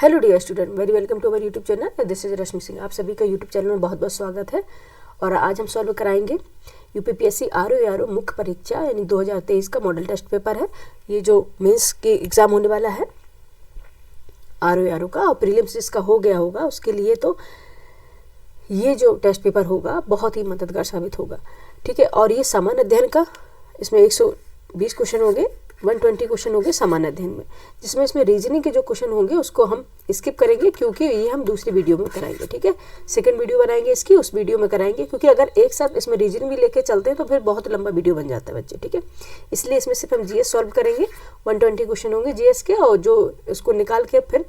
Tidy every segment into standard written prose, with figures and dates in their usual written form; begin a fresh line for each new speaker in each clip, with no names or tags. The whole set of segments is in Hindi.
Hello dear student, very welcome to our YouTube channel. This is Rashmi Singh. आप सभी का यूट्यूब चैनल में बहुत बहुत स्वागत है। और आज हम सॉल्व कराएंगे यूपीपीएससी आरओ मुख्य परीक्षा यानी 2023 का मॉडल टेस्ट पेपर है। ये जो मेंस के एग्ज़ाम होने वाला है आरओ का, और प्रीलिम्स जिसका हो गया होगा उसके लिए तो ये जो टेस्ट पेपर होगा बहुत ही मददगार साबित होगा। ठीक है, और ये सामान्य अध्ययन का, इसमें 120 क्वेश्चन होंगे, 120 क्वेश्चन होंगे सामान्य अध्ययन में, जिसमें इसमें रीजनिंग के जो क्वेश्चन होंगे उसको हम स्किप करेंगे क्योंकि ये हम दूसरी वीडियो में कराएंगे। ठीक है, सेकंड वीडियो बनाएंगे इसकी, उस वीडियो में कराएंगे, क्योंकि अगर एक साथ इसमें रीजनिंग भी लेके चलते हैं तो फिर बहुत लंबा वीडियो बन जाता है बच्चे। ठीक है, इसलिए इसमें सिर्फ हम जीएस सॉल्व करेंगे। 120 क्वेश्चन होंगे जीएस के, और जो इसको निकाल के फिर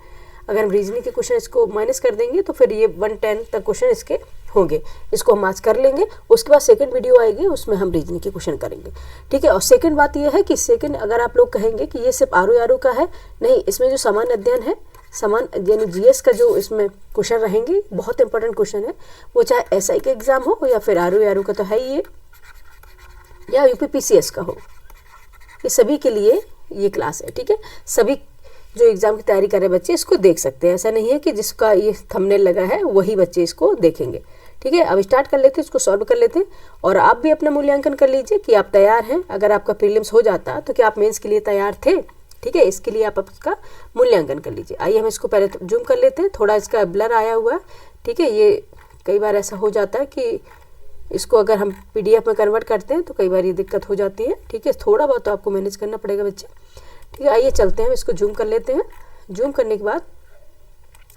अगर हम रीजनिंग के क्वेश्चन इसको माइनस कर देंगे तो फिर ये 110 तक क्वेश्चन इसके होंगे, इसको हम आज कर लेंगे। उसके बाद सेकंड वीडियो आएगी, उसमें हम रीजनिंग के क्वेश्चन करेंगे। ठीक है, और सेकंड बात ये है कि सेकंड अगर आप लोग कहेंगे कि ये सिर्फ आरओ का है, नहीं, इसमें जो सामान्य अध्ययन है, सामान्य यानी जीएस का जो इसमें क्वेश्चन रहेंगे बहुत इंपॉर्टेंट क्वेश्चन है, वो चाहे एसआई का एग्जाम हो या फिर आरओ का तो है ही ये, या यूपीपीसीएस का हो, ये सभी के लिए ये क्लास है। ठीक है, सभी जो एग्ज़ाम की तैयारी कर रहे बच्चे इसको देख सकते हैं। ऐसा नहीं है कि जिसका ये थंबनेल लगा है वही बच्चे इसको देखेंगे। ठीक है, अब स्टार्ट कर लेते हैं, इसको सॉल्व कर लेते हैं, और आप भी अपना मूल्यांकन कर लीजिए कि आप तैयार हैं। अगर आपका प्रीलिम्स हो जाता तो क्या आप मेंस के लिए तैयार थे? ठीक है, इसके लिए आप इसका मूल्यांकन कर लीजिए। आइए हम इसको पहले जूम कर लेते हैं, थोड़ा इसका ब्लर आया हुआ है। ठीक है, ये कई बार ऐसा हो जाता है कि इसको अगर हम पीडीएफ में कन्वर्ट करते हैं तो कई बार ये दिक्कत हो जाती है। ठीक है, थोड़ा बहुत तो आपको मैनेज करना पड़ेगा बच्चे। ठीक है, आइए चलते हैं, इसको जूम कर लेते हैं। जूम करने के बाद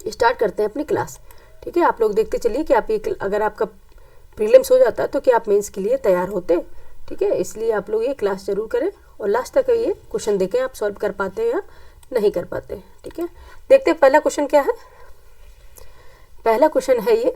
स्टार्ट करते हैं अपनी क्लास। ठीक है, आप लोग देखते चलिए कि आप ये अगर आपका प्रीलिम्स हो जाता तो क्या आप मेंस के लिए तैयार होते। ठीक है, इसलिए आप लोग ये क्लास जरूर करें और लास्ट तक ये क्वेश्चन देखें आप सॉल्व कर पाते हैं या नहीं कर पाते। ठीक है, देखते हैं पहला क्वेश्चन क्या है। पहला क्वेश्चन है ये,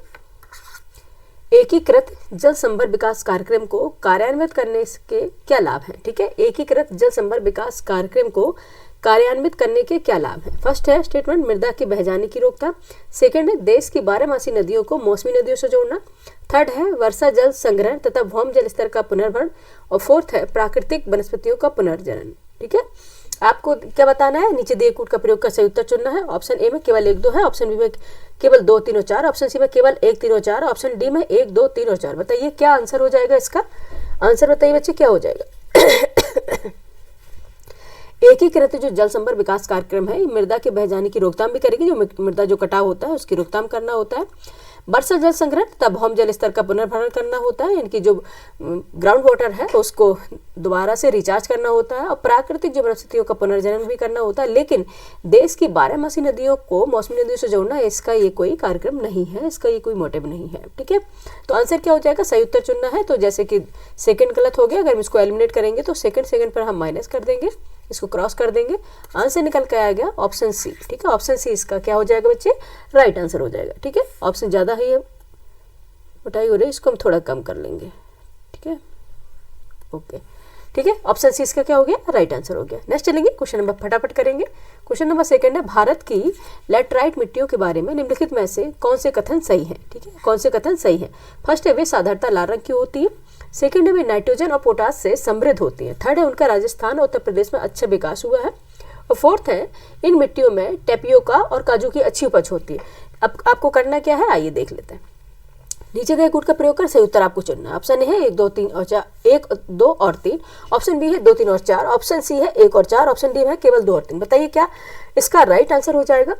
एकीकृत जल संभर विकास कार्यक्रम को कार्यान्वित करने के क्या लाभ हैं। ठीक है, एकीकृत जल संभर विकास कार्यक्रम को कार्यान्वित करने के क्या लाभ हैं। फर्स्ट है स्टेटमेंट, मृदा के बह जाने की रोकथाम। सेकंड है देश की 12मासी नदियों को मौसमी नदियों से जोड़ना। थर्ड है वर्षा जल संग्रहण तथा भौम जल स्तर का पुनर्भरण। और फोर्थ है प्राकृतिक वनस्पतियों का पुनर्जनन। ठीक है, आपको क्या बताना है, नीचे दिए कूट का प्रयोग कर सही उत्तर चुनना है। ऑप्शन ए में केवल 1, 2 है, ऑप्शन बी में केवल 2, 3 और 4, ऑप्शन सी में केवल 1, 3 और 4, ऑप्शन डी में 1, 2, 3 और 4। बताइए क्या आंसर हो जाएगा इसका। आंसर बताइए बच्चे क्या हो जाएगा। एकीकृत जो जल संभर विकास कार्यक्रम है, मृदा के बह जाने की रोकथाम भी करेगी, जो मृदा जो कटाव होता है उसकी रोकथाम करना होता है। वर्षा जल संग्रहण तथा भौम जल स्तर का पुनर्भरण करना होता है, यानी कि जो ग्राउंड वाटर है उसको दोबारा से रिचार्ज करना होता है। और प्राकृतिक जो वनस्पतियों का पुनर्जनन भी करना होता है। लेकिन देश की 12मासी नदियों को मौसमी नदियों से जोड़ना, इसका ये कोई कार्यक्रम नहीं है, इसका ये कोई मोटिव नहीं है। ठीक है, तो आंसर क्या हो जाएगा, सही उत्तर चुनना है। तो जैसे कि सेकंड गलत हो गया, अगर हम इसको एलिमिनेट करेंगे तो सेकंड पर हम माइनस कर देंगे, इसको क्रॉस कर देंगे, आंसर निकल के आ गया ऑप्शन सी। ठीक है, ऑप्शन सी इसका क्या हो जाएगा बच्चे, राइट आंसर हो जाएगा। ठीक है, ऑप्शन ज़्यादा ही है, मोटाई हो रही है, इसको हम थोड़ा कम कर लेंगे। ठीक है, ओके। ठीक है, ऑप्शन सी इसका क्या हो गया, राइट आंसर हो गया। नेक्स्ट चलेंगे, क्वेश्चन नंबर फटाफट करेंगे। क्वेश्चन नंबर सेकंड है, भारत की लैटराइट मिट्टियों के बारे में निम्नलिखित में से कौन से कथन सही है। ठीक है, कौन से कथन सही है। फर्स्ट है वे साधारणतः लाल रंग की होती है। सेकंड है वे नाइट्रोजन और पोटास से समृद्ध होती है। थर्ड है उनका राजस्थान और उत्तर प्रदेश में अच्छा विकास हुआ है। और फोर्थ है इन मिट्टियों में टेपियोका और काजू की अच्छी उपज होती है। अब आपको करना क्या है, आइए देख लेते हैं। नीचे दिए कूट का प्रयोग कर सही उत्तर आपको चुनना है। ऑप्शन ए है 1, 2, 3 और 4, 1, 2 और 3, ऑप्शन बी है 2, 3 और 4, ऑप्शन सी है 1 और 4, ऑप्शन डी है केवल 2 और 3। बताइए क्या इसका राइट आंसर हो जाएगा।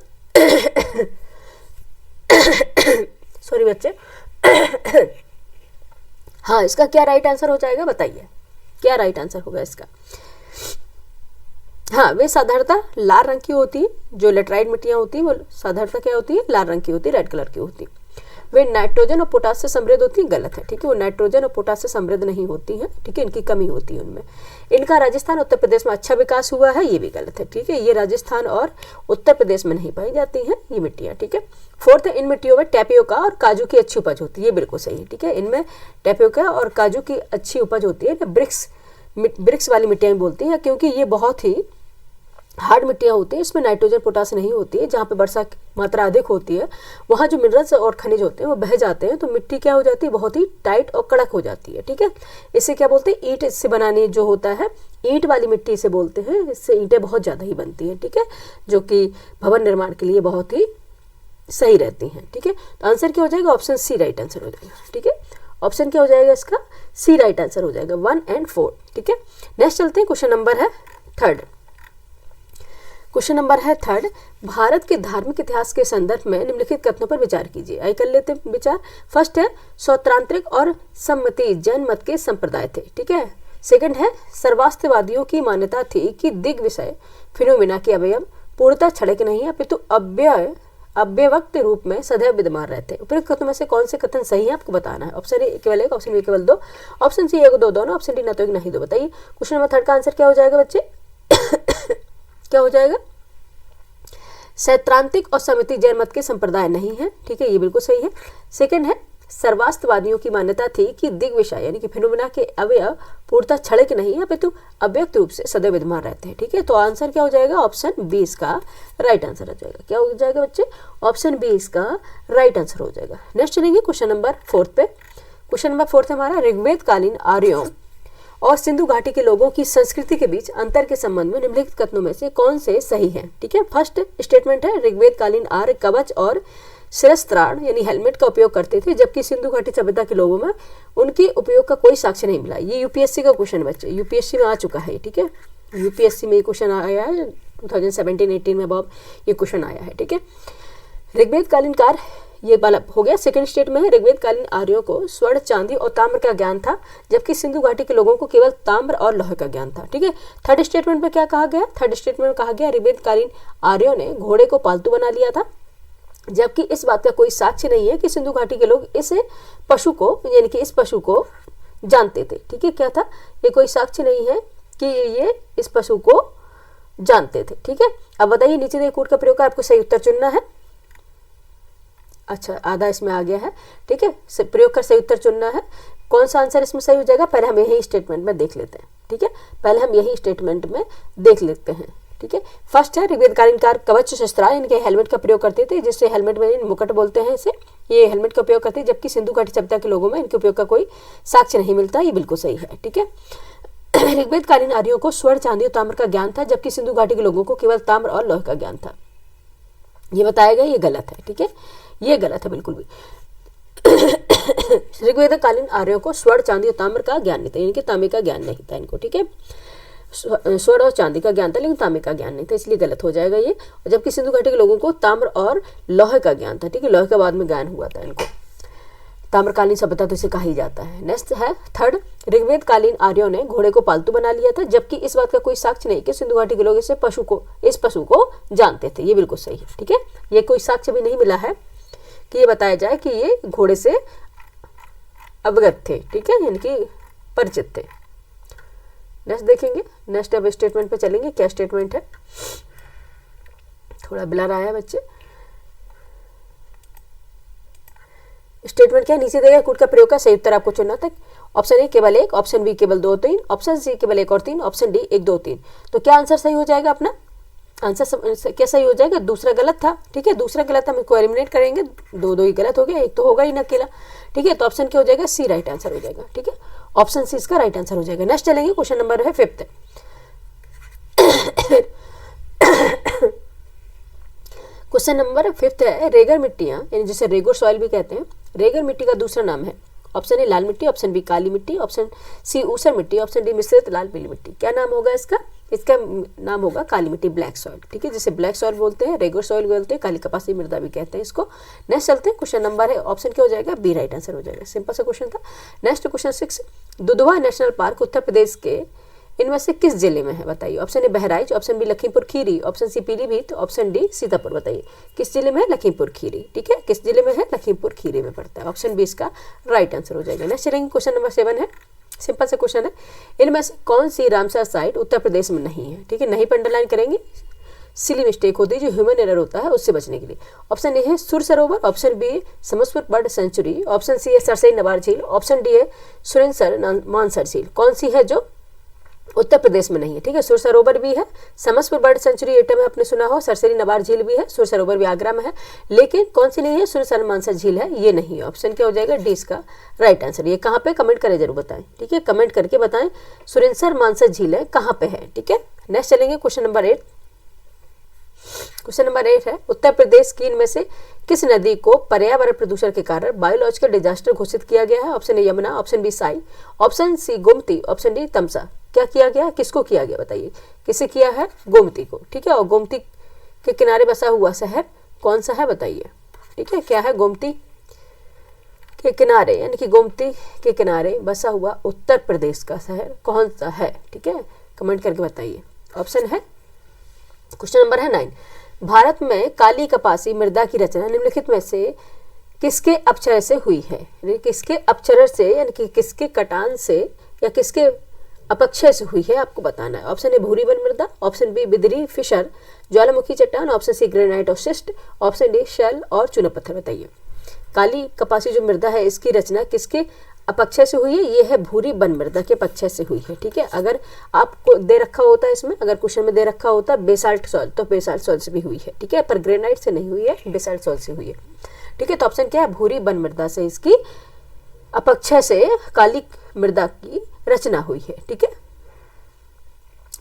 सॉरी बच्चे। हाँ, इसका क्या राइट आंसर हो जाएगा, बताइए क्या राइट आंसर होगा इसका। हाँ, वे साधारणतः लाल रंग की होती है। जो लेटराइट मिट्टियां होती है वो साधारणतः क्या होती है, लाल रंग की होती है, रेड कलर की होती है। वे नाइट्रोजन और पोटास से समृद्ध होती है, गलत है। ठीक है, वो नाइट्रोजन और पोटास से समृद्ध नहीं होती हैं। ठीक है, इनकी कमी होती है उनमें। इनका राजस्थान उत्तर प्रदेश में अच्छा विकास हुआ है, ये भी गलत है। ठीक है, ये राजस्थान और उत्तर प्रदेश में नहीं पाई जाती हैं ये मिट्टियाँ। ठीक है, फोर्थ है इन मिट्टियों में टेपियोका और काजू की अच्छी उपज होती है, ये बिल्कुल सही है। ठीक है, इनमें टेपियोका और काजू की अच्छी उपज होती है। ब्रिक्स वाली मिट्टियाँ बोलती हैं, क्योंकि ये बहुत ही हार्ड मिट्टियाँ होती हैं इसमें नाइट्रोजन पोटास नहीं होती है, जहाँ पे वर्षा की मात्रा अधिक होती है वहाँ जो मिनरल्स और खनिज होते हैं वो बह जाते हैं, तो मिट्टी क्या हो जाती है, बहुत ही टाइट और कड़क हो जाती है। ठीक है, इसे क्या बोलते हैं, ईंट से बनाने जो होता है, ईंट वाली मिट्टी इसे बोलते हैं। इससे ईंटें बहुत ज़्यादा ही बनती हैं। ठीक है, जो कि भवन निर्माण के लिए बहुत ही सही रहती हैं। ठीक है, तो आंसर क्या हो जाएगा, ऑप्शन सी राइट आंसर हो जाएगा। ठीक है, ऑप्शन क्या हो जाएगा इसका, सी राइट आंसर हो जाएगा, 1 और 4। ठीक है, नेक्स्ट चलते हैं, क्वेश्चन नंबर है थर्ड। क्वेश्चन नंबर है थर्ड, भारत के धार्मिक इतिहास के संदर्भ में निम्नलिखित कथनों पर विचार कीजिए। आई कर लेते हैं विचार। फर्स्ट है सौत्रांत्रिक और सम्मति जैन मत के संप्रदाय थे। ठीक है, सेकंड है सर्वास्तिवादियों की मान्यता थी कि दिग्विषय फिनोमिना के अवयव पूर्णतः क्षणिक नहीं है अपितु अव्यवक्त रूप में सदैव विद्यमान रहते हैं। उपयुक्त कथनों में से कौन से कथन सही है आपको बताना है। ऑप्शन ए केवल 1, ऑप्शन बी केवल 2, ऑप्शन सी 1 2 दोनों, ऑप्शन डी ना तो 1 ना ही 2। बताइए क्वेश्चन नंबर थर्ड का आंसर क्या हो जाएगा बच्चे क्या हो जाएगा, सैद्धांतिक और समिति जैन मत के संप्रदाय नहीं है। ठीक है, ये बिल्कुल सही है। सेकंड है सर्वास्तिवादियों की मान्यता थी कि दिग्विषय यानी कि फिनोमिना के अवयव पूर्णतः क्षणिक नहीं है अपितु अव्यक्त रूप से सदैव विद्यमान रहते हैं। ठीक है, तो आंसर क्या हो जाएगा, ऑप्शन बी इसका राइट आंसर हो जाएगा। क्या हो जाएगा बच्चे, ऑप्शन बी इसका राइट आंसर हो जाएगा। नेक्स्ट चलेंगे क्वेश्चन नंबर 4 पे। क्वेश्चन नंबर 4 हमारा ऋग्वेद कालीन आर्यों और सिंधु घाटी के लोगों की संस्कृति के बीच अंतर के संबंध में निम्नलिखित कथनों में से कौन से सही है। ठीक है, फर्स्ट स्टेटमेंट है ऋग्वेद कालीन आर्य कवच और शिरस्त्राण यानी हेलमेट का उपयोग करते थे, जबकि सिंधु घाटी सभ्यता के लोगों में उनके उपयोग का कोई साक्ष्य नहीं मिला। ये यूपीएससी का क्वेश्चन बच्चे, यूपीएससी में आ चुका है। ठीक है, यूपीएससी में ये क्वेश्चन आया है 2017-18 में अब ये क्वेश्चन आया है। ठीक है, ऋग्वेद कालीन कार ये वाला हो गया। सेकंड स्टेट में है ऋग्वेद कालीन आर्यों को स्वर्ण चांदी और ताम्र का ज्ञान था, जबकि सिंधु घाटी के लोगों को केवल ताम्र और लोहे का ज्ञान था। ठीक है, थर्ड स्टेटमेंट में क्या कहा गया, थर्ड स्टेटमेंट में कहा गया ऋग्वेद कालीन आर्यों ने घोड़े को पालतू बना लिया था, जबकि इस बात का कोई साक्ष्य नहीं है कि सिंधु घाटी के लोग इस पशु को यानी कि इस पशु को जानते थे। ठीक है, क्या था, ये कोई साक्ष्य नहीं है कि ये इस पशु को जानते थे। ठीक है, अब बताइए नीचे दिए कोड का प्रयोग कर आपको सही उत्तर चुनना है। अच्छा, आधा इसमें आ गया है। ठीक है, प्रयोग कर सही उत्तर चुनना है। कौन सा आंसर इसमें सही हो जाएगा, पहले हम यही स्टेटमेंट में देख लेते हैं। ठीक है, पहले हम यही स्टेटमेंट में देख लेते हैं। ठीक है, फर्स्ट है ऋग्वेद कालीन कार कवच शस्त्रास्त्र इनके हेलमेट का प्रयोग करते थे, जिससे हेलमेट में मुकुट बोलते हैं इसे, ये हेलमेट का उपयोग करते हैं, जबकि सिंधु घाटी सभ्यता के लोगों में इनके उपयोग का कोई साक्ष्य नहीं मिलता। ये बिल्कुल सही है। ठीक है, ऋग्वेद कालीन आर्यों को स्वर्ण चांदी और ताम्र का ज्ञान था, जबकि सिंधु घाटी के लोगों को केवल ताम्र और लोहे का ज्ञान था। ये बताया गया, ये गलत है। ठीक है, ये गलत है बिल्कुल भी। ऋग्वेद कालीन आर्यों को स्वर्ण चांदी और ताम्र का ज्ञान नहीं था, यानी कि तांबे का ज्ञान नहीं था इनको। ठीक है, स्वर्ण और चांदी का ज्ञान था लेकिन तांबे का ज्ञान नहीं था, इसलिए गलत हो जाएगा ये। जबकि सिंधु घाटी के लोगों को ताम्र और लोहे का ज्ञान था। ठीक है, लोहे का बाद में ज्ञान हुआ था इनको, ताम्रकालीन सभ्यता तो इसे कहा ही जाता है। नेक्स्ट है थर्ड, ऋग्वेद कालीन आर्यों ने घोड़े को पालतू बना लिया था, जबकि इस बात का कोई साक्ष्य नहीं कि सिंधु घाटी के लोग इस पशु को जानते थे। ये बिल्कुल सही है। ठीक है, ये कोई साक्ष्य भी नहीं मिला है कि ये बताया जाए कि ये घोड़े से अवगत थे। ठीक है, यानी कि परिचित थे। नेक्स्ट देखेंगे, नेक्स्ट अब स्टेटमेंट पे चलेंगे। क्या स्टेटमेंट है, थोड़ा ब्लर आया है बच्चे। स्टेटमेंट क्या नीचे देगा कोड का प्रयोग का सही उत्तर आपको चुनना था। ऑप्शन ए केवल 1, ऑप्शन बी केवल 2 3, ऑप्शन सी केवल 1 और 3, ऑप्शन डी 1 2 3। तो क्या आंसर सही हो जाएगा अपना, आंसर क्या सही हो जाएगा, दूसरा गलत था। ठीक है, दूसरा गलत हम इसको एलिमिनेट करेंगे, 2 ही गलत हो गया, एक तो होगा ही ना अकेला। ठीक है, तो ऑप्शन क्या हो जाएगा, सी राइट आंसर हो जाएगा। ठीक है, ऑप्शन सी इसका राइट आंसर हो जाएगा। नेक्स्ट चलेंगे, क्वेश्चन नंबर है 5th। क्वेश्चन नंबर 5th है रेगर मिट्टियां यानी जिसे रेगुर सॉइल भी कहते हैं, रेगर मिट्टी का दूसरा नाम है। ऑप्शन ए लाल मिट्टी, ऑप्शन बी काली मिट्टी, ऑप्शन सी ऊसर मिट्टी, ऑप्शन डी मिश्रित लाल पीली मिट्टी। क्या नाम होगा इसका, इसका नाम होगा काली मिट्टी, ब्लैक सॉइल। ठीक है, जिसे ब्लैक सॉइल बोलते हैं, रेगुर सॉइल बोलते हैं, काली कपासी मृदा भी कहते हैं इसको। नेक्स्ट चलते हैं, क्वेश्चन नंबर है ऑप्शन क्या हो जाएगा, बी राइट आंसर हो जाएगा। सिंपल सा क्वेश्चन था। Next question 6, Dudhwa national park Uttar Pradesh के इनमें से किस जिले में है, बताइए। Option A Bahraich, option B Lakhimpur Kheri, option C Pilibhit, option D Sitapur. बताइए किस जिले में है, लखीमपुर खीरी। ठीक है, किस जिले में है, लखीमपुर खीरी में पड़ता है। ऑप्शन बी इसका राइट आंसर हो जाएगा। नेक्स्ट चलेंगे, क्वेश्चन नंबर 7 है, सिंपल से क्वेश्चन है, इनमें से कौन सी रामसर साइट उत्तर प्रदेश में नहीं है। ठीक है, नहीं पर अंडरलाइन करेंगे, सिली मिस्टेक होती है जो ह्यूमन एरर होता है उससे बचने के लिए। ऑप्शन ए है सुर सरोवर, ऑप्शन बी है Samaspur bird sanctuary, option C है सरसई नवार झील, ऑप्शन डी है सुरेंसर मानसर झील। कौन सी है जो उत्तर प्रदेश में नहीं है, ठीक है। सुर सरोवर भी है, समसपुर बर्ड सेंचुरी एटम है, आपने सुना हो। सरसरी नवार झील भी है, सुर सरोवर भी आगरा में है, लेकिन कौन सी नहीं है, सुरसर मानसा झील है, ये नहीं है। ऑप्शन क्या हो जाएगा, डी इसका राइट आंसर। ये कहाँ पे, कमेंट करें जरूर बताएं, ठीक है, कमेंट करके बताएं सुरसर मानसा झील है कहाँ पे है, ठीक है। नेक्स्ट चलेंगे क्वेश्चन नंबर 8। क्वेश्चन नंबर 8 है, उत्तर प्रदेश की इनमें से किस नदी को पर्यावरण प्रदूषण के कारण बायोलॉजिकल डिजास्टर घोषित किया गया है। Option A Yamuna, option B Sai, option C Gomti, option D Tamsa. क्या किया गया, किसको किया गया बताइए, किसे किया है, गोमती को, ठीक है। और गोमती के किनारे बसा हुआ शहर कौन सा है बताइए, ठीक है। क्या है, गोमती के किनारे, यानी कि गोमती के किनारे बसा हुआ उत्तर प्रदेश का शहर कौन सा है, ठीक है, कमेंट करके बताइए। ऑप्शन है, क्वेश्चन नंबर है 9, भारत में काली कपासी मृदा की रचना निम्नलिखित में से किसके अपक्षय से हुई है। किसके अपक्षरण से, यानी कि किसके कटान से या किसके अपक्षय से हुई है, आपको बताना है। ऑप्शन ए भूरी वन मृदा, ऑप्शन बी बिदरी फिशर ज्वालामुखी चट्टान, ऑप्शन सी ग्रेनाइट और शिस्ट, ऑप्शन डी शेल और चूना पत्थर। बताइए, काली कपासी जो मृदा है इसकी रचना किसके अपक्षय से हुई है, ये है भूरी वन मृदा के अपक्षय से हुई है, ठीक है। अगर आपको दे रखा होता है इसमें, अगर क्वेश्चन में दे रखा होता है बेसाल्ट सॉइल, तो बेसाल्ट सॉइल से भी हुई है, ठीक है, पर ग्रेनाइट से नहीं हुई है, बेसाल्ट सॉइल से हुई है, ठीक है। तो ऑप्शन क्या है, भूरी वन मृदा से इसकी अपक्षय से काली मृदा की रचना हुई है, ठीक है।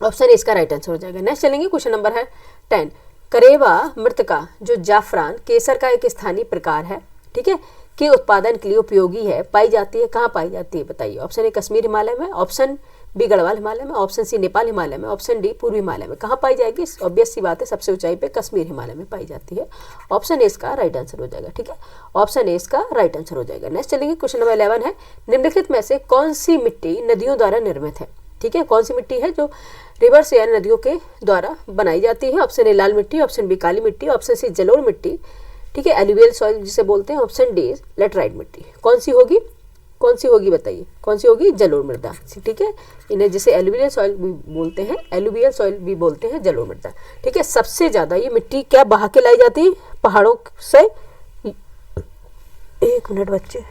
ऑप्शन इसका राइट आंसर हो जाएगा। नेक्स्ट चलेंगे, क्वेश्चन नंबर है 10, करेवा मृतका जो जाफरान केसर का एक स्थानीय प्रकार है, ठीक है, के उत्पादन के लिए उपयोगी है, पाई जाती है, कहाँ पाई जाती है बताइए। ऑप्शन ए कश्मीर हिमालय में, ऑप्शन बी गढ़वाल हिमालय में, ऑप्शन सी नेपाल हिमालय में, ऑप्शन डी पूर्वी हिमालय में। कहाँ पाई जाएगी, ऑब्वियस सी बात है, सबसे ऊंचाई पे कश्मीर हिमालय में पाई जाती है। ऑप्शन ए इसका राइट आंसर हो जाएगा, ठीक है, ऑप्शन ए इसका राइट आंसर हो जाएगा। नेक्स्ट चलेंगे, क्वेश्चन नंबर 11 है, निम्नलिखित में से कौन सी मिट्टी नदियों द्वारा निर्मित है, ठीक है, कौन सी मिट्टी है जो रिवर्स या नदियों के द्वारा बनाई जाती है। ऑप्शन ए लाल मिट्टी, ऑप्शन बी काली मिट्टी, ऑप्शन सी जलोढ़ मिट्टी, ठीक है, एलुवियल सॉइल जिसे बोलते हैं, ऑप्शन डी लेटराइट मिट्टी। कौन सी होगी, कौन सी होगी बताइए, कौन सी होगी, जलोढ़ मृदा, ठीक है, इन्हें जिसे एलुवियल सॉइल भी बोलते हैं, एलुवियल सॉइल भी बोलते हैं, जलोढ़ मृदा, ठीक है। सबसे ज्यादा ये मिट्टी क्या बहा के लाई जाती है, पहाड़ों से, एक मिनट बच्चे,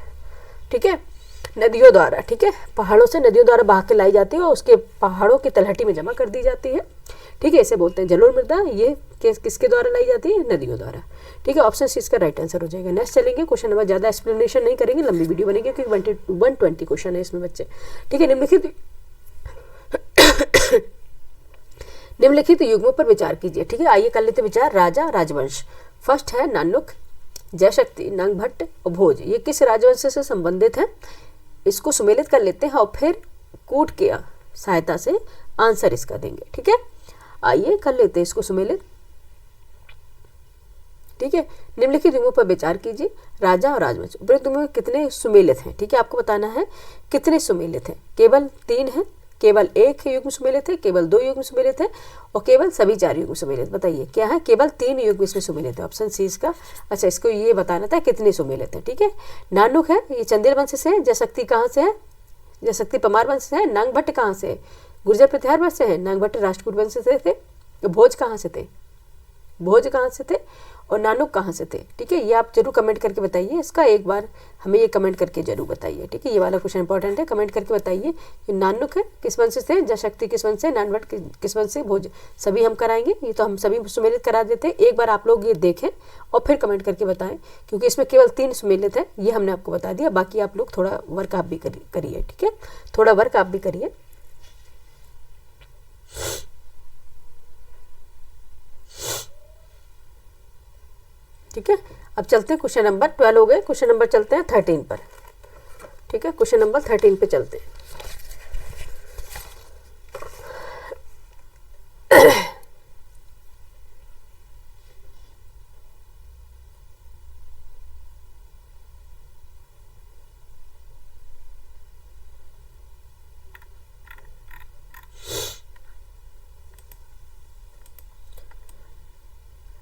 ठीक है, नदियों द्वारा, ठीक है, पहाड़ों से नदियों द्वारा बहा के लाई जाती है और उसके पहाड़ों की तलहटी में जमा कर दी जाती है, ठीक है, इसे बोलते हैं जलोढ़ मृदा। ये किसके द्वारा लाई जाती है, नदियों द्वारा, ठीक है। ऑप्शन सी इसका राइट आंसर हो जाएगा। नेक्स्ट चलेंगे, क्वेश्चन नंबर, ज्यादा एक्सप्लेनेशन नहीं करेंगे, लंबी वीडियो बनेगी क्योंकि 120 क्वेश्चन है इसमें बच्चे, ठीक है। निम्नलिखित युग्मों पर विचार कीजिए, ठीक है, आइए कर लेते विचार। राजा राजवंश, फर्स्ट है नानुक, जयशक्ति, नागभट्ट और भोज, ये किस राजवंश से संबंधित है, इसको सुमेलित कर लेते हैं और फिर कूट के सहायता से आंसर इसका देंगे, ठीक है। आइए कर लेते हैं इसको सुमेलित, ठीक है। निम्नलिखित युग्मों पर विचार कीजिए, राजा और राजवंश उपरोक्त युग्मों में कितने सुमेलित हैं, ठीक है, आपको बताना है कितने सुमेलित हैं। केवल 3 है, केवल 1 युग्म सुमेलित है, केवल 2 युग्म सुमेलित है और केवल सभी 4 युग्म सुमेलित। बताइए क्या है, केवल 3 युग्म इसमें सुमेलित है, ऑप्शन सी इसका। अच्छा, इसको ये बताना था कितने सुमेलित है, ठीक है। नानुक है, ये चंदेल वंश से है, जयशक्ति कहाँ से है, जयशक्ति पमार वंश से है, नागभट्ट कहाँ से है, गुर्जर प्रतिहार वंश से है, नागभट्ट राष्ट्रकूट वंश से थे, तो भोज कहाँ से थे, भोज कहाँ से थे और नानुक कहाँ से थे, ठीक है। ये आप जरूर कमेंट करके बताइए, इसका एक बार हमें ये कमेंट करके जरूर बताइए, ठीक है। ये वाला क्वेश्चन इंपॉर्टेंट है, कमेंट करके बताइए कि नानुक है किस वंश से, जयशक्ति किस वंश से, नागभट्ट किस वंश से, भोज सभी हम कराएंगे। ये तो हम सभी सुमेलित करा देते हैं, एक बार आप लोग ये देखें और फिर कमेंट करके बताएं, क्योंकि इसमें केवल 3 सुमेलित है, ये हमने आपको बता दिया। बाकी आप लोग थोड़ा वर्क आप भी करिए, ठीक है, थोड़ा वर्क आप भी करिए। ठीक है, अब चलते हैं क्वेश्चन नंबर 12 हो गए, क्वेश्चन नंबर चलते हैं 13 पर, ठीक है, क्वेश्चन नंबर 13 पे चलते हैं।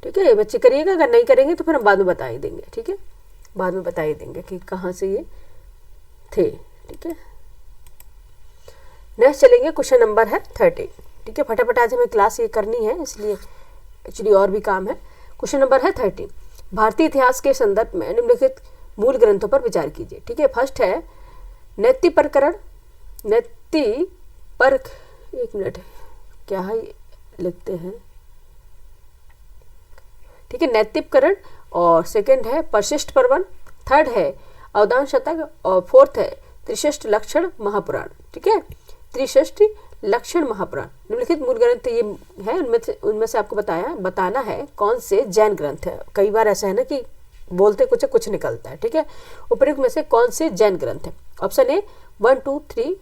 ठीक है, बच्चे करिएगा, अगर नहीं करेंगे तो फिर हम बाद में बता ही देंगे, ठीक है, बाद में बता ही देंगे कि कहाँ से ये थे, ठीक है। नेक्स्ट चलेंगे, क्वेश्चन नंबर है 13, ठीक है, फटाफट आज हमें क्लास ये करनी है, इसलिए एक्चुअली और भी काम है। क्वेश्चन नंबर है 13, भारतीय इतिहास के संदर्भ में निम्नलिखित मूल ग्रंथों पर विचार कीजिए, ठीक है। फर्स्ट है नैति प्रकरण, नैति पर एक मिनट, क्या है लिखते हैं, ठीक है, नैतिककरण, और सेकंड है परिशिष्ट पर्वन, थर्ड है अवदान शतक, और फोर्थ है त्रिशिष्ट लक्षण महापुराण। ठीक है, त्रिशिष्ट लक्षण महापुराण निम्नलिखित मूल ग्रंथ ये है, उनमें से आपको बताना है कौन से जैन ग्रंथ है। कई बार ऐसा है ना कि बोलते कुछ निकलता है। ठीक है, उपयुक्त में से कौन से जैन ग्रंथ है? ऑप्शन ए 1 2 3,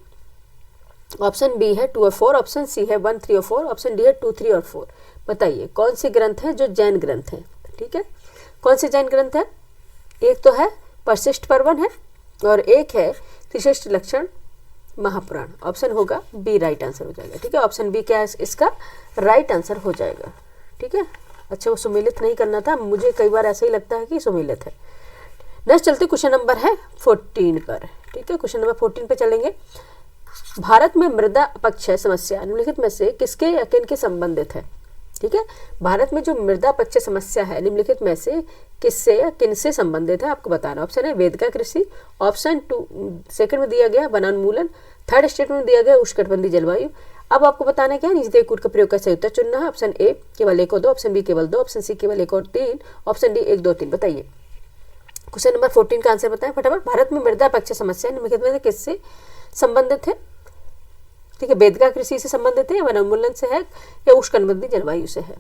ऑप्शन बी है 2 और 4, ऑप्शन सी है 1 3 और 4, ऑप्शन डी है 2 3 और 4। बताइए कौन से ग्रंथ हैं जो जैन ग्रंथ हैं? ठीक है, कौन से जैन ग्रंथ है? एक तो है परिशिष्ट पर्वन है, और एक है त्रिशिष्ट लक्षण महापुराण। ऑप्शन होगा बी राइट आंसर हो जाएगा। ठीक है, ऑप्शन बी क्या है इसका राइट आंसर हो जाएगा। ठीक है, अच्छा वो सुमेलित नहीं करना था, मुझे कई बार ऐसा ही लगता है कि सुमेलित है। नेक्स्ट चलते क्वेश्चन नंबर है 14 पर। ठीक है, क्वेश्चन नंबर 14 पे चलेंगे। भारत में मृदा अपक्षय समस्या निम्नलिखित में से किसके या किन के संबंधित है? ठीक है, भारत में जो मृदा अपक्षय समस्या है निम्नलिखित में से किससे या किन से संबंधित है आपको बताना। ऑप्शन है वेदिका कृषि, ऑप्शन 2 सेकंड में दिया गया वनान्मूलन, थर्ड स्टेटमेंट में दिया गया उष्णकटिबंधीय जलवायु। अब आपको बताना क्या है, नीचे कूट का प्रयोग का सही उत्तर चुनना है। ऑप्शन ए केवल 1 और 2, ऑप्शन बी केवल 2, ऑप्शन सी केवल 1 और 3, ऑप्शन डी 1 2 3। बताइए क्वेश्चन नंबर 14 का आंसर बताएं फटाफट। भारत में मृदा अपक्षय समस्या निम्नलिखित में से किससे संबंधित है? ठीक है, वेदिका कृषि से संबंधित है, वनोन्मूलन से है, या उष्णकटिबंधीय जलवायु से है?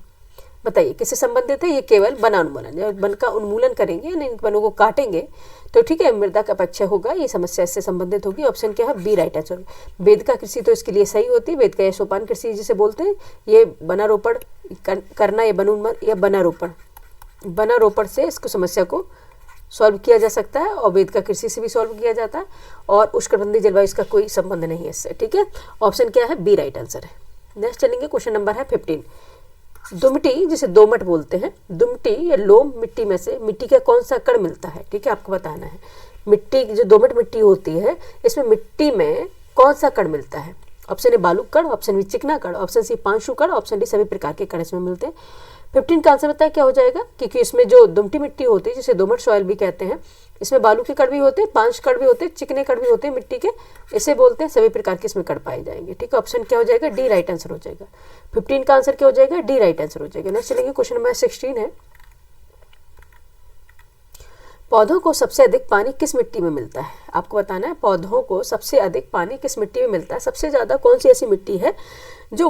बताइए किससे संबंधित है? ये केवल वनोन्मूलन, जब वन का उन्मूलन करेंगे यानी इन वनों को काटेंगे तो ठीक है मृदा का अपक्षय होगा, ये समस्या इससे संबंधित होगी। ऑप्शन क्या है? B right answer. वेदिका कृषि तो इसके लिए सही होती है, वेदिका या सोपान कृषि जिसे बोलते हैं, ये वनारोपण करना या वनोन्मूलन या वनारोपण से इसको समस्या को सॉल्व किया जा सकता है, और वेदिका कृषि से भी सॉल्व किया जाता है, और उष्णकटिबंधीय जलवायु इसका कोई संबंध नहीं है इससे। ठीक है, ऑप्शन क्या है? बी राइट आंसर है। नेक्स्ट चलेंगे क्वेश्चन नंबर है 15। दुमटी जिसे दोमट बोलते हैं, दुमटी या लोम मिट्टी में से मिट्टी का कौन सा कण मिलता है? ठीक है, आपको बताना है। मिट्टी जो दोमट मिट्टी होती है इसमें मिट्टी में कौन सा कण मिलता है? ऑप्शन ए बालू कण, ऑप्शन बी चिकना कण, ऑप्शन सी पांशु कण, ऑप्शन डी सभी प्रकार के कण इसमें मिलते हैं। 15 का आंसर बताया क्या हो जाएगा? क्योंकि इसमें जो दुमटी मिट्टी होती है जिसे दोमट सॉइल भी कहते हैं, इसमें बालू के कण भी होते हैं, पांच कण भी होते हैं, चिकने कण भी होते हैं मिट्टी के, इसे बोलते हैं सभी प्रकार के इसमें कण पाए जाएंगे। ठीक है, ऑप्शन क्या हो जाएगा? डी राइट आंसर हो जाएगा। 15 का आंसर क्या हो जाएगा? डी राइट आंसर हो जाएगा। नेक्स्ट चलेंगे क्वेश्चन नंबर 16 है। पौधों को सबसे अधिक पानी किस मिट्टी में मिलता है? आपको बताना है पौधों को सबसे अधिक पानी किस मिट्टी में मिलता है। सबसे ज्यादा कौन सी ऐसी मिट्टी है जो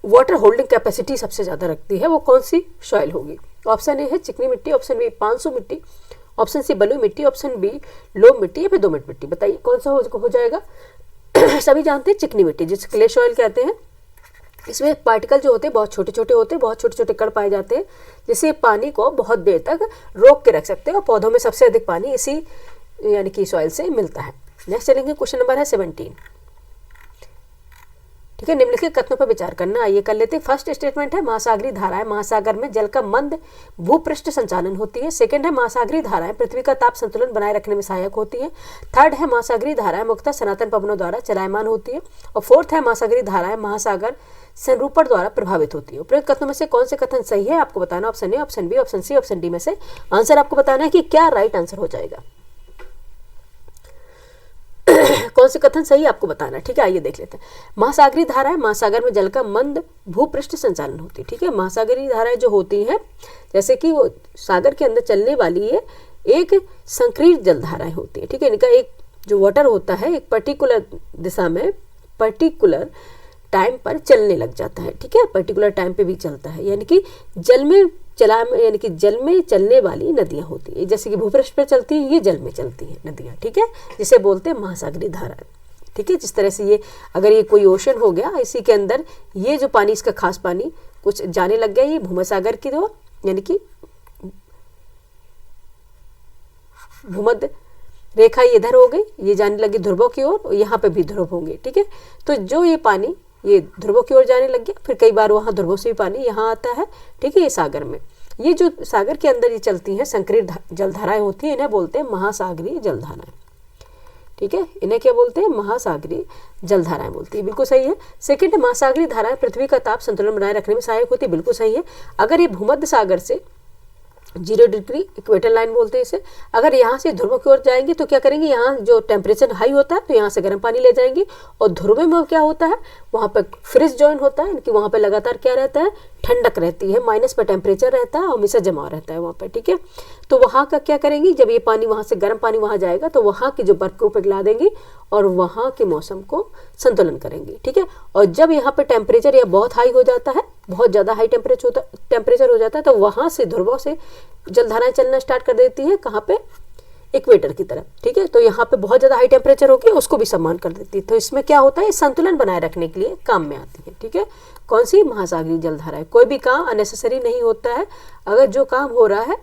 वाटर होल्डिंग कैपेसिटी सबसे ज्यादा रखती है, वो कौन सी सॉइल होगी? ऑप्शन ए है चिकनी मिट्टी, ऑप्शन बी 500 मिट्टी, ऑप्शन सी बलुई मिट्टी, ऑप्शन बी लोम मिट्टी, या फिर दोमट मिट्टी। बताइए कौन सा हो जाएगा? सभी जानते हैं चिकनी मिट्टी जिसे क्ले सॉइल कहते हैं। इसमें पार्टिकल जो होते हैं बहुत छोटे छोटे होते हैं, बहुत छोटे छोटे कण पाए जाते हैं, जिससे पानी को बहुत देर तक रोक के रख सकते हैं, और पौधों में सबसे अधिक पानी इसी यानी कि सॉइल से मिलता है। नेक्स्ट चलेंगे क्वेश्चन नंबर है 17। ठीक है, निम्नलिखित कथनों पर विचार करना। आइए कर लेते हैं। फर्स्ट स्टेटमेंट है महासागरीय धाराएं महासागर में जल का मंद भूपृष्ठ संचालन होती है। सेकंड है महासागरीय धाराएं पृथ्वी का ताप संतुलन बनाए रखने में सहायक होती है। थर्ड है महासागरीय धाराएं मुख्यतः सनातन पवनों द्वारा चलायमान होती है। और फोर्थ है महासागरीय धाराएं महासागर संरूपण द्वारा प्रभावित होती है। उपरोक्त कथनों में से कौन से कथन सही है आपको बताना। Option A, option B, option C, option D में से आंसर आपको बताना है कि क्या राइट आंसर हो जाएगा। कौन से कथन सही आपको बताना है। ठीक है, आइए देख लेते हैं। महासागरीय धाराएं महासागर में जल का मंद भूपृष्ठ संचालन होती है। ठीक है, महासागरीय धाराएं जो होती हैं जैसे कि वो सागर के अंदर चलने वाली है एक संक्रीय जल धाराएं होती है। ठीक है, इनका एक जो वाटर होता है एक पर्टिकुलर दिशा में पर्टिकुलर टाइम पर चलने लग जाता है। ठीक है, पर्टिकुलर टाइम पे भी चलता है, यानी कि जल में चलने वाली नदियां होती है। जैसे कि भूपृष्ठ पर चलती है, ये जल में चलती है नदियां। ठीक है, जिसे बोलते हैं महासागरीय धाराएं। ठीक है, जिस तरह से ये अगर ये कोई ओशन हो गया, इसी के अंदर ये जो पानी इसका खास पानी कुछ जाने लग गया, ये भूमध्यसागर की ओर यानी कि भूमध्य रेखा इधर हो गई, ये जाने लगी ध्रुवों की ओर, और यहाँ पे भी ध्रुव होंगे। ठीक है, तो जो ये पानी ये ध्रुवों की ओर जाने लग गया, फिर कई बार वहाँ ध्रुवों से भी पानी यहाँ आता है। ठीक है, ये सागर में ये जो सागर के अंदर ये चलती हैं संक्रीय जलधाराएं होती हैं, इन्हें बोलते हैं महासागरीय जलधाराएं। ठीक है, इन्हें क्या बोलते हैं? महासागरीय जलधाराएं बोलती है। बिल्कुल सही है। सेकंड, महासागरीय धाराएं पृथ्वी का ताप संतुलन बनाए रखने में सहायक होती है। बिल्कुल सही है। अगर ये भूमध्य सागर से जीरो डिग्री इक्वेटर लाइन बोलते हैं इसे। अगर यहाँ से ध्रुव की ओर जाएंगे तो क्या करेंगे, यहाँ जो टेम्परेचर हाई होता है तो यहाँ से गर्म पानी ले जाएंगे, और ध्रुव में क्या होता है, वहाँ पर फ्रिज जॉइन होता है, इनकी वहाँ पर लगातार क्या रहता है, ठंडक रहती है, माइनस पर टेम्परेचर रहता है, हमेशा जमा रहता है वहाँ पर, ठीक है। तो वहाँ का क्या करेंगी, जब ये पानी वहाँ से गर्म पानी वहाँ जाएगा तो वहाँ की जो बर्फ को पिघला देंगी और वहाँ के मौसम को संतुलन करेंगी, ठीक है। और जब यहाँ पे टेम्परेचर या बहुत हाई हो जाता है, बहुत ज़्यादा हाई टेम्परेचर हो जाता है, तो वहाँ से ध्रुवों से जलधाराएं चलना स्टार्ट कर देती है, कहाँ पे, इक्वेटर की तरफ, ठीक है। तो यहाँ पे बहुत ज़्यादा हाई टेम्परेचर होगी, उसको भी सम्मान कर देती है। तो इसमें क्या होता है, संतुलन बनाए रखने के लिए काम में आती है, ठीक है। कौन सी, महासागरीय जलधाराएं। कोई भी काम अननेसेसरी नहीं होता है, अगर जो काम हो रहा है,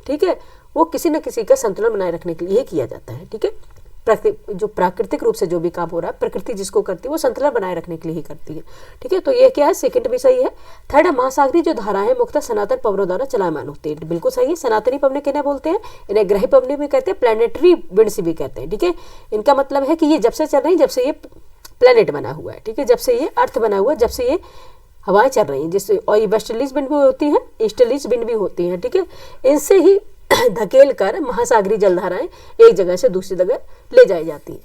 ठीक है, वो किसी न किसी का संतुलन बनाए रखने के लिए ही किया जाता है, ठीक है। जो प्राकृतिक रूप से जो भी काम हो रहा है, प्रकृति जिसको करती है वो संतुलन बनाए रखने के लिए ही करती है, ठीक है। तो ये क्या है, सेकंड भी सही है। थर्ड है, महासागरीय जो धारा है मुख्यतः सनातन पवनों द्वारा चलायमान होती है, बिल्कुल सही है। सनातनी पवनें किन्हें बोलते हैं, इन्हें ग्रही पवनें भी कहते हैं, प्लैनेटरी विंड्स भी कहते हैं, ठीक है। इनका मतलब है कि ये जब से चल रही है, जब से ये प्लैनेट बना हुआ है, ठीक है, जब से ये अर्थ बना हुआ है, जब से ये हवाएं चल रही हैं, जिससे, और ये वेस्टर्लीज विंड भी होती हैं, ईस्टर्लीज विंड भी होती हैं, ठीक है। इनसे ही धकेल कर महासागरीय जलधाराएं एक जगह से दूसरी जगह ले जाई जाती है,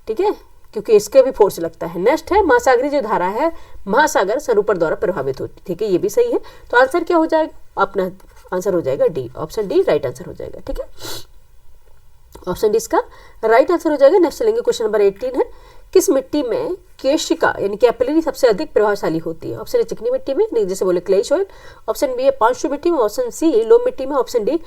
ठीक है, क्योंकि इसके भी फोर्स लगता है। नेक्स्ट है, महासागरीय जो धारा है महासागर स्वरूपर द्वारा प्रभावित होती है, ठीक है, ये भी सही है। तो आंसर क्या हो जाएगा, अपना आंसर हो जाएगा D, option D right answer हो जाएगा, ठीक है। ऑप्शन डी इसका राइट आंसर हो जाएगा। नेक्स्ट चलेंगे, क्वेश्चन नंबर 18 है, किस मिट्टी में केशिका यानी कैपिलरी सबसे अधिक प्रभावशाली होती है। ऑप्शन ए चिकनी मिट्टी में, नहीं जैसे बोले क्ले सॉइल, ऑप्शन बी है पांचू मिट्टी में, ऑप्शन सी लोम मिट्टी में, ऑप्शन डी,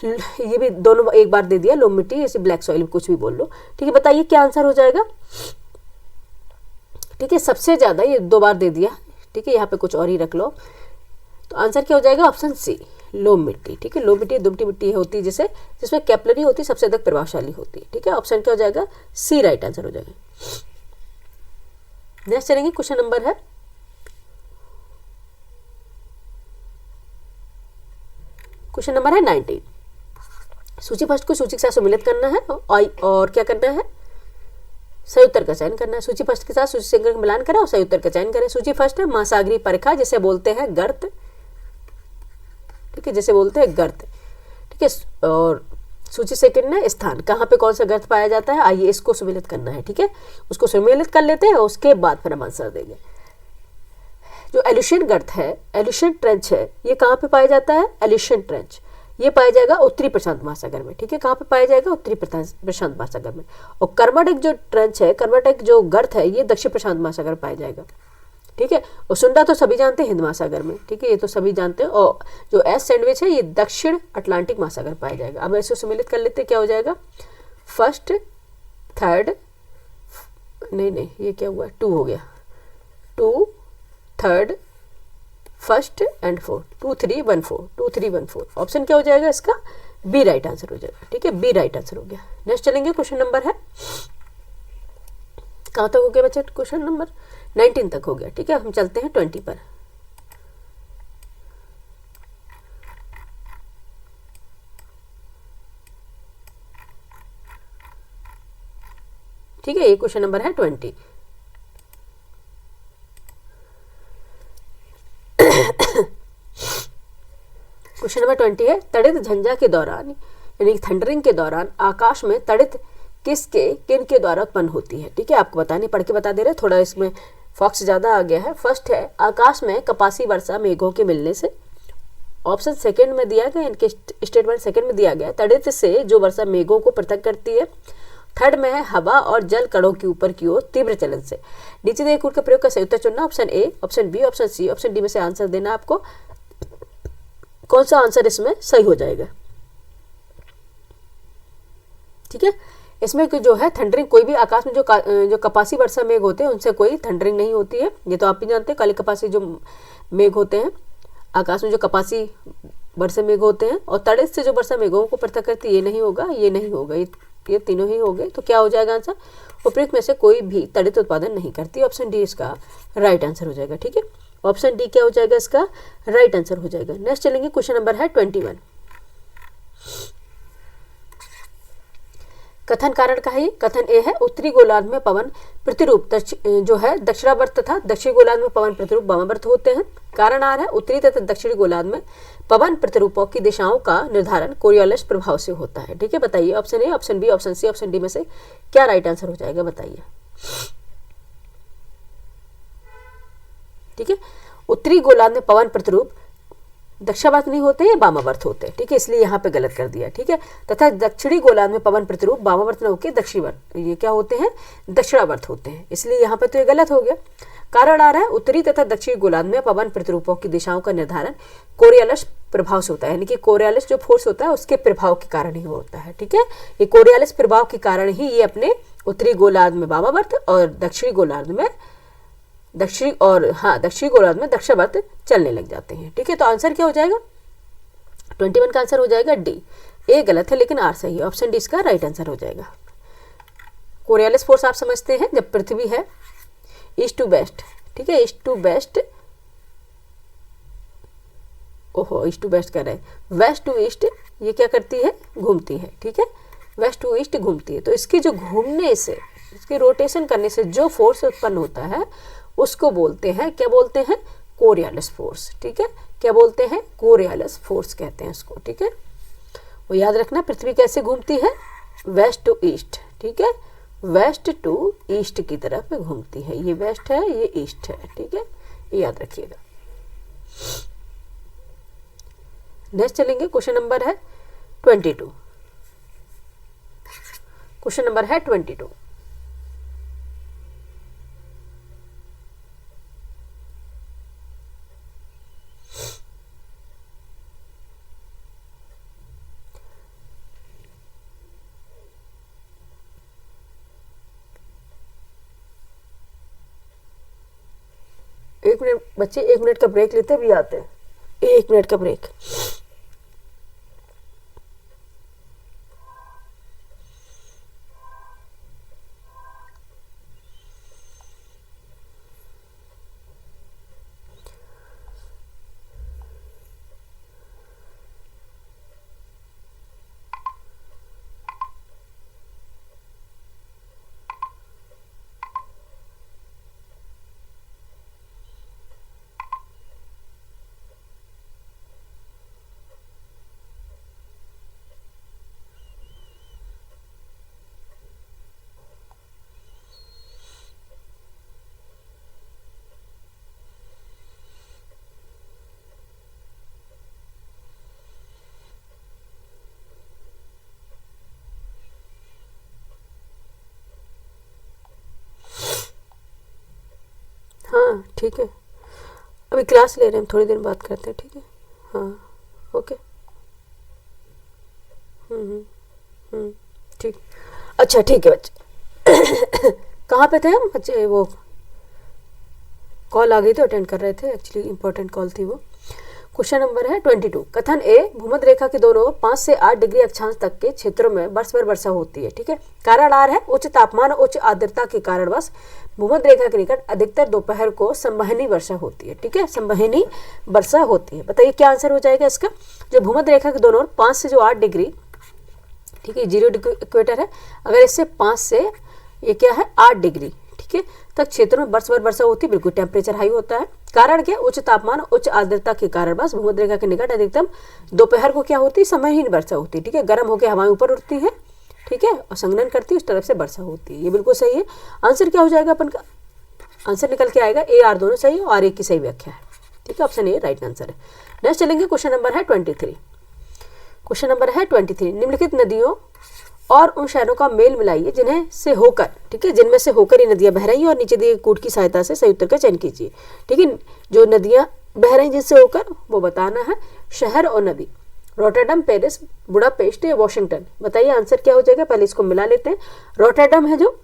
ये भी दोनों एक बार दे दिया, लोम मिट्टी, जैसे ब्लैक सॉइल, कुछ भी बोल लो, ठीक है। बताइए क्या आंसर हो जाएगा, ठीक है, सबसे ज्यादा ये 2 बार दे दिया, ठीक है, यहाँ पे कुछ और ही रख लो। तो आंसर क्या हो जाएगा, ऑप्शन सी लोम मिट्टी, ठीक है। लोम मिट्टी दुमटी मिट्टी होती है जिसमें कैपिलरी होती है सबसे अधिक प्रभावशाली होती है, ठीक है। ऑप्शन क्या हो जाएगा, सी राइट आंसर हो जाएगा। नेक्स्ट चलेंगे, क्वेश्चन नंबर है क्वेश्चन नंबर है 19। सूची फर्स्ट को सूची के साथ सम्मिलित करना है और क्या करना है, सही उत्तर का चयन करना है। सूची फर्स्ट के साथ सूची संख्या का मिलान करें और सही उत्तर का चयन करें। सूची फर्स्ट है महासागरीय परिखा, जिसे बोलते हैं गर्त, ठीक है, जैसे बोलते हैं गर्त, ठीक है। और सूची सेकंड है स्थान, कहाँ पे कौन सा गर्त पाया जाता है, आइए इसको सम्मिलित करना है, ठीक है, उसको सम्मिलित कर लेते हैं और उसके बाद फिर हम आंसर देंगे। जो एल्यूशियन गर्त है, एल्यूशियन ट्रेंच है, ये कहाँ पे पाया जाता है, एल्यूशियन ट्रेंच ये पाया जाएगा उत्तरी प्रशांत महासागर में, ठीक है। कहाँ पे पाया जाएगा, उत्तरी प्रशांत महासागर में। और कर्माटेक जो ट्रेंच है, कर्माटेक जो गर्त है, ये दक्षिण प्रशांत महासागर में पाया जाएगा, ठीक है। और सुंडा तो सभी जानते हैं हिंद महासागर में, ठीक है, ये तो सभी जानते हैं। और जो एस सैंडविच है, ये दक्षिण अटलांटिक महासागर पाया जाएगा। अब इसको सम्मिलित कर लेते हैं, क्या हो जाएगा, फर्स्ट थर्ड, नहीं ये क्या हुआ, 2 हो गया, 2 third first and fourth, 2 3 1 4, 2 3 1 4। Option क्या हो जाएगा इसका, बी राइट आंसर हो जाएगा, ठीक है, बी राइट आंसर हो गया। नेक्स्ट चलेंगे, क्वेश्चन नंबर है, कहाँ तक हो गया बच्चे, क्वेश्चन नंबर 19 तक हो गया, ठीक है। हम चलते हैं 20 पर। ठीक है, ये क्वेश्चन नंबर है 20। क्वेश्चन नंबर 20 है, तड़ित झंझा के दौरान यानी थंडरिंग के दौरान आकाश में तड़ित किन के द्वारा उत्पन्न होती है, ठीक है। आपको बताने पढ़ के बता दे रहे, थोड़ा इसमें फॉक्स ज्यादा आ गया है। फर्स्ट है, आकाश में कपासी वर्षा मेघों के मिलने से। ऑप्शन सेकंड में दिया गया, इनके स्टेटमेंट सेकंड में दिया गया, तड़ित से जो वर्षा मेघों को पृथक करती है। थर्ड में है, हवा और जल कणों के ऊपर की ओर तीव्र चलन से। नीचे दिए कूट का प्रयोग का सही उत्तर चुनना, option A, option B, option C, option D में से आंसर देना आपको, कौन सा आंसर इसमें सही हो जाएगा, ठीक है। इसमें जो है थंडरिंग, कोई भी आकाश में जो कपासी वर्षा मेघ होते हैं उनसे कोई थंडरिंग नहीं होती है, ये तो आप भी जानते हैं। काले कपासी जो मेघ होते हैं आकाश में, जो कपासी वर्षा मेघ होते हैं, और तड़ित से जो वर्षा मेघों को पृथक करती है, ये नहीं होगा, ये नहीं होगा, ये तीनों ही हो गए। तो क्या हो जाएगा आंसर, उपयुक्त में से कोई भी तड़ित उत्पादन नहीं करती। ऑप्शन डी इसका राइट आंसर हो जाएगा, ठीक है। ऑप्शन डी क्या हो जाएगा, इसका राइट आंसर हो जाएगा। नेक्स्ट चलेंगे, क्वेश्चन नंबर है 21। कथन कारण का है ये। कथन ए है उत्तरी गोलार्ध में पवन प्रतिरूप जो है दक्षिणावर्त तथा दक्षिणी गोलार्ध में पवन प्रतिरूप वामावर्त होते हैं। कारण आर है उत्तरी तथा दक्षिणी गोलार्ध में पवन प्रतिरूपों की दिशाओं का निर्धारण कोरियोलिस प्रभाव से होता है। ठीक है, बताइए option A, option B, option C, option D में से क्या राइट आंसर हो जाएगा, बताइए। ठीक है, उत्तरी गोलार्ध में पवन प्रतिरूप दक्षिणावर्त नहीं होते हैं, वामावर्त होते हैं। ठीक है, इसलिए यहाँ पे गलत कर दिया। ठीक है, तथा दक्षिणी गोलार्ध में पवन प्रतिरूप वामावर्त न होकर दक्षिणावर्त, ये क्या होते हैं, दक्षिणावर्त होते हैं, इसलिए यहाँ पे तो ये गलत हो गया। कारण आ रहा है उत्तरी तथा दक्षिणी गोलार्ध में पवन प्रतिरूपों की दिशाओं का निर्धारण कोरियोलिस प्रभाव से होता है, यानी कि कोरियोलिस जो फोर्स होता है उसके प्रभाव के कारण ही होता है। ठीक है, ये कोरियोलिस प्रभाव के कारण ही ये अपने उत्तरी गोलार्ध में वामावर्त और दक्षिणी गोलार्ध में दक्षिणी गोलार्ध में दक्षिणावर्त चलने लग जाते हैं। ठीक है, तो आंसर क्या हो जाएगा, 21 का आंसर हो जाएगा डी। ए गलत है लेकिन आर सही है, ऑप्शन डी इसका राइट आंसर हो जाएगा। कोरियोलिस फोर्स आप समझते हैं जब पृथ्वी है ईस्ट टू वेस्ट। ठीक है, ईस्ट टू वेस्ट, ओहो ईस्ट टू वेस्ट कर रहे हैं, वेस्ट टू ईस्ट ये क्या करती है, घूमती है। ठीक है, वेस्ट टू ईस्ट घूमती है, तो इसकी जो घूमने से, इसके रोटेशन करने से जो फोर्स उत्पन्न होता है उसको बोलते हैं, क्या बोलते हैं, कोरियोलिस फोर्स। ठीक है, क्या बोलते हैं, कोरियोलिस फोर्स कहते हैं उसको। ठीक है, वो याद रखना पृथ्वी कैसे घूमती है, वेस्ट टू ईस्ट। ठीक है, वेस्ट टू ईस्ट की तरफ घूमती है, ये वेस्ट है ये ईस्ट है। ठीक है, ये याद रखिएगा। नेक्स्ट चलेंगे, क्वेश्चन नंबर है 22। क्वेश्चन नंबर है 22। एक मिनट बच्चे, 1 मिनट का ब्रेक लेते भी आते हैं, 1 मिनट का ब्रेक। हाँ ठीक है, अभी क्लास ले रहे हैं, हम थोड़ी देर बात करते हैं। ठीक है, हाँ ओके, ठीक, अच्छा ठीक है बच्चे। कहाँ पे थे हम बच्चे, वो कॉल आ गई तो अटेंड कर रहे थे, एक्चुअली इंपॉर्टेंट कॉल थी वो। क्वेश्चन नंबर है 22। कथन ए भूमध्य रेखा के दोनों 5 से 8 डिग्री अक्षांश तक के क्षेत्रों में वर्ष भर वर्षा होती है। ठीक है, कारण आर है उच्च तापमान और उच्च आर्द्रता के कारणवश भूमध्य रेखा के निकट अधिकतर दोपहर को संवहनी वर्षा होती है। ठीक है, संवहनी वर्षा होती है। बताइए क्या आंसर हो जाएगा इसका। जो भूमध्य रेखा के दोनों 5 से जो 8 डिग्री, ठीक है, 0 इक्वेटर है, अगर इससे 5 से ये क्या है 8 डिग्री, ठीक है, तक क्षेत्र में वर्ष भर वर्षा होती है, बिल्कुल टेम्परेचर हाई होता है। कारण क्या, उच्च तापमान उच्च आर्द्रता के कारण बस भूमध्य रेखा के निकट अधिकतम दोपहर को क्या होती है, समयहीन वर्षा होती है। ठीक है, गर्म होकर हवाएं ऊपर उठती है, ठीक है, और संघनन करती है, उस तरफ से वर्षा होती है। ये बिल्कुल सही है। आंसर क्या हो जाएगा अपन का, आंसर निकल के आएगा ए आर दोनों सही और ए की सही व्याख्या है। ठीक है, ऑप्शन ए राइट आंसर है। नेक्स्ट चलेंगे, क्वेश्चन नंबर है 23। क्वेश्चन नंबर है 23। निम्नलिखित नदियों और उन शहरों का मेल मिलाइए जिन्हें से होकर, ठीक है, जिनमें से होकर ये नदियां बह रही हैं, और नीचे दिए कूट की सहायता से सही उत्तर का चयन कीजिए। ठीक है, जो नदियां बह रही जिनसे होकर वो बताना है, शहर और नदी। रोटरडम, पेरिस, बुडापेस्ट या वॉशिंगटन। बताइए आंसर क्या हो जाएगा। पहले इसको मिला लेते हैं। रोटरडम है, जो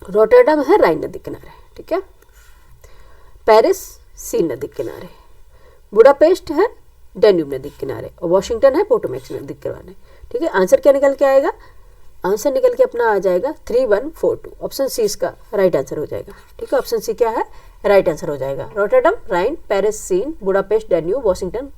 रोटरडम है राइन नदी किनारे, ठीक है, पेरिस सीन नदी किनारे, बुडापेस्ट है डेन्यूब नदी किनारे, और वॉशिंगटन है पोटोमैक नदी किनारे। ठीक है, आंसर क्या निकल के आएगा, आंसर निकल के अपना आ जाएगा 3142। ऑप्शन सी इसका राइट आंसर हो जाएगा। ठीक है, ऑप्शन सी क्या है, राइट आंसर हो जाएगा। Rotterdam, Rhine, Paris Seine, Budapest, Danube, Washington,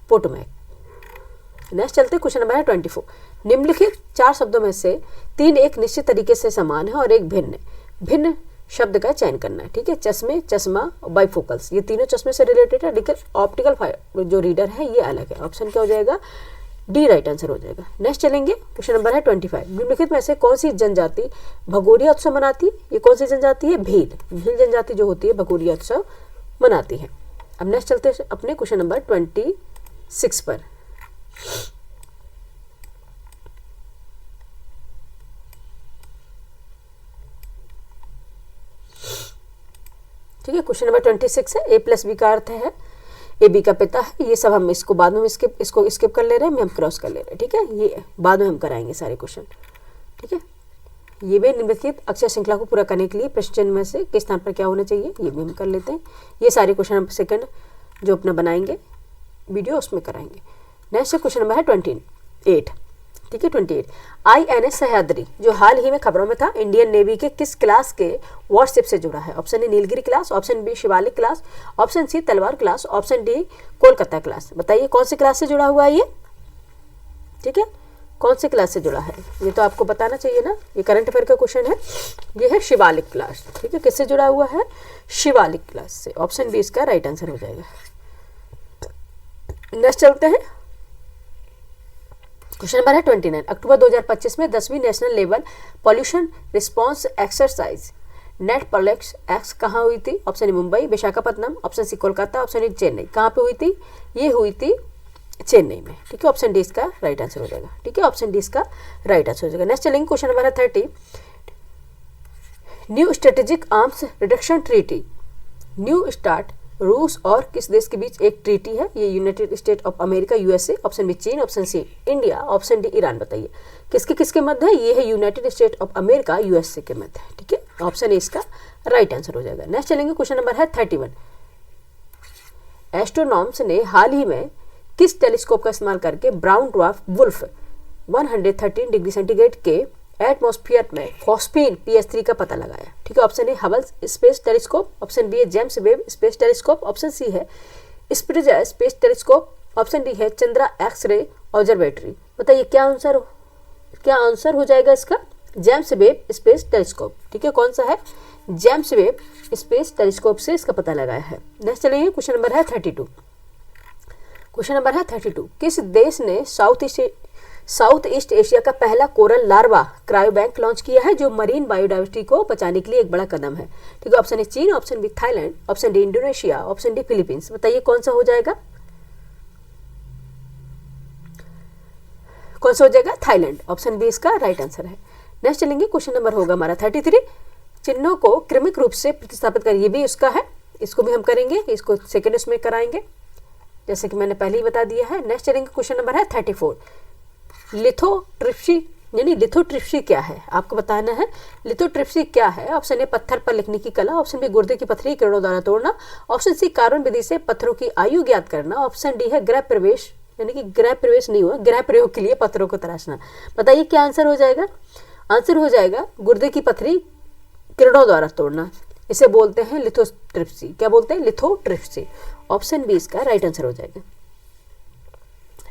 Potomac. Next चलते हैं, क्वेश्चन नंबर है 24। निम्नलिखित 4 शब्दों में से 3 एक निश्चित तरीके से समान है और एक भिन्न है। भिन्न शब्द का चयन करना है, ठीक है। चश्मे, चश्मा, बाइफोकल्स, ये तीनों चश्मे से रिलेटेड है, लेकिन ऑप्टिकल जो रीडर है ये अलग है। ऑप्शन क्या हो जाएगा, डी राइट आंसर हो जाएगा। नेक्स्ट चलेंगे, क्वेश्चन नंबर है 25। निम्नलिखित में से कौन सी जनजाति भगोरिया उत्सव मनाती है? ये कौन सी जनजाति है? भील। भील जनजाति जो होती है भगोरिया उत्सव मनाती है। अब नेक्स्ट चलते हैं अपने क्वेश्चन नंबर 26 पर। ठीक है, क्वेश्चन नंबर 26 है, ए प्लस बी का अर्थ है ए बी का पिता है। ये सब हम इसको बाद में इसको स्किप कर ले रहे हैं, हम क्रॉस कर ले रहे हैं, ठीक है। ये बाद में हम कराएंगे सारे क्वेश्चन, ठीक है। ये भी निम्नलिखित अक्षर श्रृंखला को पूरा करने के लिए प्रश्न चिन्ह में से किस स्थान पर क्या होना चाहिए, ये भी हम कर लेते हैं। ये सारे क्वेश्चन हम सेकंड जो अपना बनाएंगे वीडियो उसमें कराएंगे। नेक्स्ट क्वेश्चन नंबर है 28, ठीक है। 28, INS सह्याद्री जो हाल ही में खबरों में था, इंडियन नेवी के किस क्लास के वॉरशिप से जुड़ा है? Option A Nilgiri class, option B Shivalik class, option C Talwar class, option D Kolkata class. बताइए कौन सी क्लास से जुड़ा हुआ है ये, ठीक है। कौन सी क्लास से जुड़ा है ये तो आपको बताना चाहिए ना, ये करंट अफेयर का क्वेश्चन है। ये है शिवालिक क्लास, ठीक है। किससे जुड़ा हुआ है? शिवालिक क्लास से। ऑप्शन बी इसका राइट आंसर हो जाएगा। नेक्स्ट चलते हैं, क्वेश्चन नंबर है 29। अक्टूबर 2025 में 10वीं national level pollution response exercise नेट पॉलेक्स एक्स कहाँ हुई थी? Option A Mumbai, Visakhapatnam, option C Kolkata, option D Chennai. कहाँ पे हुई थी? ये हुई थी चेन्नई में, ठीक है। ऑप्शन डी इसका राइट आंसर हो जाएगा, ठीक है। ऑप्शन डी इसका राइट आंसर हो जाएगा। नेक्स्ट चलेंगे, क्वेश्चन नंबर है 30। New strategic arms reduction treaty, new start रूस और किस देश के बीच एक ट्रीटी है? ये United State of America USA, option B चीन, option C India, option D Iran. बताइए किसके मध्य है? ये है United State of America USA के मध्य है, ठीक है। ऑप्शन ए इसका राइट आंसर हो जाएगा। नेक्स्ट चलेंगे, क्वेश्चन नंबर है 31। एस्ट्रोनॉम्स ने हाल ही में किस टेलीस्कोप का इस्तेमाल करके brown dwarf Wolf 113 degree centigrade के एटमॉस्फेयर में फॉस्फीन PS3 का पता लगाया? ठीक है। Option A Hubble space telescope, option B है James Webb space telescope, option C है Spitzer space telescope, option D है चंद्रा एक्स-रे ऑब्जर्वेटरी। बताइए क्या आंसर हो जाएगा इसका? जेम्स वेब स्पेस टेलीस्कोप, ठीक है। कौन सा है? जेम्स वेब स्पेस टेलीस्कोप से इसका पता लगाया है। नेक्स्ट चलिए, क्वेश्चन नंबर है 32। क्वेश्चन नंबर है 32। किस देश ने साउथ ईस्ट एशिया का पहला coral larva cryo bank launch किया है, जो मरीन बायोडाइवर्सिटी को बचाने के लिए एक बड़ा कदम है? ठीक है। ऑप्शन ए चीन, option B Thailand, option D Indonesia, option D Philippines. बताइए कौन सा हो जाएगा? कौन सा हो जाएगा? थाईलैंड। ऑप्शन बी इसका राइट आंसर है। नेक्स्ट चलेंगे, क्वेश्चन नंबर होगा हमारा 33। चिन्हों को क्रमिक रूप से प्रतिस्थापित कर, ये भी उसका है, इसको भी हम करेंगे, इसको सेकेंड उसमें कराएंगे जैसे कि मैंने पहले ही बता दिया है। नेक्स्ट चलेंगे, क्वेश्चन नंबर है 34। लिथोट्रिप्सी यानी लिथोट्रिप्सी क्या है आपको बताना है। लिथोट्रिप्सी क्या है? ऑप्शन ए पत्थर पर लिखने की कला, ऑप्शन बी गुर्दे की पथरी किरणों द्वारा तोड़ना, ऑप्शन सी कार्बन विधि से पत्थरों की आयु ज्ञात करना, ऑप्शन डी है गृह प्रवेश यानी कि गृह प्रवेश नहीं हुआ, गृह प्रयोग के लिए पत्थरों को तराशना। बताइए क्या आंसर हो जाएगा? आंसर हो जाएगा गुर्दे की पथरी किरणों द्वारा तोड़ना, इसे बोलते हैं लिथोट्रिप्सी। क्या बोलते हैं? लिथोट्रिप्सी। ऑप्शन बी इसका राइट आंसर हो जाएगा,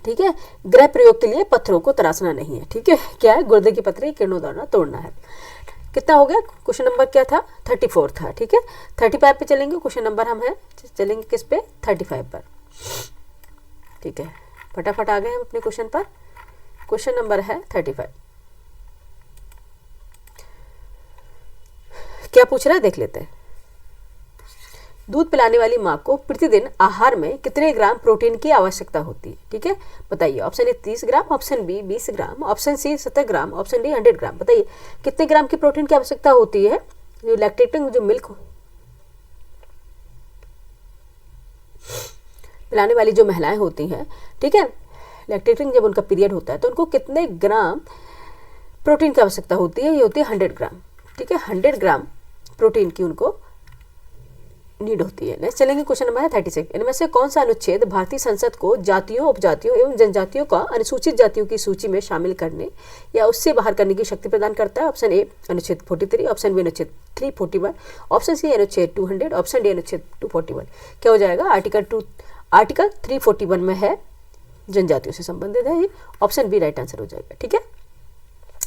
ठीक है। गृह प्रयोग के लिए पत्थरों को तराशना नहीं है, ठीक है। क्या है? गुर्दे की पथरी किरणों द्वारा तोड़ना है। कितना हो गया? क्वेश्चन नंबर क्या था? 34 था, ठीक है। 35 पे चलेंगे, क्वेश्चन नंबर हम है चलेंगे किस पे? 35 पर, ठीक है। फटाफट आ गए हम अपने क्वेश्चन पर। क्वेश्चन नंबर है 35। क्या पूछ रहा है देख लेते हैं। दूध पिलाने वाली माँ को प्रतिदिन आहार में कितने ग्राम प्रोटीन की आवश्यकता होती है? ठीक है, बताइए। Option A 30 gram, option B 20 gram, option C 70 gram, option D 100 gram. बताइए कितने ग्राम की प्रोटीन की आवश्यकता होती है जो लैक्टेटिंग जो मिल्क पिलाने वाली जो महिलाएं होती हैं, ठीक है, लैक्टेटिंग जब उनका पीरियड होता है तो उनको कितने ग्राम प्रोटीन की आवश्यकता होती है? ये होती है 100 ग्राम, ठीक है। 100 ग्राम प्रोटीन की उनको नीड होती है। नेक्स्ट चलेंगे, क्वेश्चन नंबर है 36। इनमें से कौन सा अनुच्छेद भारतीय संसद को जातियों, उपजातियों एवं जनजातियों का अनुसूचित जातियों की सूची में शामिल करने या उससे बाहर करने की शक्ति प्रदान करता है? ऑप्शन ए अनुच्छेद 43, ऑप्शन बी अनुच्छेद 341, ऑप्शन सी अनुच्छेद 200, ऑप्शन डी अनुच्छेद 241। क्या हो जाएगा? आर्टिकल 341 में है जनजातियों से संबंधित है ये, ऑप्शन बी राइट आंसर हो जाएगा। ठीक है,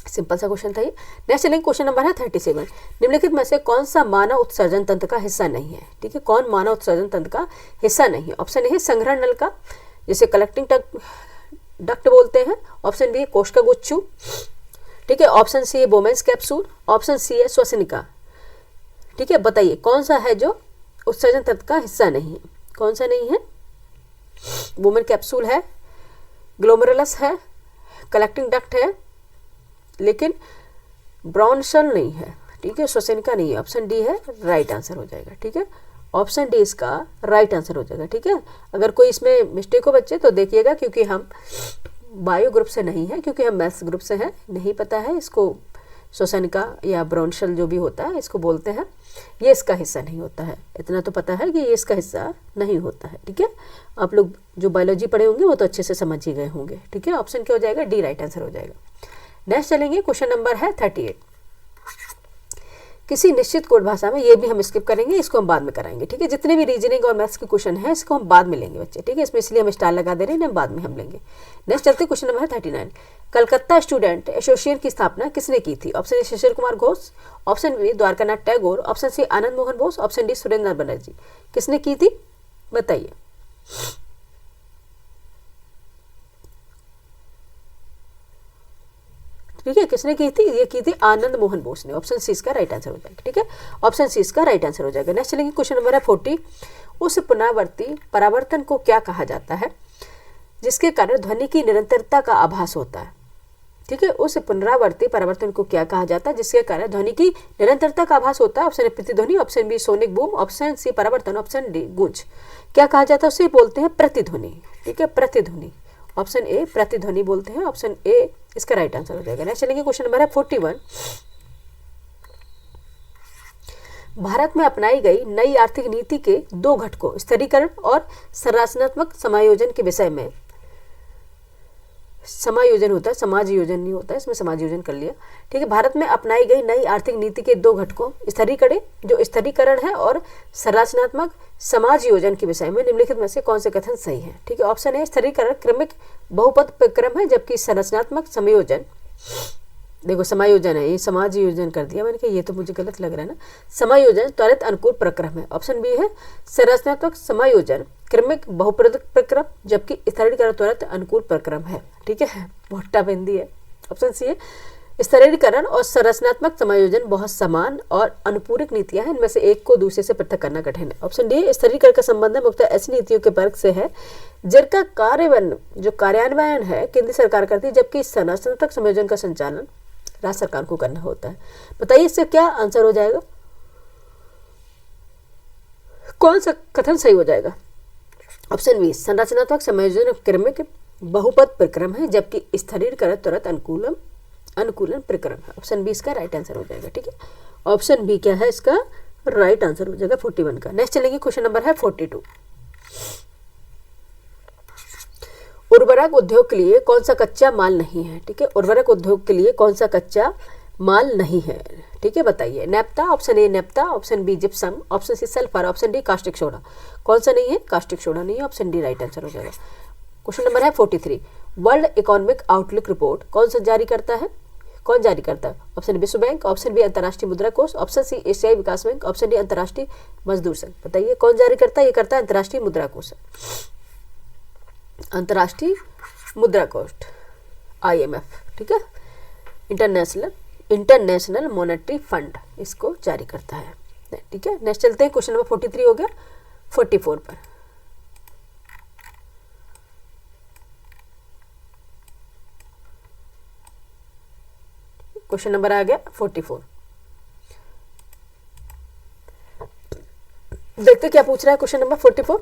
सिंपल सा क्वेश्चन था ये। नेक्स्ट चलेंगे, क्वेश्चन नंबर है 37। निम्नलिखित में से कौन सा मानव उत्सर्जन तंत्र का हिस्सा नहीं है? ठीक है, कौन मानव उत्सर्जन तंत्र का हिस्सा नहीं है? ऑप्शन ए है संग्रहण नल का, जिसे कलेक्टिंग डक्ट बोलते हैं। ऑप्शन बी है कोश का गुच्छू। ठीक है, ऑप्शन सी है बोमेंस कैप्सूल। ऑप्शन सी है श्वसनिका। ठीक है, बताइए कौन सा है जो उत्सर्जन तंत्र का हिस्सा नहीं है? कौन सा नहीं है? बोमेन कैप्सूल है, ग्लोमेरुलस है, कलेक्टिंग डक्ट है, लेकिन ब्राउनशल नहीं है। ठीक है, श्वसनिका नहीं है। ऑप्शन डी है राइट आंसर हो जाएगा। ठीक है, ऑप्शन डी इसका राइट आंसर हो जाएगा। ठीक है, अगर कोई इसमें मिस्टेक हो बच्चे तो देखिएगा, क्योंकि हम बायो ग्रुप से नहीं है, क्योंकि हम मैथ्स ग्रुप से हैं, नहीं पता है इसको श्वसनिका या ब्राउनशल जो भी होता है इसको बोलते हैं, ये इसका हिस्सा नहीं होता है। इतना तो पता है कि ये इसका हिस्सा नहीं होता है। ठीक है, आप लोग जो बायोलॉजी पढ़े होंगे वो तो अच्छे से समझ ही गए होंगे। ठीक है, ऑप्शन क्या हो जाएगा? डी राइट आंसर हो जाएगा। नेक्स्ट चलेंगे, क्वेश्चन नंबर है 38। किसी निश्चित कोड भाषा में, ये भी हम स्किप करेंगे, इसको हम बाद में कराएंगे। ठीक है, जितने भी रीजनिंग और मैथ्स के क्वेश्चन हैं इसको हम बाद में लेंगे बच्चे। ठीक है, इसमें इसलिए हम स्टार लगा दे रहे हैं, बाद में हम लेंगे। नेक्स्ट चलते क्वेश्चन नंबर है 39। कलकत्ता स्टूडेंट एसोसिएशन की स्थापना किसने की थी? Option A Shishir Kumar Ghosh, option B Dwarkanath Tagore, option C Anand Mohan Bose, option D Surendra Banerjee. किसने की थी बताइए? ठीक है, किसने की थी? ये की थी आनंद मोहन बोस ने। ऑप्शन सी इसका राइट आंसर हो जाएगा। ठीक है, ऑप्शन सी इसका राइट आंसर हो जाएगा। नेक्स्ट चलेंगे, क्वेश्चन नंबर है 40। उस पुनरावर्ती परावर्तन को क्या कहा जाता है जिसके कारण ध्वनि की निरंतरता का आभास होता है? ठीक है, उस पुनरावर्ती परावर्तन को क्या कहा जाता है जिसके कारण ध्वनि की निरंतरता का आभास होता है? ऑप्शन ए प्रतिध्वनि, option B sonic boom, option C परावर्तन, ऑप्शन डी गूंज। क्या कहा जाता है? उसे बोलते हैं प्रतिध्वनि। ठीक है, प्रतिध्वनि। ऑप्शन ए प्रतिध्वनि बोलते हैं, ऑप्शन ए इसका राइट आंसर हो जाएगा। नेक्स्ट चलेंगे, क्वेश्चन नंबर है 41। भारत में अपनाई गई नई आर्थिक नीति के दो घटकों स्थिरीकरण और संरचनात्मक समायोजन के विषय में, समायोजन होता है, समाज योजन नहीं होता है, इसमें समाज योजन कर लिया। ठीक है, भारत में अपनाई गई नई आर्थिक नीति के दो घटकों स्थिरीकरण, जो स्थिरीकरण है, और संरचनात्मक समाज योजन के विषय में निम्नलिखित में से कौन से कथन सही है? ठीक है, ऑप्शन ए स्थिरीकरण क्रमिक बहुपद प्रक्रम है, जबकि संरचनात्मक समायोजन, देखो समायोजन है, ये समाज योजन कर दिया मैंने कि ये तो मुझे गलत लग रहा है ना, समायोजन त्वरित अनुकूल प्रक्रम है। ऑप्शन बी है संरचनात्मक समायोजन क्रमिक बहुपद प्रक्रम, जबकि स्थिरीकरण त्वरित अनुकूल प्रक्रम है। ठीक है, बहुत टफ हिंदी है। ऑप्शन सी है स्थिरीकरण और संरचनात्मक समायोजन बहुत समान और अनुपूरक नीतियां हैं, इनमें से एक को दूसरे से पृथक करना कठिन है। ऑप्शन डी स्थिरीकरण का संबंध मुख्यतः ऐसी नीतियों के वर्ग से है जिनका कार्यान्वयन है केंद्र सरकार करती है, जबकि संरचनात्मक समायोजन का संचालन राज्य सरकार को करना होता है। बताइए इससे क्या आंसर हो जाएगा? कौन सा कथन सही हो जाएगा? ऑप्शन बी संरचनात्मक समायोजन क्रमिक बहुपद प्रक्रम है, जबकि स्थिरीकरण त्वरित अनुकूलन प्रक्रम है। ऑप्शन बी इसका राइट आंसर हो जाएगा। ठीक है, ऑप्शन बी क्या है इसका राइट आंसर हो जाएगा 41 का। नेक्स्ट चलेंगे, क्वेश्चन नंबर है 42। उर्वरक उद्योग के लिए कौन सा कच्चा माल नहीं है? ठीक है, उर्वरक उद्योग के लिए कौन सा कच्चा माल नहीं है? ठीक है, बताइए। Naphtha, option A naphtha, option B gypsum, option C sulphur, option D caustic soda. कौन सा नहीं है? कास्टिक सोडा नहीं है, ऑप्शन डी राइट आंसर हो जाएगा। क्वेश्चन नंबर है 43। वर्ल्ड इकोनॉमिक आउटलुक रिपोर्ट कौन सा जारी करता है? कौन जारी करता है? ऑप्शन विश्व बैंक, ऑप्शन बी अंतर्राष्ट्रीय मुद्रा कोष, ऑप्शन सी एशियाई विकास बैंक, ऑप्शन डी अंतर्राष्ट्रीय मजदूर संघ। बताइए कौन जारी करता है? ये करता है अंतर्राष्ट्रीय मुद्रा कोष, अंतर्राष्ट्रीय मुद्रा कोष IMF। ठीक है, इंटरनेशनल मॉनेटरी फंड इसको जारी करता है। ठीक है, नेक्स्ट चलते हैं, क्वेश्चन नंबर 43 हो गया। 44 पर क्वेश्चन नंबर आ गया 44। देखते क्या पूछ रहा है क्वेश्चन नंबर 44।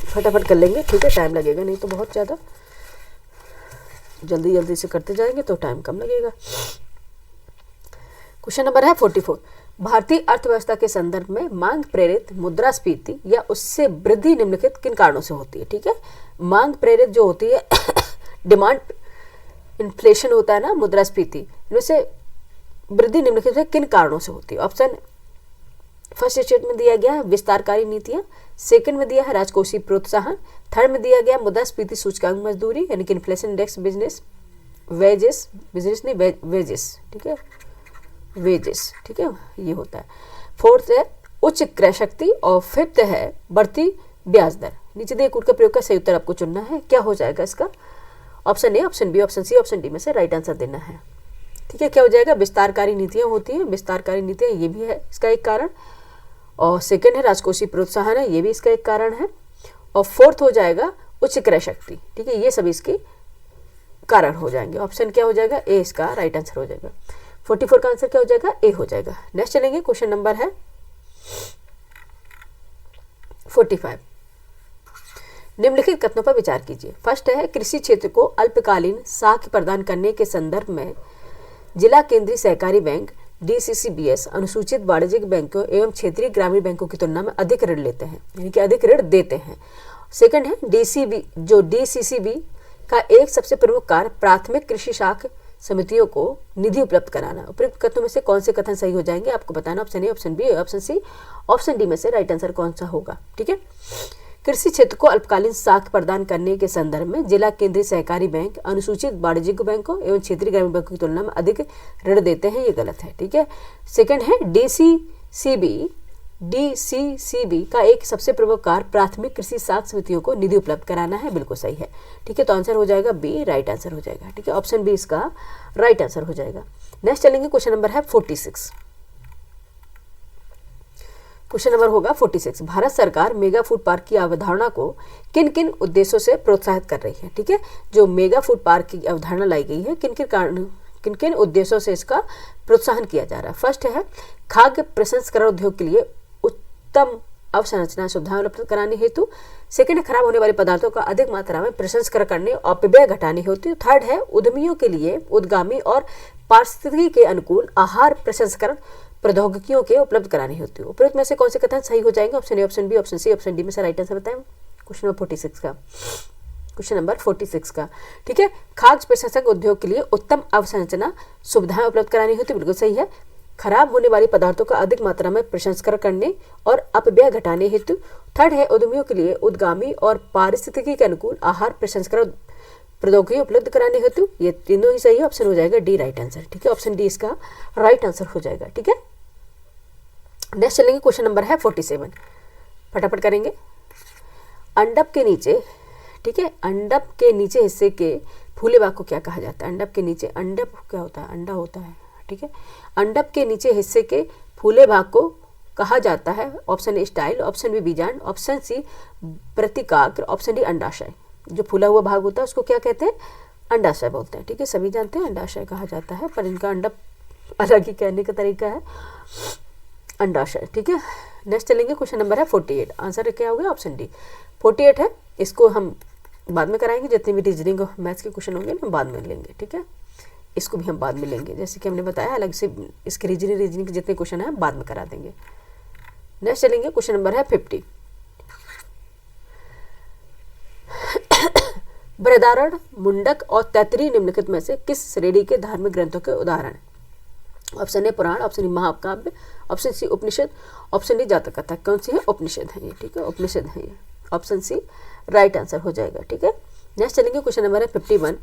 फटाफट कर लेंगे, ठीक है, टाइम लगेगा नहीं तो बहुत ज़्यादा, जल्दी जल्दी से करते जाएंगे तो टाइम कम लगेगा। क्वेश्चन नंबर है 44। भारतीय अर्थव्यवस्था के संदर्भ में मांग प्रेरित मुद्रास्फीति या उससे वृद्धि निम्नलिखित किन कारणों से होती है? ठीक है, मांग प्रेरित जो होती है डिमांड इन्फ्लेशन होता है ना, मुद्रास्फीति, इनमें से वृद्धि निम्नलिखित से किन कारणों से होती है? ऑप्शन फर्स्ट स्टेटमेंट में दिया गया है विस्तारकारी नीतियां, सेकंड में दिया है राजकोषीय प्रोत्साहन, थर्ड में दिया गया मुद्रास्फीति सूचकांक मजदूरी यानी कि inflation index business wages, business नहीं वेजेस, ठीक है, वेजेस, ठीक है, ये होता है। फोर्थ है उच्च क्रय शक्ति और फिफ्थ है बढ़ती ब्याज दर। नीचे दिए कूट का प्रयोग का सही उत्तर आपको चुनना है। क्या हो जाएगा इसका? Option A, option B, option C, option D में से राइट आंसर देना है। ठीक है, क्या हो जाएगा? विस्तारकारी नीतियां होती हैं, विस्तारकारी नीतियां, ये भी है इसका एक कारण। और सेकंड है राजकोषीय प्रोत्साहन है, ये भी इसका एक कारण है। और फोर्थ हो जाएगा उच्च क्रय शक्ति। ठीक है, ये सभी इसके कारण हो जाएंगे। ऑप्शन क्या हो जाएगा? ए इसका राइट आंसर हो जाएगा। 44 का आंसर क्या हो जाएगा? ए हो जाएगा। नेक्स्ट चलेंगे, क्वेश्चन नंबर है 45। निम्नलिखित कथनों पर विचार कीजिए। फर्स्ट है कृषि क्षेत्र को अल्पकालीन साख प्रदान करने के संदर्भ में जिला केंद्रीय सहकारी बैंक DCCBS अनुसूचित वाणिज्यिक बैंकों एवं क्षेत्रीय ग्रामीण बैंकों की तुलना में अधिक ऋण लेते हैं, यानी कि अधिक ऋण देते हैं। सेकंड है DCCB का एक सबसे प्रमुख कार्य प्राथमिक कृषि शाख समितियों को निधि उपलब्ध कराना। उपयुक्त कथनों में से कौन से कथन सही हो जाएंगे आपको बताना। Option A, option B, option C, option D में से राइट आंसर कौन सा होगा। ठीक है, कृषि क्षेत्र को अल्पकालीन साख प्रदान करने के संदर्भ में जिला केंद्रीय सहकारी बैंक अनुसूचित वाणिज्यिक बैंकों एवं क्षेत्रीय ग्रामीण बैंकों की तुलना में अधिक ऋण देते हैं, ये गलत है। ठीक है, सेकंड है DCCB का एक सबसे प्रमुख कार्य प्राथमिक कृषि साख समितियों को निधि उपलब्ध कराना है, बिल्कुल सही है। ठीक है, तो आंसर हो जाएगा बी, राइट आंसर हो जाएगा। ठीक है, ऑप्शन बी इसका राइट आंसर हो जाएगा। नेक्स्ट चलेंगे, क्वेश्चन नंबर है 46। क्वेश्चन नंबर होगा 46। भारत सरकार मेगा फूड पार्क की अवधारणा को किन किन उद्देश्यों से प्रोत्साहित कर रही है? ठीक है, जो मेगा फूड पार्क की अवधारणा लाई गई है, किन किन उद्देश्यों से इसका प्रोत्साहन किया जा रहा है? फर्स्ट है खाद्य प्रसंस्करण उद्योग के लिए उत्तम अवसंरचना सुविधाएं उपलब्ध कराने हेतु। सेकंड है खराब होने वाले पदार्थों का अधिक मात्रा में प्रसंस्करण करने और अपव्यय घटाने हेतु। थर्ड है उद्यमियों के लिए उद्गामी और पारिस्थितिकी के अनुकूल आहार प्रसंस्करण प्रौद्योगिकियों के उपलब्ध कराने हेतु। उपयुक्त में से कौन से कथन सही हो जाएंगे? Option A, option B, option C, option D में से राइट आंसर बताएं। क्वेश्चन नंबर 46 का, क्वेश्चन नंबर 46 का। ठीक है, खाद्य प्रसंस्करण उद्योग के लिए उत्तम अवसंरचना सुविधाएं उपलब्ध करानी हेतु, बिल्कुल सही है। खराब होने वाली पदार्थों का अधिक मात्रा में प्रसंस्करण करने और अपव्यय घटाने हेतु। थर्ड है उद्यमियों के लिए उद्गामी और पारिस्थितिकी के अनुकूल आहार प्रसंस्करण प्रौद्योगिकी उपलब्ध कराने हेतु। ये तीनों ही सही है, ऑप्शन हो जाएगा डी राइट आंसर। ठीक है, ऑप्शन डी इसका राइट आंसर हो जाएगा। ठीक है, नेक्स्ट चलेंगे, क्वेश्चन नंबर है 47। फटाफट करेंगे। अंडप के नीचे, ठीक है, अंडप के नीचे हिस्से के फूले भाग को क्या कहा जाता है? अंडप के नीचे, अंडप क्या होता है? अंडा होता है। ठीक है, अंडप के नीचे हिस्से के फूले भाग को कहा जाता है। Option A style, option B बीजांड, ऑप्शन सी प्रतिकाग्र, ऑप्शन डी अंडाशय। जो फूला हुआ भाग होता है उसको क्या कहते हैं? अंडाशय बोलते हैं। ठीक है, सभी जानते हैं अंडाशय कहा जाता है, पर इनका अंडप अलग ही कहने का तरीका है, अंडाशय। ठीक है, नेक्स्ट चलेंगे, क्वेश्चन नंबर है 48। आंसर क्या हो गया? ऑप्शन डी 48 है। इसको हम बाद में कराएंगे, जितने भी रीजनिंग और मैथ्स के क्वेश्चन होंगे ना बाद में लेंगे। ठीक है, इसको भी हम बाद में लेंगे, जैसे कि हमने बताया अलग से इसके रीजनिंग के जितने क्वेश्चन हैं बाद में करा देंगे। नेक्स्ट चलेंगे, क्वेश्चन नंबर है 50। बृहदारण्यक, मुंडक और तैत्तिरीय निम्नलिखित में से किस श्रेणी के धार्मिक ग्रंथों के उदाहरण? Option A Purana, option A महाकाव्य, ऑप्शन सी उपनिषद, ऑप्शन डी जातक कथा। कौन सी है? उपनिषद है ये। ठीक है, उपनिषद है ये, ऑप्शन सी राइट आंसर हो जाएगा। ठीक है, नेक्स्ट चलेंगे, क्वेश्चन नंबर है 51।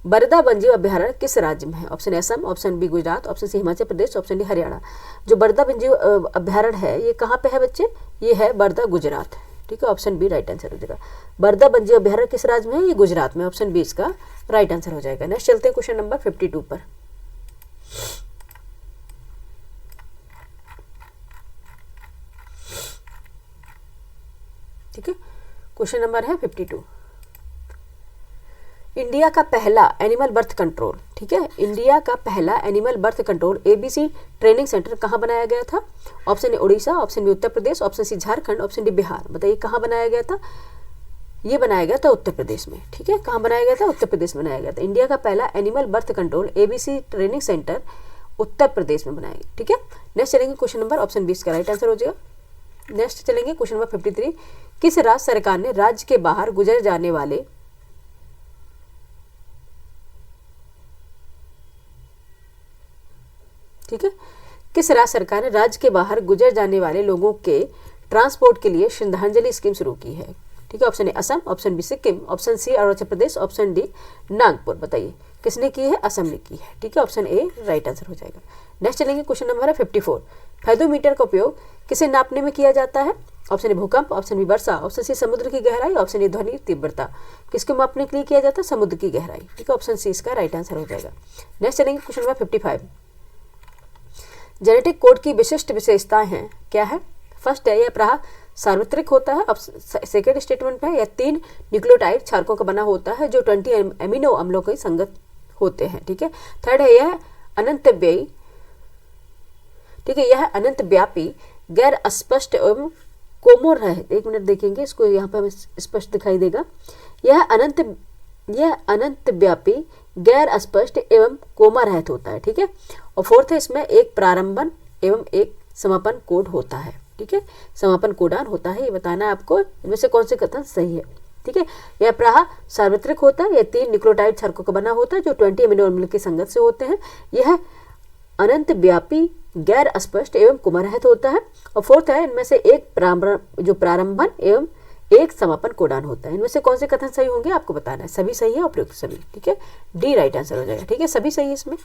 बरदा वन्यजीव अभ्यारण्य किस राज्य में है? Option A Assam, option B Gujarat, option C Himachal Pradesh, option D Haryana. जो बरदा वन्यजीव अभ्यारण्य है ये कहाँ पे है बच्चे? ये है बरदा, गुजरात। ठीक है, ऑप्शन बी राइट आंसर हो जाएगा। बरदा वन्यजीव अभ्यारण्य किस राज्य में है? ये गुजरात में, ऑप्शन बी इसका राइट आंसर हो जाएगा। नेक्स्ट चलते हैं क्वेश्चन नंबर 52 पर। ठीक है, क्वेश्चन नंबर है 52। इंडिया का पहला एनिमल बर्थ कंट्रोल, ठीक है, इंडिया का पहला animal birth control ABC training centre कहाँ बनाया गया था? Option A Orissa, option B Uttar Pradesh, option C Jharkhand, option D Bihar. बताइए कहाँ बनाया गया था? ये बनाया गया था उत्तर प्रदेश में। ठीक है, कहाँ बनाया गया था? उत्तर प्रदेश में बनाया गया था। इंडिया का पहला animal birth control ABC training centre Uttar Pradesh में बनाया गया। ठीक है, नेक्स्ट चलेंगे, क्वेश्चन नंबर ऑप्शन 20 का राइट आंसर हो जाएगा। नेक्स्ट चलेंगे, क्वेश्चन नंबर 53। किस राज्य सरकार ने राज्य के बाहर गुजर जाने वाले ठीक है, किस राज्य सरकार ने राज्य के बाहर गुजर जाने वाले लोगों के ट्रांसपोर्ट के लिए श्रद्धांजलि स्कीम शुरू की है? ठीक है, option A Assam, option B Sikkim, option C Arunachal Pradesh, option D Nagpur. बताइए किसने की है? असम ने की है। ठीक है, ऑप्शन ए राइट आंसर हो जाएगा। नेक्स्ट चलेंगे, क्वेश्चन नंबर है 54। फेदोमीटर का उपयोग किसे नापने में किया जाता है? ऑप्शन ए भूकंप, ऑप्शन बी वर्षा, ऑप्शन सी समुद्र की गहराई, ऑप्शन ए ध्वनि तीव्रता। किसको मापने के लिए किया जाता है? समुद्र की गहराई। ठीक है, ऑप्शन सी इसका राइट आंसर हो जाएगा। नेक्स्ट चलेंगे, क्वेश्चन नंबर 55। जेनेटिक कोड की विशिष्ट विशेषताएं हैं, क्या है? फर्स्ट है, यह प्रायः सार्वत्रिक होता है। अब सेकेंड स्टेटमेंट है, यह 3 न्यूक्लियोटाइड क्षारकों का बना होता है जो 20 एमिनो अम्लों के संगत होते हैं। ठीक है, थर्ड है, यह अनंत व्ययी, ठीक है, यह अनंत व्यापी, गैर अस्पष्ट एवं कोमोर है। एक मिनट देखेंगे इसको, यहाँ पर हमें स्पष्ट दिखाई देगा। यह अनंत व्यापी, गैर अस्पष्ट एवं कोमा रहित होता है। ठीक है, और फोर्थ है, इसमें एक प्रारंभन एवं एक समापन कोड होता है। ठीक है, समापन कोडान होता है। ये बताना है आपको इनमें से कौन से कथन सही है। ठीक है, यह प्रायः सार्वत्रिक होता है। यह 3 न्यूक्लियोटाइड क्षारकों का बना होता है जो 20 अमीनो अम्ल की संगत से होते हैं। यह अनंत व्यापी, गैर अस्पष्ट एवं कुमरहित होता है। और फोर्थ है, इनमें से एक प्रारंभन एवं एक समापन कोडान होता है। इनमें से कौन से कथन सही होंगे आपको बताना है। सभी सही है, उपयुक्त सभी। ठीक है, डी राइट आंसर हो जाएगा। ठीक है, सभी सही है इसमें।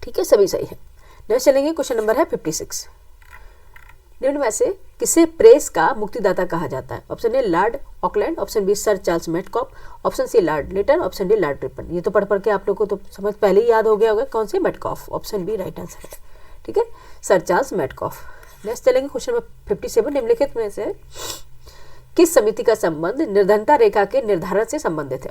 ठीक है, सभी सही है। नेक्स्ट चलेंगे, क्वेश्चन नंबर है 56। निम्न में से किसे प्रेस का मुक्तिदाता कहा जाता है? Option A Lord Auckland, option B Sir Charles Metcalfe, option C Lord Lytton, option D Lord Ripon. ये तो पढ़ के आप लोग को तो समझ पहले ही याद हो गया होगा कौन से? Metcalfe. Option B right answer है। ठीक है, सर चार्ल्स मेटकॉफ। नेक्स्ट चलेंगे, क्वेश्चन नंबर 57। निम्नलिखित में से किस समिति का संबंध निर्धनता रेखा के निर्धारण से संबंधित है?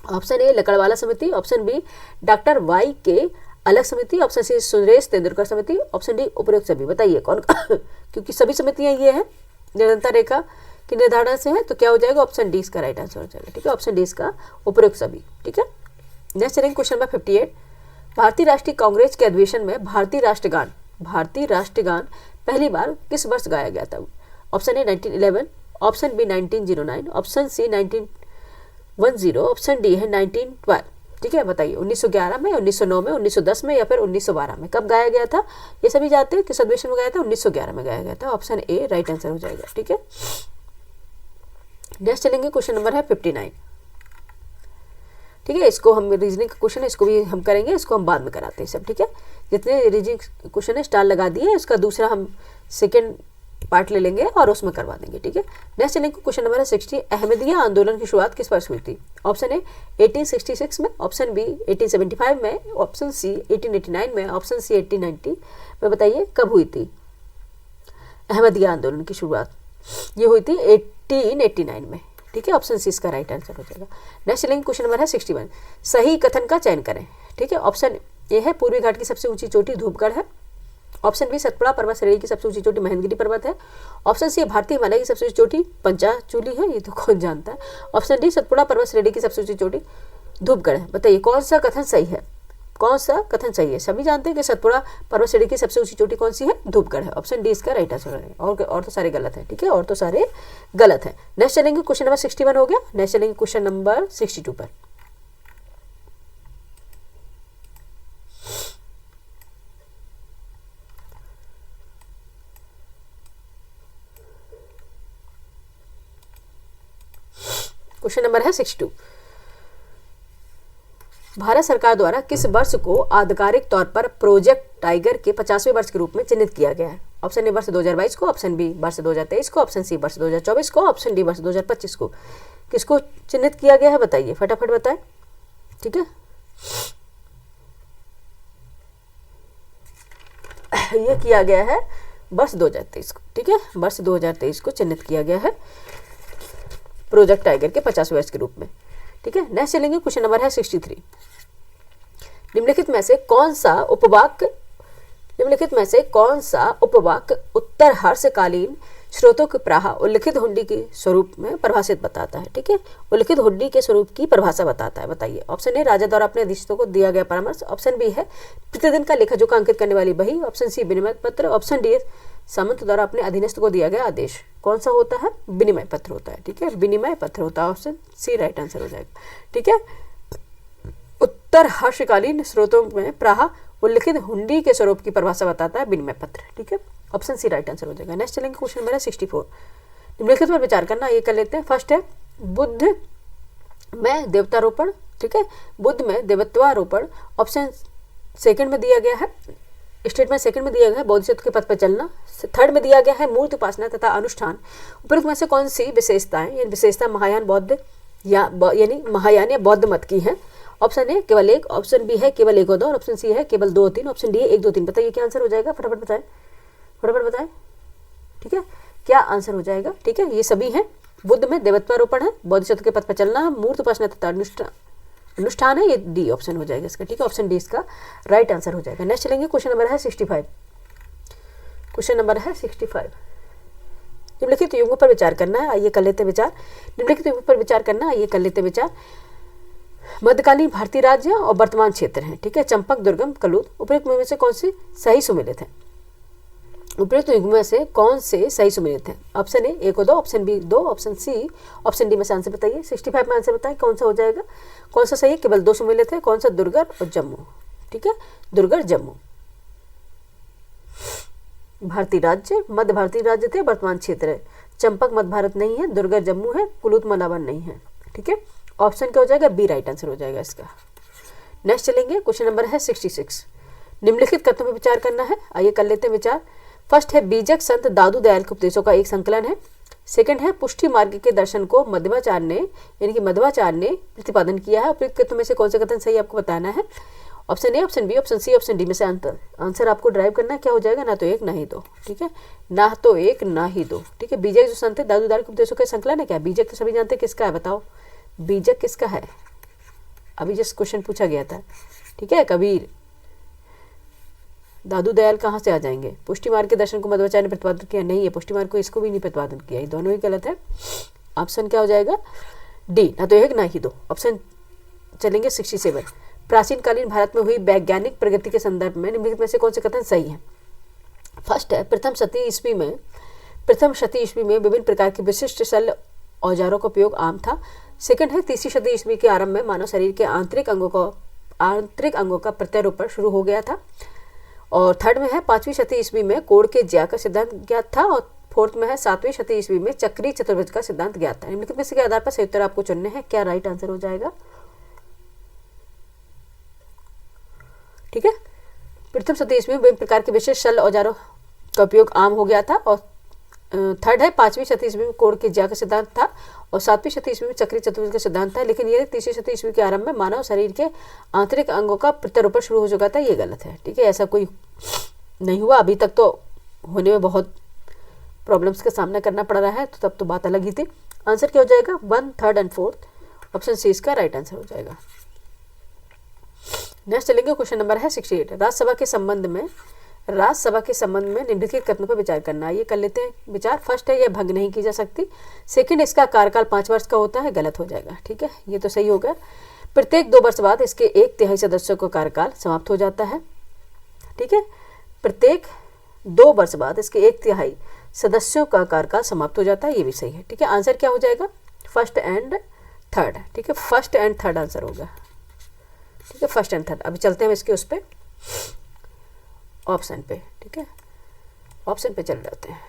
ऑप्शन ए लकड़वाला समिति, ऑप्शन बी डॉक्टर वाई के अलग समिति, ऑप्शन सी सुरेश तेंदुलकर समिति, ऑप्शन डी उपरोक्त सभी। बताइए कौन क्योंकि सभी समितियां ये हैं निर्धनता रेखा के निर्धारण से है, तो क्या हो जाएगा? ऑप्शन डी इसका राइट आंसर हो जाएगा। ठीक है, ऑप्शन डी इसका उपरोक्त सभी। ठीक है, नेक्स्ट चलेंगे, क्वेश्चन नंबर 58। भारतीय राष्ट्रीय कांग्रेस के अधिवेशन में भारतीय राष्ट्रगान पहली बार किस वर्ष गाया गया था? Option A 1911, option B 1909, option C 1910, option D है 1912। ठीक है, बताइए 1911 में, 1909 में, 1910 में या फिर 1912 में कब गाया गया था? ये सभी जानते हैं किस अधिवेशन में गाया था? 1911 में गाया गया था। ऑप्शन ए राइट आंसर हो जाएगा। ठीक है, नेक्स्ट चलेंगे, क्वेश्चन नंबर है 59। ठीक है, इसको हम रीजनिंग का क्वेश्चन है, इसको भी हम करेंगे, इसको हम बाद में कराते हैं सब। ठीक है, जितने रीजनिंग क्वेश्चन है स्टार लगा दिए, इसका दूसरा हम सेकेंड पार्ट ले लेंगे और उसमें करवा देंगे। ठीक है, नेक्स्ट चलेंगे, क्वेश्चन नंबर है 60। अहमदिया आंदोलन की शुरुआत किस वर्ष हुई थी? ऑप्शन ए 1866 में, ऑप्शन बी 1875 में, ऑप्शन सी 1889 में, ऑप्शन सी 1890 में। बताइए कब हुई थी अहमदिया आंदोलन की शुरुआत? ये हुई थी 1889 में। ठीक है, ऑप्शन सी इसका राइट आंसर हो जाएगा। नेक्स्ट चलेंगे, क्वेश्चन नंबर है 61। सही कथन का चयन करें। ठीक है, ऑप्शन ए है पूर्वी घाट की सबसे ऊंची चोटी धूपगढ़ है, ऑप्शन बी सतपुड़ा पर्वत श्रेणी की सबसे ऊंची चोटी महेंद्रगिरी पर्वत है, ऑप्शन सी भारतीय हिमालय की सबसे ऊंची चोटी पंचाचूली है, ये तो कौन जानता है, ऑप्शन डी सतपुड़ा पर्वत श्रेणी की सबसे ऊंची चोटी धूपगढ़ है। बताइए कौन सा कथन सही है? कौन सा कथन सही है? सभी जानते हैं कि सतपुड़ा पर्वत श्रेणी की सबसे ऊंची चोटी कौन सी है? धूपगढ़ है। ऑप्शन डी इसका राइट आंसर है। और तो सारे गलत है। ठीक है, और तो सारे गलत है। नेक्स्ट चलेंगे, क्वेश्चन नंबर 61 हो गया। नेक्स्ट चलेंगे क्वेश्चन नंबर 62 पर। क्वेश्चन नंबर है 62। भारत सरकार द्वारा किस वर्ष को आधिकारिक तौर पर प्रोजेक्ट टाइगर के 50वें वर्ष के रूप में चिन्हित किया गया है? ऑप्शन ए वर्ष 2022 को, ऑप्शन बी वर्ष 2023 को, ऑप्शन सी वर्ष 2024 को, ऑप्शन डी वर्ष 2025 को। किसको चिन्हित किया गया है? बताइए फटाफट बताएं। ठीक है, ये किया गया है वर्ष 2023 को। ठीक है, वर्ष 2023 को चिन्हित किया गया है प्रोजेक्ट टाइगर के 50वें वर्ष के रूप में। ठीक है, नेक्स्ट चलेंगे, क्वेश्चन नंबर है 63। निम्नलिखित में से कौन सा उपवाक्य उत्तर हर्षकालीन स्रोतों के प्राह उल्लिखित हुंडी के स्वरूप में परिभाषित बताता है? ठीक है, उल्लिखित हुंडी के स्वरूप की परिभाषा बताता है। बताइए ऑप्शन ए राजा द्वारा अपने अधीक्षकों को दिया गया परामर्श, ऑप्शन बी है प्रतिदिन का लेखा जोखा अंकित करने वाली बही, ऑप्शन सी विनिमय पत्र, ऑप्शन डी सामंत द्वारा अपने अधीनस्थ को दिया गया आदेश। कौन सा होता है? विनिमय पत्र होता है। ठीक है, विनिमय पत्र होता है। ऑप्शन सी राइट आंसर हो जाएगा। ठीक है, उत्तर हर्षकालीन स्रोतों में प्राह उल्लिखित हुंडी के स्वरूप की परिभाषा बताता है विनिमय पत्र। ठीक है, ऑप्शन सी राइट आंसर हो जाएगा। नेक्स्ट चलेंगे क्वेश्चन नंबर है 64। निम्नलिखित पर विचार करना, ये कर लेते हैं। फर्स्ट है बुद्ध में देवतारोपण, ठीक है, बुद्ध में देवत्वारोपण। ऑप्शन सेकंड में दिया गया है, स्टेटमेंट सेकंड में दिया गया है बोधिसत्व के पथ पर चलना। थर्ड में दिया गया है मूर्ति उपासना तथा अनुष्ठान। उपरोक्त में से कौन सी विशेषताएं, ये विशेषता महायान बौद्ध यानी महायान या बौद्ध मत की है। ऑप्शन ए केवल एक, ऑप्शन बी है केवल एक और दो, और ऑप्शन सी है केवल 2 और 3, ऑप्शन डी है 1 2 3। बताइए क्या आंसर हो जाएगा, फटाफट बताएं, फटाफट बताएं, ठीक है, क्या आंसर हो जाएगा। ठीक है, ये सभी हैं। बुद्ध में देवत्वारोपण है, बोधिसत्व के पथ पर चलना, मूर्ति उपासना तथा अनुष्ठान है, ये डी ऑप्शन हो जाएगा इसका। ठीक है, ऑप्शन डी इसका राइट आंसर हो जाएगा। नेक्स्ट चलेंगे क्वेश्चन नंबर है 65। क्वेश्चन नंबर है 65। निम्नलिखित युगों पर विचार करना है, आइए कर लेते विचार। निम्नलिखित युगों पर विचार करना है, आइए कर लेते विचार। मध्यकालीन भारतीय राज्य और वर्तमान क्षेत्र हैं, ठीक है, चंपक, दुर्गम, कलूद। उपयुक्त में से कौन सी सही सुमेलित है, उपयुक्त युग में से कौन से सही सुमेलित हैं। ऑप्शन ए 1 और 2, option B 2, option C, option D में से आंसर बताइए। 65 में आंसर बताएं कौन सा हो जाएगा, कौन सा सही है। केवल 2 सुमेलित है, कौन सा, दुर्गर और जम्मू, ठीक है, दुर्गर जम्मू। भारतीय राज्य, मध्य भारतीय राज्य थे, वर्तमान क्षेत्र है। चंपक मध्य भारत नहीं है, दुर्गर जम्मू है, कुलूत मलावन नहीं है, ठीक है, ऑप्शन क्या हो जाएगा, बी राइट आंसर हो जाएगा इसका। नेक्स्ट चलेंगे क्वेश्चन नंबर है 66। निम्नलिखित कथनों पर विचार करना है, आइए कर लेते हैं विचार। फर्स्ट है बीजक संत दादू दयाल के उपदेशों का एक संकलन है। सेकंड है पुष्टि मार्ग के दर्शन को मध्वाचार्य ने यानी कि मध्वाचार्य ने प्रतिपादन किया है। उपयुक्त कथनों में से कौन सा कथन सही आपको बताना है। Option A, option B, option C, option D में से आंसर आपको ड्राइव करना है, क्या हो जाएगा, ना तो एक ना ही दो, ठीक है, ना तो एक ना ही दो, ठीक है। बीजक जो संत है दादू दयाल के उपदेशों का संकलन है, क्या बीजक तो सभी जानते हैं किसका है, बताओ बीजक किसका है, अभी जस्ट क्वेश्चन पूछा गया था, ठीक है। कबीर, दादू दयाल कहाँ से आ जाएंगे। पुष्टि मार्ग के दर्शन को मध्वाचार्य ने प्रतिपादन किया, नहीं है, पुष्टि मार्ग को इसको भी नहीं प्रतिपादन किया, ये दोनों ही गलत है। ऑप्शन क्या हो जाएगा, डी, ना तो एक ना ही दो। ऑप्शन चलेंगे 67। प्राचीन कालीन भारत में हुई वैज्ञानिक प्रगति के संदर्भ में निम्नलिखित में से कौन से कथन सही है। फर्स्ट है प्रथम शती ईस्वी में विभिन्न प्रकार के विशिष्ट शल्य औजारों का उपयोग आम था। सेकंड है तीसरी शती ईस्वी के आरंभ में मानव शरीर के आंतरिक अंगों का प्रत्यारोपण शुरू हो गया था। और थर्ड में है 5वीं शती ईस्वी में कोण के ज्या का सिद्धांत ज्ञात था। और फोर्थ में है 7वीं शती ईस्वी में चक्री चतुर्भुज का सिद्धांत ज्ञात था। निम्नलिखित में से के आधार पर सही उत्तर आपको चुनने हैं, क्या राइट आंसर हो जाएगा, ठीक है। प्रथम शती ईस्वी में विभिन्न प्रकार के विशेष शल्य औजारों का उपयोग आम हो गया था। और थर्ड है 5वीं शती ईस्वी में कोण के ज्या का सिद्धांत था। और 7वीं शती ईस्वी में चक्री चतुर्भुज का सिद्धांत था। लेकिन ये तीसरी शती ईस्वी के आरंभ में मानव शरीर के आंतरिक अंगों का प्रत्यारोपण शुरू हो चुका था, ये गलत है, ठीक है, ऐसा कोई नहीं हुआ अभी तक, तो होने में बहुत प्रॉब्लम्स का सामना करना पड़ रहा है, तो तब तो बात अलग ही थी। आंसर क्या हो जाएगा, 1, 3 और 4, ऑप्शन सी इसका राइट आंसर हो जाएगा। नेक्स्ट चलेंगे क्वेश्चन नंबर है 68। राज्यसभा के संबंध में निम्नलिखित कथनों पर विचार करना है, ये कर लेते हैं विचार। फर्स्ट है यह भंग नहीं की जा सकती। सेकंड, इसका कार्यकाल 5 वर्ष का होता है, गलत हो जाएगा, ठीक है, ये तो सही होगा। प्रत्येक 2 वर्ष बाद इसके 1/3 सदस्यों का कार्यकाल समाप्त हो जाता है, ठीक है, प्रत्येक 2 वर्ष बाद इसके 1/3 सदस्यों का कार्यकाल समाप्त हो जाता है, ये भी सही है, ठीक है। आंसर क्या हो जाएगा, फर्स्ट एंड थर्ड, ठीक है, फर्स्ट एंड थर्ड आंसर होगा, ठीक है, फर्स्ट एंड थर्ड। अभी चलते हैं इसके उस पे ऑप्शन पे, ठीक है, ऑप्शन पे चल जाते हैं।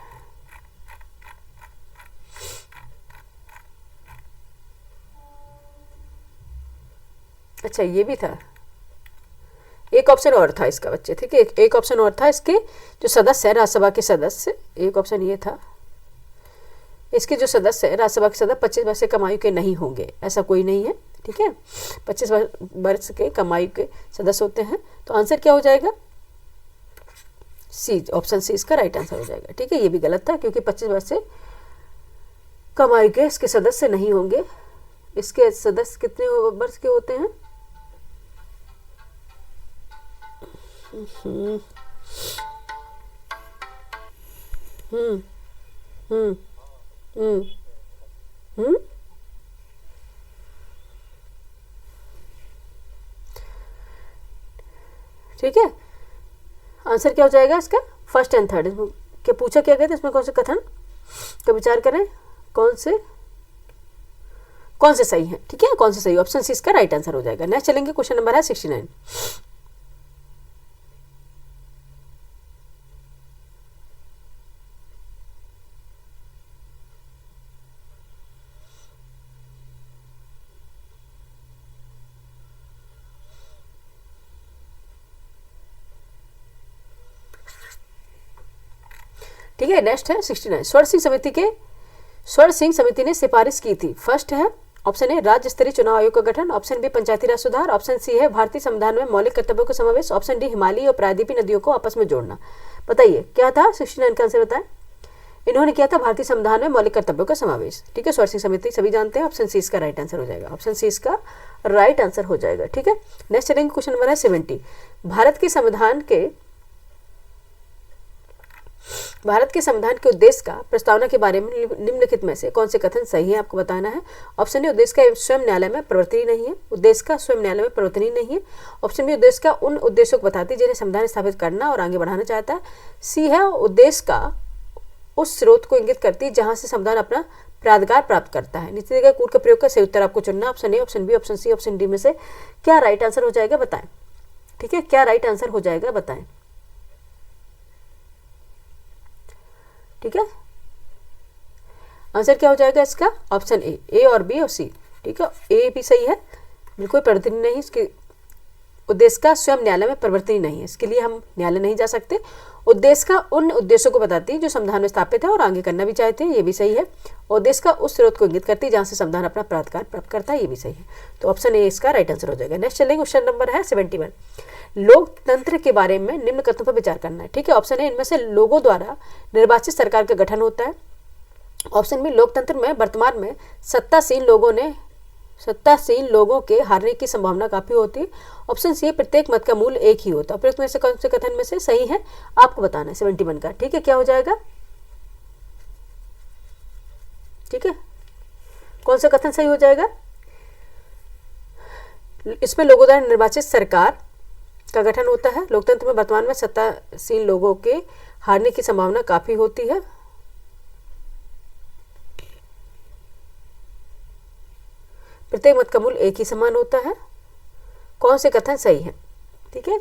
अच्छा ये भी था, एक ऑप्शन और था इसका बच्चे, ठीक है, एक ऑप्शन और था इसके जो सदस्य है राज्यसभा के सदस्य, एक ऑप्शन ये था, इसके जो सदस्य है राज्यसभा के सदस्य 25 वर्ष से कम आयु के नहीं होंगे, ऐसा कोई नहीं है, ठीक है, 25 वर्ष के कम आयु के सदस्य होते हैं। तो आंसर क्या हो जाएगा, सी, ऑप्शन सी इसका राइट आंसर हो जाएगा, ठीक है। ये भी गलत था क्योंकि 25 वर्ष से कम आयु के इसके सदस्य नहीं होंगे। इसके सदस्य कितने वर्ष के होते हैं, ठीक है। आंसर क्या हो जाएगा इसका, फर्स्ट एंड थर्ड। क्या पूछा क्या गया था इसमें, कौन से कथन का विचार करें, कौन से सही है, ठीक है, कौन से सही, ऑप्शन सी इसका राइट आंसर हो जाएगा। नेक्स्ट चलेंगे क्वेश्चन नंबर है 69। ठीक है। नेक्स्ट है 69, स्वर्ण सिंह समिति ने सिफारिश की थी। फर्स्ट है ऑप्शन ए राज्य स्तरीय चुनाव आयोग का गठन, ऑप्शन बी पंचायती राज सुधार, ऑप्शन सी है भारतीय संविधान में मौलिक कर्तव्यों का समावेश, ऑप्शन डी हिमालयी और प्रायद्वीपीय नदियों को आपस में जोड़ना। बताइए क्या था 69 का आंसर बताएं। इन्होंने किया था भारतीय संविधान में मौलिक कर्तव्यों का समावेश। ठीक है, स्वर्ण सिंह समिति सभी जानते हैं। ऑप्शन सी इसका राइट आंसर हो जाएगा, ऑप्शन सी इसका राइट आंसर हो जाएगा। ठीक है, नेक्स्ट चलेंगे, क्वेश्चन नंबर है 70। भारत के संविधान के उद्देश्य का प्रस्तावना के बारे में निम्नलिखित में से कौन से कथन सही है, आपको बताना है। ऑप्शन ए उद्देश्य का स्वयं न्यायालय में प्रवर्तनीय नहीं है, उद्देश्य का स्वयं न्यायालय में प्रवर्तनीय नहीं है। ऑप्शन बी उद्देश्य का उन उद्देश्यों को बताती है जिन्हें संविधान स्थापित करना और आगे बढ़ाना चाहता है। सी है उद्देश्य का उस स्रोत को इंगित करती है जहां से संविधान अपना प्राधिकार प्राप्त करता है। नीचे दिए गए कूट का प्रयोग कर सही उत्तर आपको चुनना, option A, option B, option C, option D में से क्या राइट आंसर हो जाएगा बताएं। ठीक है, क्या राइट आंसर हो जाएगा बताएं। ठीक है, आंसर क्या हो जाएगा इसका, ऑप्शन ए और बी और सी। ठीक है, ए भी सही है, बिल्कुल प्रवर्तनीय नहीं, इसके उद्देश्य का स्वयं न्यायालय में प्रवर्तनीय नहीं है, इसके लिए हम न्यायालय नहीं जा सकते। उद्देश्य का उन उद्देश्यों को बताती है जो संविधान में स्थापित है और आगे करना भी चाहते हैं, ये भी सही है। उद्देश्य का उस स्रोत को इंगित करती है जहां से संविधान अपना प्राधिकार प्राप्त करता है, ये भी सही है। तो ऑप्शन ए इसका राइट आंसर हो जाएगा। नेक्स्ट चलेंगे, क्वेश्चन नंबर है 71। लोकतंत्र के बारे में निम्न कथनों पर विचार करना है। ठीक है, ऑप्शन ए इनमें से लोगों द्वारा निर्वाचित सरकार का गठन होता है। ऑप्शन बी लोकतंत्र में वर्तमान में सत्तासीन लोगों के हारने की संभावना काफी होती है। ऑप्शन सी प्रत्येक मत का मूल्य एक ही होता है। उपयुक्त में से कौन से कथन में से सही है आपको बताना है 71 का। ठीक है, क्या हो जाएगा, ठीक है, कौन सा कथन सही हो जाएगा। इसमें लोगों द्वारा निर्वाचित सरकार का गठन होता है। लोकतंत्र में वर्तमान में सत्तासीन लोगों के हारने की संभावना काफी होती है। प्रत्येक मत का मूल्य एक ही समान होता है। कौन से कथन सही है, ठीक है,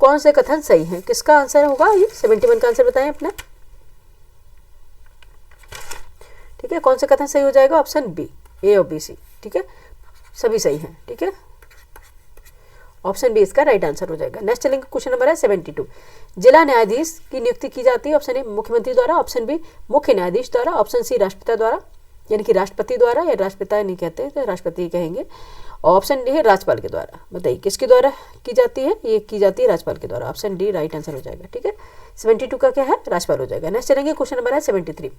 कौन से कथन सही है, किसका आंसर होगा ये 71 का आंसर बताएं अपना। ठीक है, कौन से कथन सही हो जाएगा, ऑप्शन बी, ए और बी सी। ठीक है, सभी सही हैं। ठीक है, ऑप्शन बी इसका राइट आंसर हो जाएगा। नेक्स्ट चलेंगे, क्वेश्चन नंबर है 72। जिला न्यायाधीश की नियुक्ति की जाती है। ऑप्शन ए मुख्यमंत्री द्वारा, ऑप्शन बी मुख्य न्यायाधीश द्वारा, ऑप्शन सी राष्ट्रपिता द्वारा, यानी कि राष्ट्रपति द्वारा, या राष्ट्रपिता नहीं कहते तो राष्ट्रपति कहेंगे। ऑप्शन डी है राज्यपाल के द्वारा। बताइए किसके द्वारा की जाती है, ये की जाती है राज्यपाल के द्वारा। ऑप्शन डी राइट आंसर हो जाएगा। ठीक है, 72 का क्या है, राज्यपाल हो जाएगा। नेक्स्ट चलेंगे, क्वेश्चन नंबर है 73।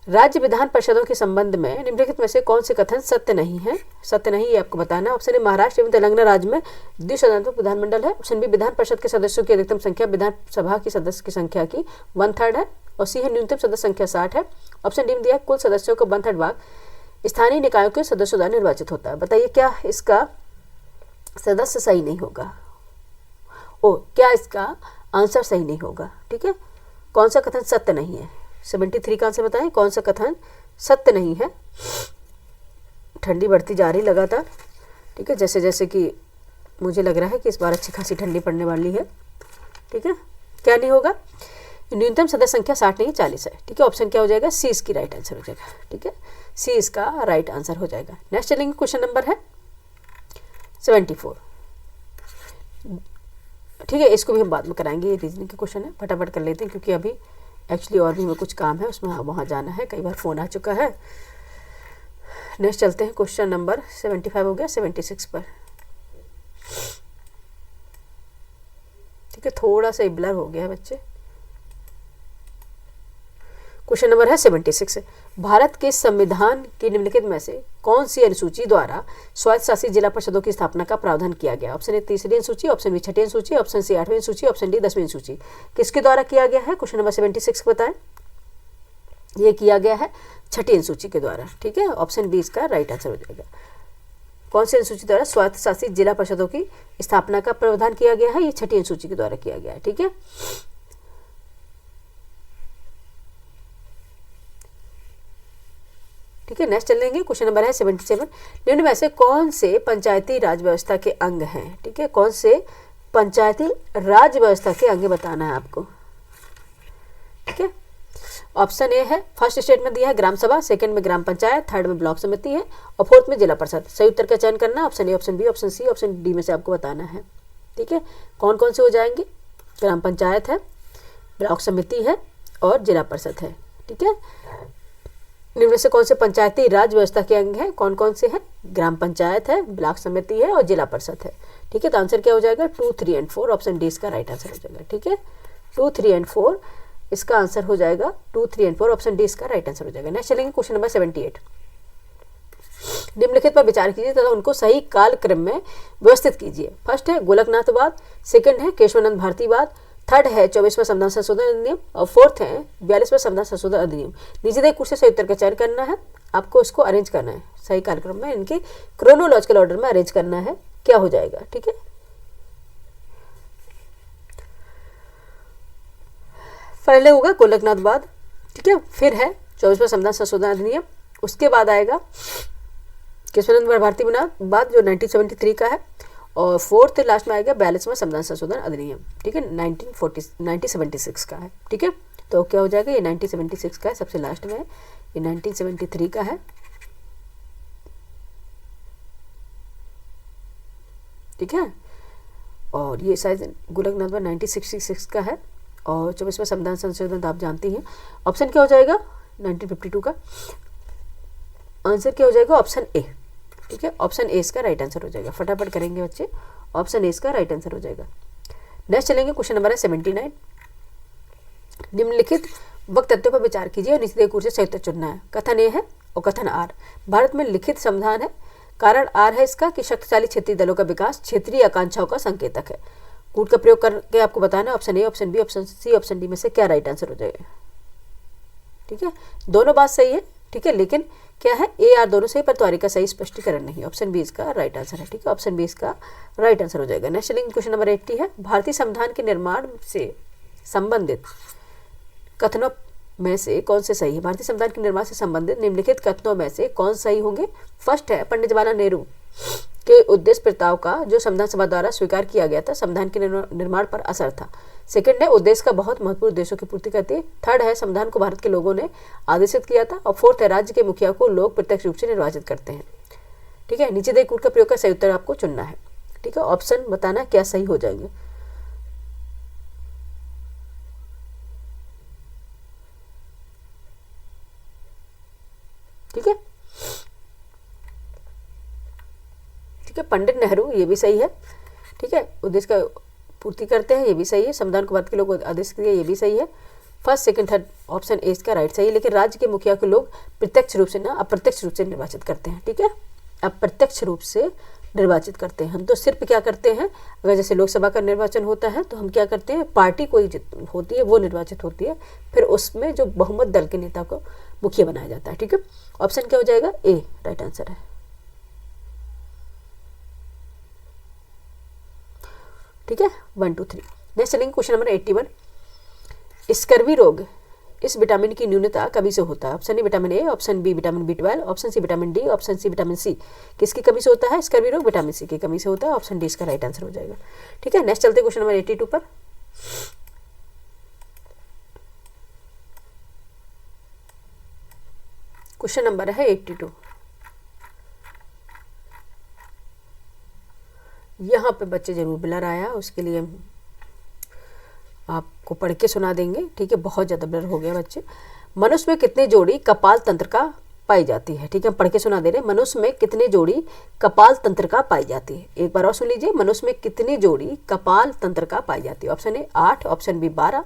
राज्य विधान परिषदों के संबंध में निम्नलिखित में से कौन से कथन सत्य नहीं है, सत्य नहीं ये आपको बताना है। ऑप्शन ए महाराष्ट्र एवं तेलंगाना राज्य में द्विसदनात्मक विधानमंडल है। ऑप्शन बी विधान परिषद के सदस्यों की अधिकतम संख्या विधानसभा की सदस्य की संख्या की 1/3 है। और सी है न्यूनतम सदस्य संख्या 60 है। ऑप्शन डी में दिया कुल सदस्यों का 1/3 भाग स्थानीय निकायों के सदस्यों द्वारा निर्वाचित होता है। बताइए क्या इसका सदस्य सही नहीं होगा, क्या इसका आंसर सही नहीं होगा। ठीक है, कौन सा कथन सत्य नहीं है, 73 का आंसर बताएं, कौन सा कथन सत्य नहीं है। ठंडी बढ़ती जा रही लगातार। ठीक है, जैसे जैसे कि मुझे लग रहा है कि इस बार अच्छी खासी ठंडी पड़ने वाली है। ठीक है, क्या नहीं होगा, न्यूनतम सदस्य संख्या 60 नहीं 40 है। ठीक है, ऑप्शन क्या हो जाएगा, सी इसकी राइट आंसर हो जाएगा। ठीक है, सी इसका राइट आंसर हो जाएगा। नेक्स्ट चलेंगे, क्वेश्चन नंबर है 74। ठीक है, इसको भी हम बाद में कराएंगे, ये रीजनिंग के क्वेश्चन है, फटाफट कर लेते हैं क्योंकि अभी एक्चुअली और भी हमें कुछ काम है, उसमें वहाँ जाना है, कई बार फ़ोन आ चुका है। नेक्स्ट चलते हैं, क्वेश्चन नंबर 75 हो गया 76 पर। ठीक है, थोड़ा सा ब्लर हो गया है बच्चे। क्वेश्चन नंबर है 76। भारत के संविधान की निम्नलिखित में से कौन सी अनुसूची द्वारा स्वायत्त शासित जिला परिषदों की स्थापना का प्रावधान किया गया। ऑप्शन ए 3री अनुसूची, ऑप्शन बी 6ठी अनुसूची, ऑप्शन सी 8वीं अनुसूची, ऑप्शन डी 10वीं अनुसूची। किसके द्वारा किया गया है, क्वेश्चन नंबर 76 बताएं। ये किया गया है 6ठी अनुसूची के द्वारा। ठीक है, ऑप्शन बी इसका राइट आंसर हो जाएगा। कौन सी अनुसूची द्वारा स्वायत्त शासित जिला परिषदों की स्थापना का प्रावधान किया गया है, ये 6ठी अनुसूची के द्वारा किया गया है। ठीक है, ठीक है, नेक्स्ट चलेंगे, क्वेश्चन नंबर है 77। निम्न में से कौन से पंचायती राज व्यवस्था के अंग हैं। ठीक है, कौन से पंचायती राज व्यवस्था के अंग बताना है आपको। ठीक है, ऑप्शन ए है फर्स्ट स्टेट में दिया है ग्राम सभा, सेकंड में ग्राम पंचायत, थर्ड में ब्लॉक समिति है और फोर्थ में जिला परिषद। सही उत्तर का चयन करना, option A, option B, option C, option D में से आपको बताना है। ठीक है, कौन कौन से हो जाएंगे, ग्राम पंचायत है, ब्लॉक समिति है और जिला परिषद है। ठीक है, निम्न से कौन से पंचायती राज व्यवस्था के अंग है? कौन कौन से हैं? ग्राम पंचायत है, ब्लॉक समिति है और जिला परिषद है। ठीक है, तो आंसर क्या हो जाएगा? 2, 3 एंड 4, ऑप्शन डी इसका राइट आंसर हो जाएगा। ठीक है, 2, 3 एंड 4 इसका आंसर हो जाएगा। 2, 3 एंड 4 ऑप्शन डी इसका राइट आंसर हो जाएगा। नेक्स्ट चलेंगे क्वेश्चन नंबर 78। निम्नलिखित पर विचार कीजिए तथा उनको सही काल क्रम में व्यवस्थित कीजिए। फर्स्ट है गोलकनाथवाद, सेकंड है केशवानंद भारतीवाद, थर्ड है 24वां संविधान संशोधन अधिनियम और फोर्थ है 42वां संविधान संशोधन अधिनियम। नीचे दिए कुछ से सही उत्तर का चयन करना है। आपको इसको अरेंज करना है सही कार्यक्रम में, इनके क्रोनोलॉजिकल ऑर्डर में अरेंज करना है। क्या हो जाएगा? ठीक है, पहले होगा गोलकनाथवाद, ठीक है, फिर है 24वां संविधान संशोधन अधिनियम, उसके बाद आएगा केशवानंद भारतीवाद जो 1973 का है, और फोर्थ लास्ट में आएगा 42वां संविधान संशोधन अधिनियम। ठीक है, 1976 का है। ठीक है, तो क्या हो जाएगा? ये 1976 का है, सबसे लास्ट में है, ये 1973 का है। ठीक है, और ये शायद गोलकनाथवाद 1966 का है, और 24वां संविधान संशोधन तो आप जानती हैं। ऑप्शन क्या हो जाएगा? 1952 का आंसर क्या हो जाएगा? Option A. ठीक है, ऑप्शन ए इसका राइट आंसर हो जाएगा। फटाफट करेंगे बच्चे, ऑप्शन ए इसका राइट आंसर हो जाएगा। नेक्स्ट चलेंगे क्वेश्चन नंबर है 79। निम्नलिखित वक्त तथ्यों पर विचार कीजिए और नीचे दिए कुछ से सही उत्तर चुनना है। कथन ए है और कथन आर। भारत में लिखित संविधान है, कारण आर है इसका कि शक्तिशाली क्षेत्रीय दलों का विकास क्षेत्रीय आकांक्षाओं का संकेतक है। कूट का प्रयोग करके आपको बताना है option A, option B, option C, option D में से क्या राइट आंसर हो जाएगा। ठीक है, दोनों बात सही है। ठीक है, लेकिन क्या है? ए आर दोनों सही, पर तुम्हारी का सही स्पष्टीकरण नहीं। ऑप्शन बी इसका राइट आंसर है। ठीक है, ऑप्शन बी इसका राइट आंसर हो जाएगा। नेक्स्ट चलेंगे क्वेश्चन नंबर 80 है। भारतीय संविधान के निर्माण से संबंधित कथनों में से कौन से सही है? भारतीय संविधान के निर्माण से संबंधित निम्नलिखित कथनों में से कौन सही होंगे? फर्स्ट है पंडित जवाहरलाल नेहरू के उद्देश्य प्रस्ताव का जो संविधान सभा द्वारा स्वीकार किया गया था संविधान के निर्माण पर असर था। सेकंड है उद्देश्य का बहुत महत्वपूर्ण उद्देश्यों की पूर्ति करती है। थर्ड है संविधान को भारत के लोगों ने आदेशित किया था। और फोर्थ है राज्य के मुखिया को लोग प्रत्यक्ष रूप से निर्वाचित करते हैं। ठीक है, नीचे दिए कूट का प्रयोग का सही उत्तर आपको चुनना है। ठीक है, ऑप्शन बताना क्या सही हो जाएंगे। ठीक है, ठीक है, पंडित नेहरू ये भी सही है। ठीक है, उद्देश्य का पूर्ति करते हैं, ये भी सही है। संविधान को भारत के लोग आदेश दिए, ये भी सही है। First, second, third option A इसका राइट सही है। लेकिन राज्य के मुखिया को लोग प्रत्यक्ष रूप से ना अप्रत्यक्ष रूप से निर्वाचित करते हैं। ठीक है, अप्रत्यक्ष रूप से निर्वाचित करते हैं। हम तो सिर्फ क्या करते हैं, अगर जैसे लोकसभा का निर्वाचन होता है तो हम क्या करते हैं, पार्टी कोई होती है वो निर्वाचित होती है, फिर उसमें जो बहुमत दल के नेता को मुखिया बनाया जाता है। ठीक है, ऑप्शन क्या हो जाएगा? ए राइट आंसर है। ठीक है, 1, 2, 3। नेक्स्ट चलेंगे क्वेश्चन नंबर 81। स्कर्वी रोग इस विटामिन की न्यूनता कमी से होता है। Option A vitamin A, option B vitamin B12, option C vitamin D, option C vitamin C. किसकी कमी से होता है स्कर्वी रोग? विटामिन सी की कमी से होता है। ऑप्शन डी इसका राइट आंसर हो जाएगा। ठीक है, नेक्स्ट चलते क्वेश्चन नंबर 82 पर। क्वेश्चन नंबर है 82। यहाँ पे बच्चे जरूर ब्लर आया, उसके लिए आपको पढ़ के सुना देंगे। ठीक है, बहुत ज़्यादा ब्लर हो गया बच्चे। मनुष्य में कितने जोड़ी कपाल तंत्र का पाई जाती है? ठीक है, हम पढ़ के सुना दे रहे हैं। मनुष्य में कितने जोड़ी कपाल तंत्र का पाई जाती है? एक बार और सुन लीजिए। मनुष्य में कितनी जोड़ी कपाल तंत्र का पाई जाती है? Option A 8, option B 12,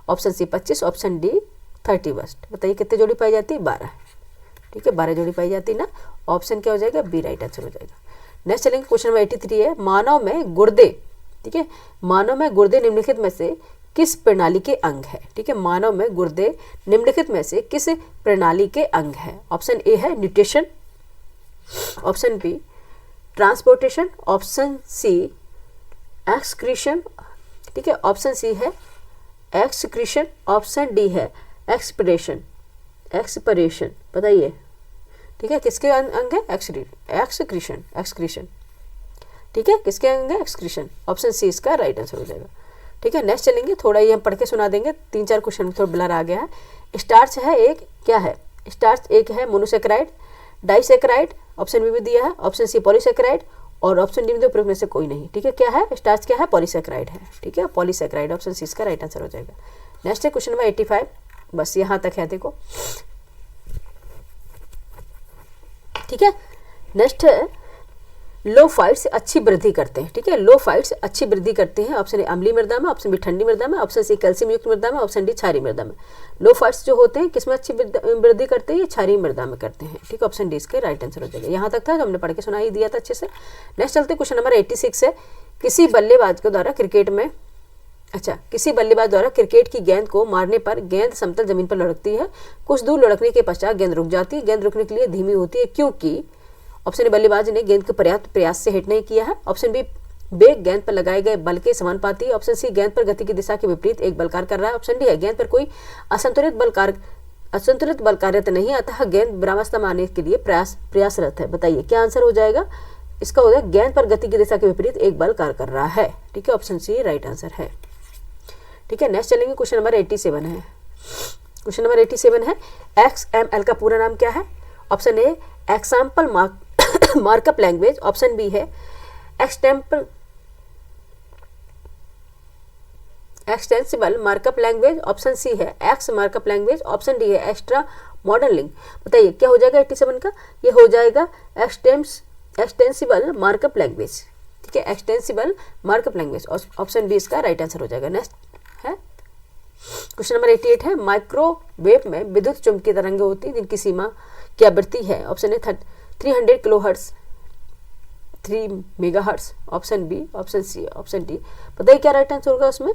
option C 25, option D 31। बताइए कितनी जोड़ी पाई जाती है? 12। ठीक है, 12 जोड़ी पाई जाती है ना। ऑप्शन क्या हो जाएगा? बी राइट आंसर हो जाएगा। नेक्स्ट चलेंगे क्वेश्चन नंबर 83 है। मानव में गुर्दे, ठीक है, मानव में गुर्दे निम्नलिखित में से किस प्रणाली के अंग है? ठीक है, मानव में गुर्दे निम्नलिखित में से किस प्रणाली के अंग है? ऑप्शन ए है nutrition, option B transportation, option C excretion, ठीक है, ऑप्शन सी है एक्सक्रीशन, ऑप्शन डी है एक्सपिरेशन, एक्सपिरेशन। बताइए ठीक है, किसके अंग है? Excretion, excretion. ठीक है, किसके अंग है? एक्सक्रीशन। ऑप्शन सी इसका राइट आंसर हो जाएगा। ठीक है, नेक्स्ट चलेंगे, थोड़ा ये हम पढ़ के सुना देंगे। 3-4 क्वेश्चन में थोड़ा ब्लर आ गया है। स्टार्च है एक, क्या है स्टार्च? एक है मोनोसेक्राइड, डाइसेक्राइड, ऑप्शन बी में दिया है, ऑप्शन सी पॉलीसेक्राइड, और ऑप्शन डी में तो प्रयोग में से कोई नहीं। ठीक है, क्या है स्टार्च, क्या है पॉलीसेक्राइड है। ठीक है, पॉलीसेक्राइड, ऑप्शन सी इसका राइट आंसर हो जाएगा। नेक्स्ट है क्वेश्चन नंबर 85, बस यहाँ तक है देखो। ठीक है, नेक्स्ट है लोफाइट्स अच्छी वृद्धि करते हैं। ठीक है, लोफाइट्स अच्छी वृद्धि करते हैं। ऑप्शन ए अम्लीय मृदा में, ऑप्शन बी ठंडी मृदा में, ऑप्शन सी कैल्शियम युक्त मृदा में, ऑप्शन डी क्षारीय मृदा में। लोफाइट्स जो होते हैं किसमें अच्छी वृद्धि करते हैं, ये क्षारीय मृदा में करते हैं। ठीक है, ऑप्शन डी इसका राइट आंसर हो जाएगा। यहाँ तक था जो हमने पढ़ के सुना ही दिया था अच्छे से। नेक्स्ट चलते क्वेश्चन नंबर 86 है, किसी बल्लेबाज के द्वारा क्रिकेट में किसी बल्लेबाज द्वारा क्रिकेट की गेंद को मारने पर गेंद समतल जमीन पर लुढ़कती है। कुछ दूर लुढ़कने के पश्चात गेंद रुक जाती है। गेंद रुकने के लिए धीमी होती है क्योंकि ऑप्शन ए बल्लेबाज ने गेंद को पर्याप्त प्रयास से हिट नहीं किया है। ऑप्शन बी बेग गेंद पर लगाए गए बल के समानुपाती है। ऑप्शन सी गेंद पर गति की दिशा के विपरीत एक बल कार्य कर रहा है। ऑप्शन डी है गेंद पर कोई असंतुलित बल कार्यरत नहीं, अतः गेंद विरामावस्था में आने के लिए प्रयासरत है। बताइए क्या आंसर हो जाएगा इसका? हो जाएगा गेंद पर गति की दिशा के विपरीत एक बल कार्य कर रहा है। ठीक है, ऑप्शन सी राइट आंसर है। ठीक है, नेक्स्ट चलेंगे क्वेश्चन नंबर 87 है। क्वेश्चन नंबर 87 है, XML का पूरा नाम क्या है? Option A example markup language, option B है extensible markup language, option C है X markup language, option D है एक्स्ट्रा मॉडलिंग। बताइए क्या हो जाएगा 87 का? ये हो जाएगा एक्सटेंसिबल मार्कअप लैंग्वेज। ठीक है, extensible markup language, option B इसका राइट आंसर हो जाएगा। नेक्स्ट है क्वेश्चन नंबर 88 है, माइक्रोवेव में विद्युत चुंबकीय तरंगें होती हैं जिनकी सीमा की आवृत्ति है। Option A 300 kilohertz, 3 megahertz, option B, option C, option D. बताइए क्या राइट आंसर होगा? उसमें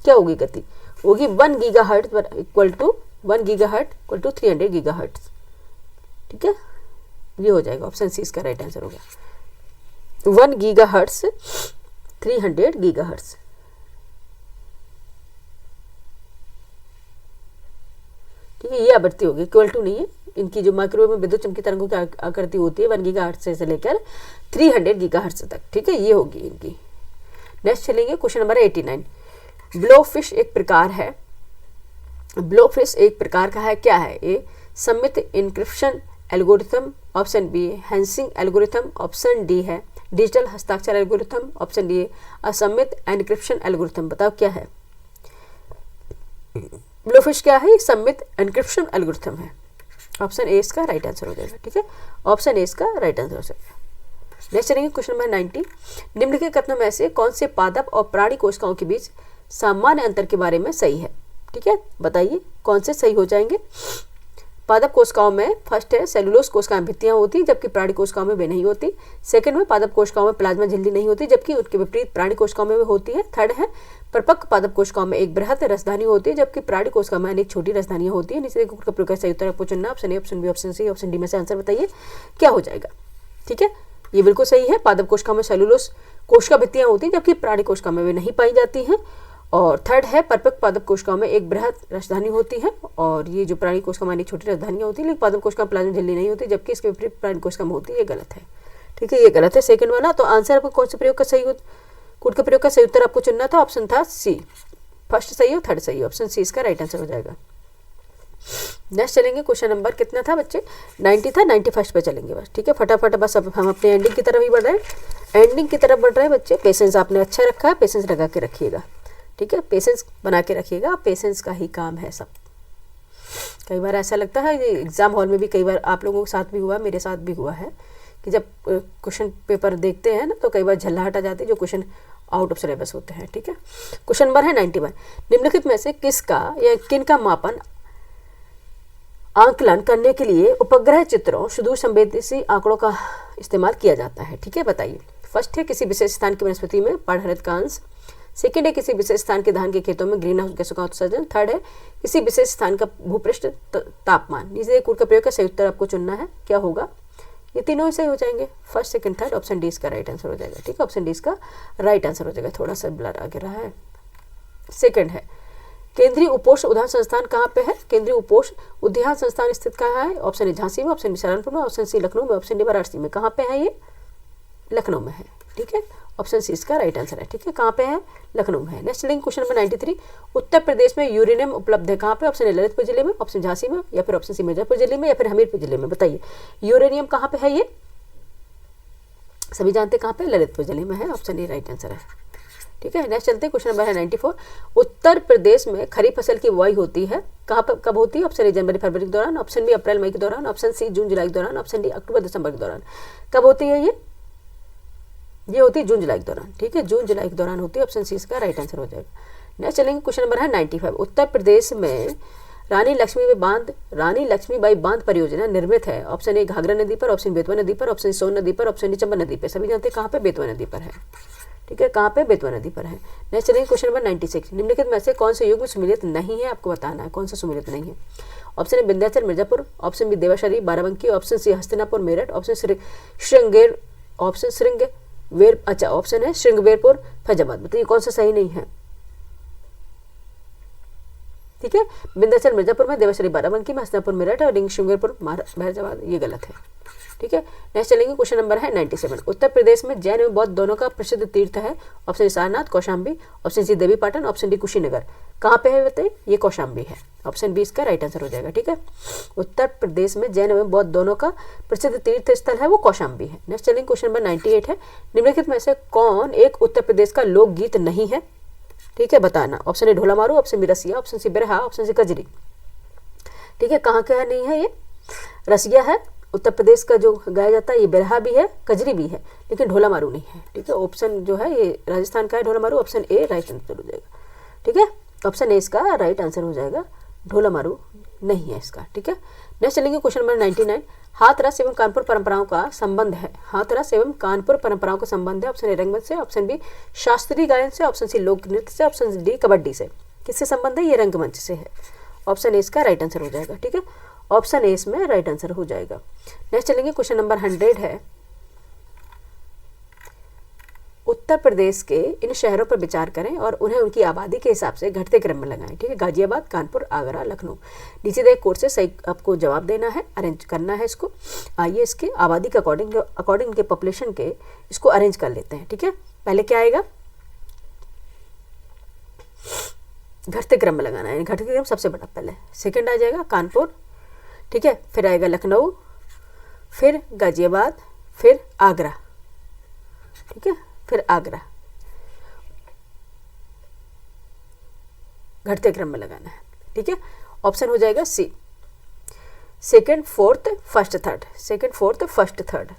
क्या होगी गति? होगी 1 gigahertz equal to 1 gigahertz equal to 300 gigahertz. ठीक है, ये हो जाएगा ऑप्शन सी इसका राइट आंसर होगा। 1 गीगाहर्ट्ज 300 गीगाहर्ट्ज। ठीक है, ये आवृत्ति होगी, इक्वल टू नहीं है। इनकी जो माइक्रोवेव में विद्युत चुंबकीय तरंगों की आकृति होती है 1 गीगाहर्ट्ज से लेकर 300 गीगाहर्ट्ज तक। ठीक है, ये होगी इनकी। नेक्स्ट चलेंगे क्वेश्चन नंबर 89, ब्लोफिश एक प्रकार है। ब्लोफिश एक प्रकार का है, क्या है? ए सममित encryption algorithm, option B hashing algorithm, option D है डिजिटल हस्ताक्षर एल्गोरिथम, ऑप्शन डी असममित एनक्रिप्शन एल्गोरिथम। बताओ क्या है? ब्लोफिश क्या है? सममित एनक्रिप्शन एल्गोरिथम है। ऑप्शन ए इसका राइट आंसर हो जाएगा। ठीक है, ऑप्शन ए इसका राइट आंसर हो जाएगा। नेक्स्ट चलेंगे क्वेश्चन नंबर 90, निम्नलिखित कथनों में से कौन से पादप और प्राणी कोशिकाओं के बीच सामान्य अंतर के बारे में सही है? ठीक है, बताइए कौन से सही हो जाएंगे? पादप कोशिकाओं में फर्स्ट है सेलुलोज कोशिकाएं भित्तियां होती, जबकि प्राणी कोशिकाओं में वे नहीं होती। सेकंड में पादप कोशिकाओं में प्लाज्मा झिल्ली नहीं होती, जबकि उसके विपरीत प्राणी कोशिकाओं में वे होती है। थर्ड है परिपक्व पादप कोशिकाओं में एक बृहत रसधानी होती है, जबकि प्राणी कोशिकाओं में अनेक छोटी रसधानियां होती है। नीचे का प्रकार सही उत्तर आपको चुनना, option A, option B, option C, option D में से आंसर बताइए क्या हो जाएगा। ठीक है, ये बिल्कुल सही है। पादप कोशिकाओं में सेलुलोज कोशिका भित्तियां होती हैं, जबकि प्राणी कोशिकाओं में वे नहीं पाई जाती हैं। और थर्ड है परिपक्व पादप कोशिकाओं में एक बृहत रसधानी होती है, और ये जो प्राणी कोशिका में अनेक छोटी रसधानियां होती है, लेकिन पादप कोशिका में प्लाज्मा झिल्ली नहीं होती, जबकि इसके विपरीत प्राणी कोशिका में होती है। ये गलत है। ठीक है, ये गलत है सेकंड वाला। तो आंसर आपको कौन से प्रयोग का सही कोड का प्रयोग का सही उत्तर आपको चुनना था, ऑप्शन था सी, फर्स्ट सही हो थर्ड सही हो, ऑप्शन सी इसका राइट आंसर हो जाएगा। नेक्स्ट चलेंगे क्वेश्चन नंबर कितना था बच्चे? 90 था, 91 पे चलेंगे बस। ठीक है, फटाफट बस अब हम अपने एंडिंग की तरफ ही बढ़ रहे हैं। एंडिंग की तरफ बढ़ रहे हैं बच्चे। पेशेंस आपने अच्छा रखा है, पेशेंस लगा के रखिएगा। ठीक है, पेशेंस बना के रखिएगा, पेशेंस का ही काम है सब। कई बार ऐसा लगता है, ये एग्जाम हॉल में भी कई बार आप लोगों के साथ भी हुआ, मेरे साथ भी हुआ है कि जब क्वेश्चन पेपर देखते हैं ना तो कई बार झल्लाहट आ जाती है, जो क्वेश्चन आउट ऑफ सिलेबस होते हैं। ठीक है, क्वेश्चन नंबर है 91, निम्नलिखित में से किसका या किन का मापन आंकलन करने के लिए उपग्रह चित्रों सुदूर संवेदनशील आंकड़ों का इस्तेमाल किया जाता है? ठीक है, बताइए। फर्स्ट है किसी विशेष स्थान की वनस्पति में पर्ण का अंश। सेकेंड है किसी विशेष स्थान के धान के खेतों में ग्रीन हाउस गैसों का उत्सर्जन। थर्ड है किसी विशेष स्थान का भूपृष्ठ तापमान। नीचे कोड का प्रयोग का सही उत्तर आपको चुनना है, क्या होगा? ये तीनों ही सही हो जाएंगे, first second third, option D इसका राइट आंसर हो जाएगा। ठीक है, ऑप्शन डी इसका राइट आंसर हो जाएगा। थोड़ा सा ब्लर आगे रहा है। सेकंड है केंद्रीय उपोष्ण उद्यान संस्थान कहाँ पे है? केंद्रीय उपोष्ण उद्यान संस्थान स्थित कहाँ है? ऑप्शन ए झांसी में, ऑप्शन बी सहारनपुर में, ऑप्शन सी लखनऊ में, ऑप्शन डी वाराणसी में। कहाँ पे है ये? लखनऊ में है। ठीक है, ऑप्शन सी इसका राइट आंसर है। ठीक है, कहाँ पे है? लखनऊ में है। नेक्स्ट लिंक क्वेश्चन नंबर 93, उत्तर प्रदेश में यूरेनियम उपलब्ध है कहाँ पे? ऑप्शन ए ललितपुर जिले में, ऑप्शन झांसी में, या फिर ऑप्शन सी मिर्जापुर जिले में, या फिर हमीरपुर जिले में। बताइए यूरेनियम कहाँ पे है? ये सभी जानते हैं कहाँ पे, ललितपुर जिले में है, ऑप्शन ए राइट आंसर है। ठीक है, नेक्स्ट चलते हैं, क्वेश्चन नंबर है 94। उत्तर प्रदेश में खरीफ फसल की बुआई होती है कहाँ पर, कब होती है? ऑप्शन ए जनवरी फरवरी के दौरान, ऑप्शन बी अप्रैल मई के दौरान, ऑप्शन सी जून जुलाई के दौरान, ऑप्शन डी अक्टूबर दिसंबर के दौरान। कब होती है ये होती है जून जुलाई के दौरान। ठीक है, जून जुलाई के दौरान होती है, ऑप्शन सी इसका राइट आंसर हो जाएगा। नेक्स्ट चलेंगे, क्वेश्चन नंबर है 95। उत्तर प्रदेश में रानी लक्ष्मीबाई बांध परियोजना निर्मित है, ऑप्शन ए घाघरा नदी पर, ऑप्शन बेतवा नदी पर, ऑप्शन सोन नदी पर, ऑप्शन डी चंबल नदी पर। सभी जानते हैं कहाँ पे, बेतवा नदी पर है। ठीक है, कहाँ पे, बेतवा नदी पर है। नेक्स्ट चलेंगे, क्वेश्चन नंबर 96। निम्नलिखित में से कौन से युग में सुमेलित नहीं है, आपको बताना है कौन सा सुमेलित नहीं है। Option A Vindhyachal Mirzapur, option B देवाशरी Barabanki, option C Hastinapur Meerut, option option है श्रृंगवेरपुर फैजाबाद। बताइए कौन सा सही नहीं है। ठीक है, विंध्याचल मिर्जापुर में, देवाशरी बाराबंकी में, हस्तिनापुर मेरठ और रिंग श्रृंगवेरपुर फैजाबाद, ये गलत है। ठीक है, नेक्स्ट चलेंगे, क्वेश्चन नंबर है 97। उत्तर प्रदेश में जैन एवं बौद्ध दोनों का प्रसिद्ध तीर्थ है, option Sarnath Kaushambi, option C Devi Patan, option D Kushinagar. कहाँ पे है बताइए, ये कौशाम्बी है, ऑप्शन बी इसका राइट आंसर हो जाएगा। ठीक है, उत्तर प्रदेश में जैन एवं बौद्ध दोनों का प्रसिद्ध तीर्थ स्थल है वो कौशाम्बी है। नेक्स्ट चलेंगे, क्वेश्चन नंबर 98 है। निम्नलिखित में से कौन एक उत्तर प्रदेश का लोकगीत नहीं है? ठीक है, बताना। ऑप्शन ए ढोला मारू, ऑप्शन बी रसिया, ऑप्शन सी बिरहा, ऑप्शन सी कजरी। ठीक है, कहाँ का नहीं है ये? रसिया है उत्तर प्रदेश का जो गाया जाता है, ये बिरहा भी है, कजरी भी है, लेकिन ढोला मारू नहीं है। ठीक है, ऑप्शन जो है ये राजस्थान का है ढोला मारू, ऑप्शन ए राइट आंसर हो जाएगा। ठीक है, ऑप्शन ए इसका राइट आंसर हो जाएगा, ढोला मारू नहीं है इसका। ठीक है, नेक्स्ट चलेंगे, क्वेश्चन नंबर 99। हाथरस एवं कानपुर परंपराओं का संबंध है, हाथरस एवं कानपुर परंपराओं का संबंध है, ऑप्शन ए रंगमंच से, ऑप्शन बी शास्त्रीय गायन से, ऑप्शन सी लोक नृत्य से, ऑप्शन डी कबड्डी से। किससे संबंध है? ये रंगमंच से है, ऑप्शन ए इसका राइट आंसर हो जाएगा। ठीक है, ऑप्शन ए इसमें राइट आंसर हो जाएगा। नेक्स्ट चलेंगे, क्वेश्चन नंबर 100 है। उत्तर प्रदेश के इन शहरों पर विचार करें और उन्हें उनकी आबादी के हिसाब से घटते क्रम में लगाएं। ठीक है, गाजियाबाद, कानपुर, आगरा, लखनऊ। नीचे दे कोर्स से सही आपको जवाब देना है, अरेंज करना है इसको। आइए इसके आबादी के अकॉर्डिंग के पॉपुलेशन के इसको अरेंज कर लेते हैं। ठीक है, पहले क्या आएगा? घटते क्रम में लगाना है, घटते क्रम सबसे बड़ा पहले, सेकंड आ जाएगा कानपुर। ठीक है, फिर आएगा लखनऊ, फिर गाजियाबाद, फिर आगरा। ठीक है, फिर आगरा, घटते क्रम में लगाना है। ठीक है, ऑप्शन हो जाएगा C, second fourth first third, second fourth first third.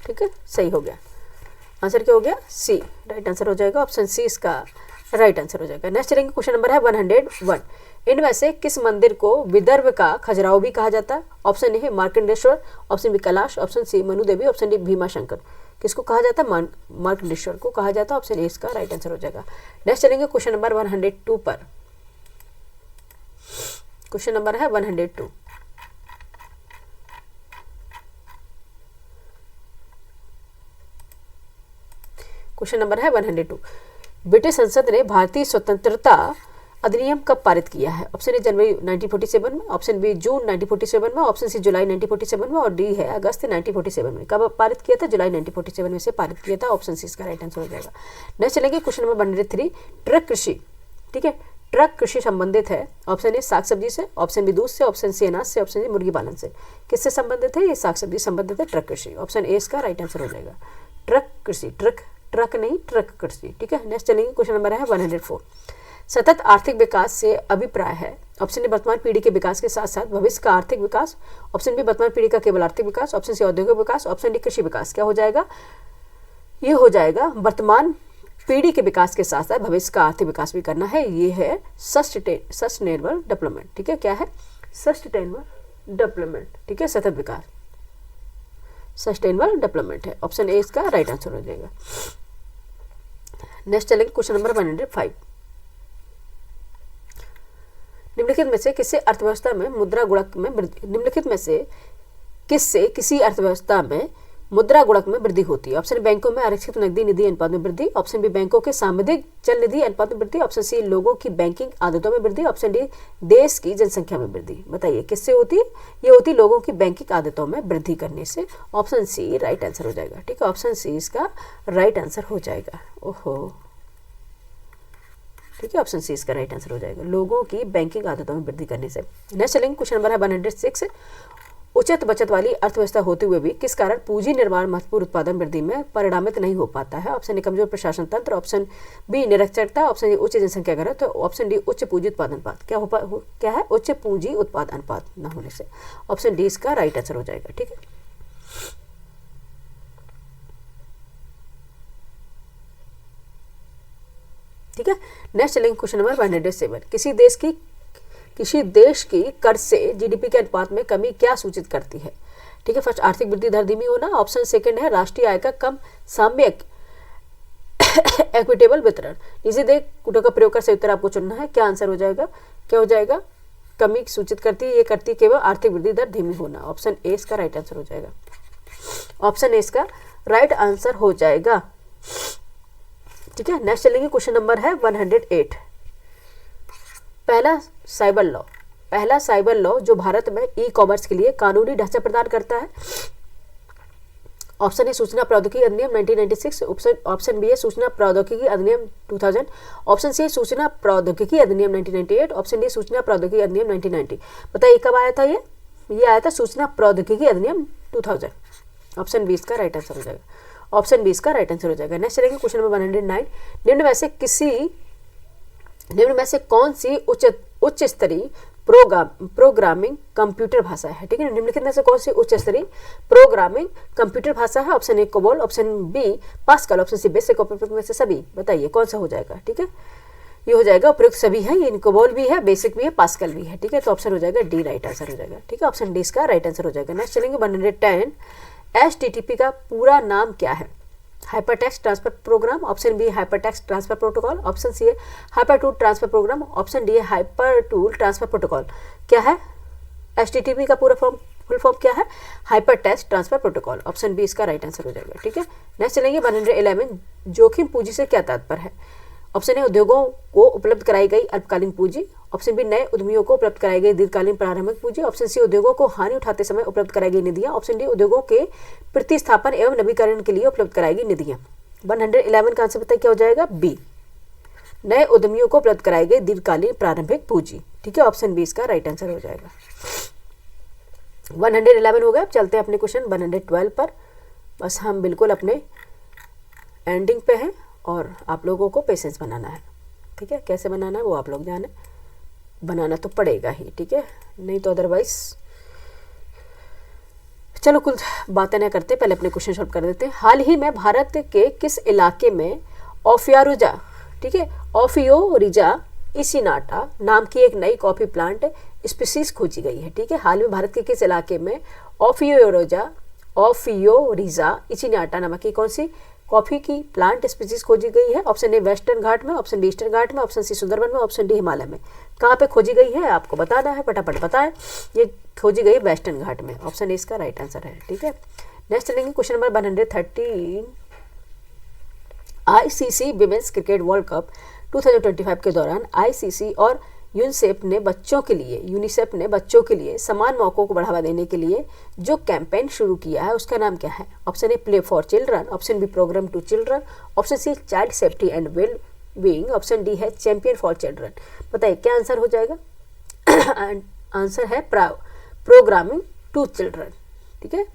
ठीक है, सही हो गया, आंसर क्या हो गया? सी राइट आंसर हो जाएगा, ऑप्शन सी इसका राइट आंसर हो जाएगा। नेक्स्ट चलेंगे, क्वेश्चन नंबर है 101। इनमें से किस मंदिर को विदर्भ का खजुराहो भी कहा जाता है? ऑप्शन ए है Markandeshwar, option B Kailash, option C Manudevi, option D Bhimashankar. किसको कहा जाता है? मार्कंडेश्वर को कहा जाता है, ऑप्शन ए इसका राइट आंसर हो जाएगा। नेक्स्ट चलेंगे क्वेश्चन नंबर 102 पर। क्वेश्चन नंबर है 102। क्वेश्चन नंबर है 102। ब्रिटिश संसद ने भारतीय स्वतंत्रता अधिनियम कब पारित किया है? ऑप्शन ए जनवरी 1947 में, ऑप्शन बी जून 1947 में, ऑप्शन सी जुलाई 1947 में और डी है अगस्त 1947 में। कब पारित किया था? जुलाई 1947 में से पारित किया था, ऑप्शन सी इसका राइट आंसर हो जाएगा। नेक्स्ट चलेंगे क्वेश्चन नंबर 103। ट्रक कृषि, ठीक है, ट्रक कृषि संबंधित है ऑप्शन ए साग सब्जी से, ऑप्शन बी दूध से, ऑप्शन सी अनाज से, ऑप्शन सी मुर्गी पालन से। किससे संबंधित है? ये साग सब्जी संबंधित है, ट्रक कृषि, ऑप्शन ए इसका राइट आंसर हो जाएगा। ट्रक कृषि, ट्रक नहीं, ट्रक कृषि। ठीक है, नेक्स्ट चलेंगे क्वेश्चन नंबर है 104। सतत आर्थिक विकास से अभिप्राय है? ऑप्शन ए वर्तमान पीढ़ी के विकास के साथ साथ भविष्य का आर्थिक विकास, ऑप्शन बी वर्तमान पीढ़ी का केवल आर्थिक विकास, ऑप्शन सी औद्योगिक विकास, ऑप्शन डी कृषि विकास। क्या हो जाएगा? ये हो जाएगा वर्तमान पीढ़ी के विकास के साथ साथ भविष्य का आर्थिक विकास भी करना है। ये है सस्टेनेबल डेवलपमेंट। ठीक है, क्या है? Sustainable development. ठीक है, सतत विकास, सस्टेनेबल डेवलपमेंट है, ऑप्शन ए इसका राइट आंसर हो जाएगा। नेक्स्ट चलेंगे क्वेश्चन नंबर 105। निम्नलिखित में से किसी अर्थव्यवस्था में मुद्रा गुणक में निम्नलिखित में से किससे किसी अर्थव्यवस्था में मुद्रा गुणक में वृद्धि होती है? ऑप्शन बैंकों में आरक्षित नकदी निधि अनुपात में वृद्धि, ऑप्शन बी बैंकों के सामुदायिक चल निधि अनुपात में वृद्धि, ऑप्शन सी लोगों की बैंकिंग आदतों में वृद्धि, ऑप्शन डी देश की जनसंख्या में वृद्धि। बताइए किससे होती है? ये होती लोगों की बैंकिंग आदतों में वृद्धि करने से, ऑप्शन सी राइट आंसर हो जाएगा। ठीक है, ऑप्शन सी इसका राइट आंसर हो जाएगा। ओहो, ठीक है, ऑप्शन सी इसका राइट आंसर हो जाएगा, लोगों की बैंकिंग आदतों में वृद्धि करने से। नेक्स्ट चलेंगे, क्वेश्चन नंबर है 106। उचित बचत वाली अर्थव्यवस्था होते हुए भी किस कारण पूंजी निर्माण महत्वपूर्ण उत्पादन वृद्धि में परिणामित नहीं हो पाता है? ऑप्शन ए कमजोर प्रशासन तंत्र, ऑप्शन बी निरक्षरता, ऑप्शन ए उच्च जनसंख्या घनत्व, ऑप्शन डी उच्च पूंजी उत्पादन अनुपात। क्या है? उच्च पूंजी उत्पादन अनुपात न होने से। ऑप्शन डी इसका राइट आंसर हो जाएगा। ठीक है, ठीक है। नेक्स्ट चलेंगे क्वेश्चन नंबर 107। किसी देश की कर्ज से जीडीपी के अनुपात में कमी क्या सूचित करती है? ठीक है, फर्स्ट आर्थिक वृद्धि दर धीमी होना, ऑप्शन सेकंड है राष्ट्रीय आय का कम साम्यक इक्विटेबल वितरण। निजी देय कूटों का प्रयोग कर सही उत्तर आपको चुनना है। क्या आंसर हो जाएगा? क्या हो जाएगा? कमी सूचित करती है, ये करती केवल आर्थिक वृद्धि दर धीमी होना। ऑप्शन ए इसका राइट आंसर हो जाएगा। ऑप्शन ए इसका राइट आंसर हो जाएगा। ठीक है, नेक्स्ट चलेंगे, क्वेश्चन नंबर है 108। पहला साइबर लॉ जो भारत में ई कॉमर्स के लिए कानूनी ढांचा प्रदान करता है। ऑप्शन ए सूचना प्रौद्योगिकी अधिनियम 1996, ऑप्शन बी है सूचना प्रौद्योगिकी अधिनियम 2000, ऑप्शन सी सूचना प्रौद्योगिकी अधिनियम 1998, ऑप्शन डी सूचना प्रौद्योगिकी अधिनियम 1990। बताइए कब आया था ये आया था सूचना प्रौद्योगिकी अधिनियम 2000। ऑप्शन बी इसका राइट आंसर हो जाएगा। ऑप्शन बी इसका राइट आंसर हो जाएगा। नेक्स्ट चलेंगे क्वेश्चन नंबर 109। निम्न में से कौन सी उच्च स्तरीय प्रोग्रामिंग कंप्यूटर भाषा है? ठीक है, निम्नलिखित में से कौन सी उच्च स्तरीय प्रोग्रामिंग कंप्यूटर भाषा है? Option A COBOL, option B Pascal, option C BASIC, उपयुक्त में से सभी। बताइए कौन सा हो जाएगा? ठीक है, ये हो जाएगा उपयुक्त सभी है, ये कोबोल भी है, बेसिक भी है, पास्कल भी है। ठीक है, तो ऑप्शन हो जाएगा डी राइट आंसर हो जाएगा। ठीक है, ऑप्शन डी इसका राइट आंसर हो जाएगा। नेक्स्ट चलेंगे 110। HTTP का पूरा नाम क्या है? Hypertext transfer program, option B hypertext transfer protocol, option C है hyper tool transfer program, option D है हाइपर टूल ट्रांसफर प्रोटोकॉल। क्या है? HTTP का पूरा फुल फॉर्म क्या है? Hypertext transfer protocol. Option B इसका राइट आंसर हो जाएगा। ठीक है, नेक्स्ट चलेंगे 111। जोखिम पूंजी से क्या तात्पर्य है? ऑप्शन ए उद्योगों को उपलब्ध कराई गई अल्पकालीन पूंजी, ऑप्शन बी नए उद्यमियों को उपलब्ध कराई गई दीर्घकालीन प्रारंभिक पूंजी, ऑप्शन सी उद्योगों को हानि उठाते समय उपलब्ध कराई गई निधियां, ऑप्शन डी उद्योगों के प्रतिस्थापन एवं नवीकरण के लिए उपलब्ध कराई गई निधियां। 111 का आंसर बताइए क्या हो जाएगा? बी, नए उद्यमियों को उपलब्ध कराई गई दीर्घकालीन प्रारंभिक पूंजी। ठीक है, ऑप्शन बी इसका राइट आंसर हो जाएगा। 111 हो गया। अब चलते हैं अपने क्वेश्चन 112 पर। बस हम बिल्कुल अपने एंडिंग पे हैं और आप लोगों को पेशेंस बनाना है। ठीक है, कैसे बनाना है वो आप लोग जाने, बनाना तो पड़ेगा ही। ठीक है, नहीं तो अदरवाइज चलो कुछ बातें ना करते, पहले अपने क्वेश्चन सॉल्व कर देते हैं। हाल ही में भारत के किस इलाके में ओफियोरिजा, ठीक है, ओफियोरिजा इसिनाटा नाम की एक नई कॉफी प्लांट स्पीसीज खोजी गई है? ठीक है, हाल में भारत के किस इलाके में ओफियोरिजा इसिनाटा नामक की कौन सी कॉफी की प्लांट स्पीसीज खोजी गई है? ऑप्शन ए वेस्टर्न घाट में, ऑप्शन बी ईस्टर्न घाट में, ऑप्शन सी सुंदरबन में, ऑप्शन डी हिमालय में। कहाँ पे खोजी गई है आपको बताना है, फटाफट बताएं। ये खोजी गई वेस्टर्न घाट में। ऑप्शन ए इसका राइट आंसर है। ठीक है, नेक्स्ट चलेंगे question number 113। ICC women's cricket world cup 2025 के दौरान ICC और यूनिसेफ ने बच्चों के लिए समान मौकों को बढ़ावा देने के लिए जो कैंपेन शुरू किया है उसका नाम क्या है? Option A play for children, option B program to children, option C child safety and well being, option D है चैंपियन फॉर चिल्ड्रन। बताइए क्या आंसर हो जाएगा? आंसर है प्रोग्रामिंग टू चिल्ड्रन। ठीक है,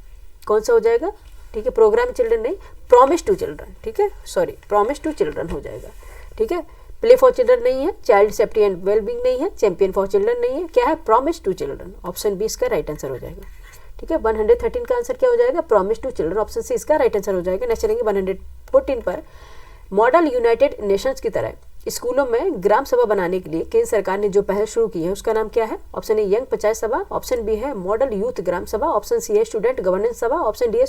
कौन सा हो जाएगा? ठीक है, प्रोग्राम चिल्ड्रन नहीं, प्रॉमिस टू चिल्ड्रन। ठीक है, सॉरी, प्रॉमिस टू चिल्ड्रन हो जाएगा। ठीक है, प्ले फॉर चिल्ड्रन नहीं है, चाइल्ड सेफ्टी एंड वेलबींग नहीं है, चैंपियन फॉर चिल्ड्रन नहीं है, क्या है? Promise to children. Option B इसका राइट आंसर हो जाएगा। ठीक है, 113 का आंसर क्या हो जाएगा? Promise to children. Option C इसका राइट आंसर हो जाएगा। नेक्स्ट चलेंगे 114 पर। मॉडल यूनाइटेड नेशंस की तरह स्कूलों में ग्राम सभा बनाने के लिए केंद्र सरकार ने जो पहल शुरू की है उसका नाम क्या है? ऑप्शन ए यंग पंचायत सभा, ऑप्शन बी है मॉडल यूथ ग्राम सभा, ऑप्शन सी है स्टूडेंट गवर्नेंस सभा, ऑप्शन डी है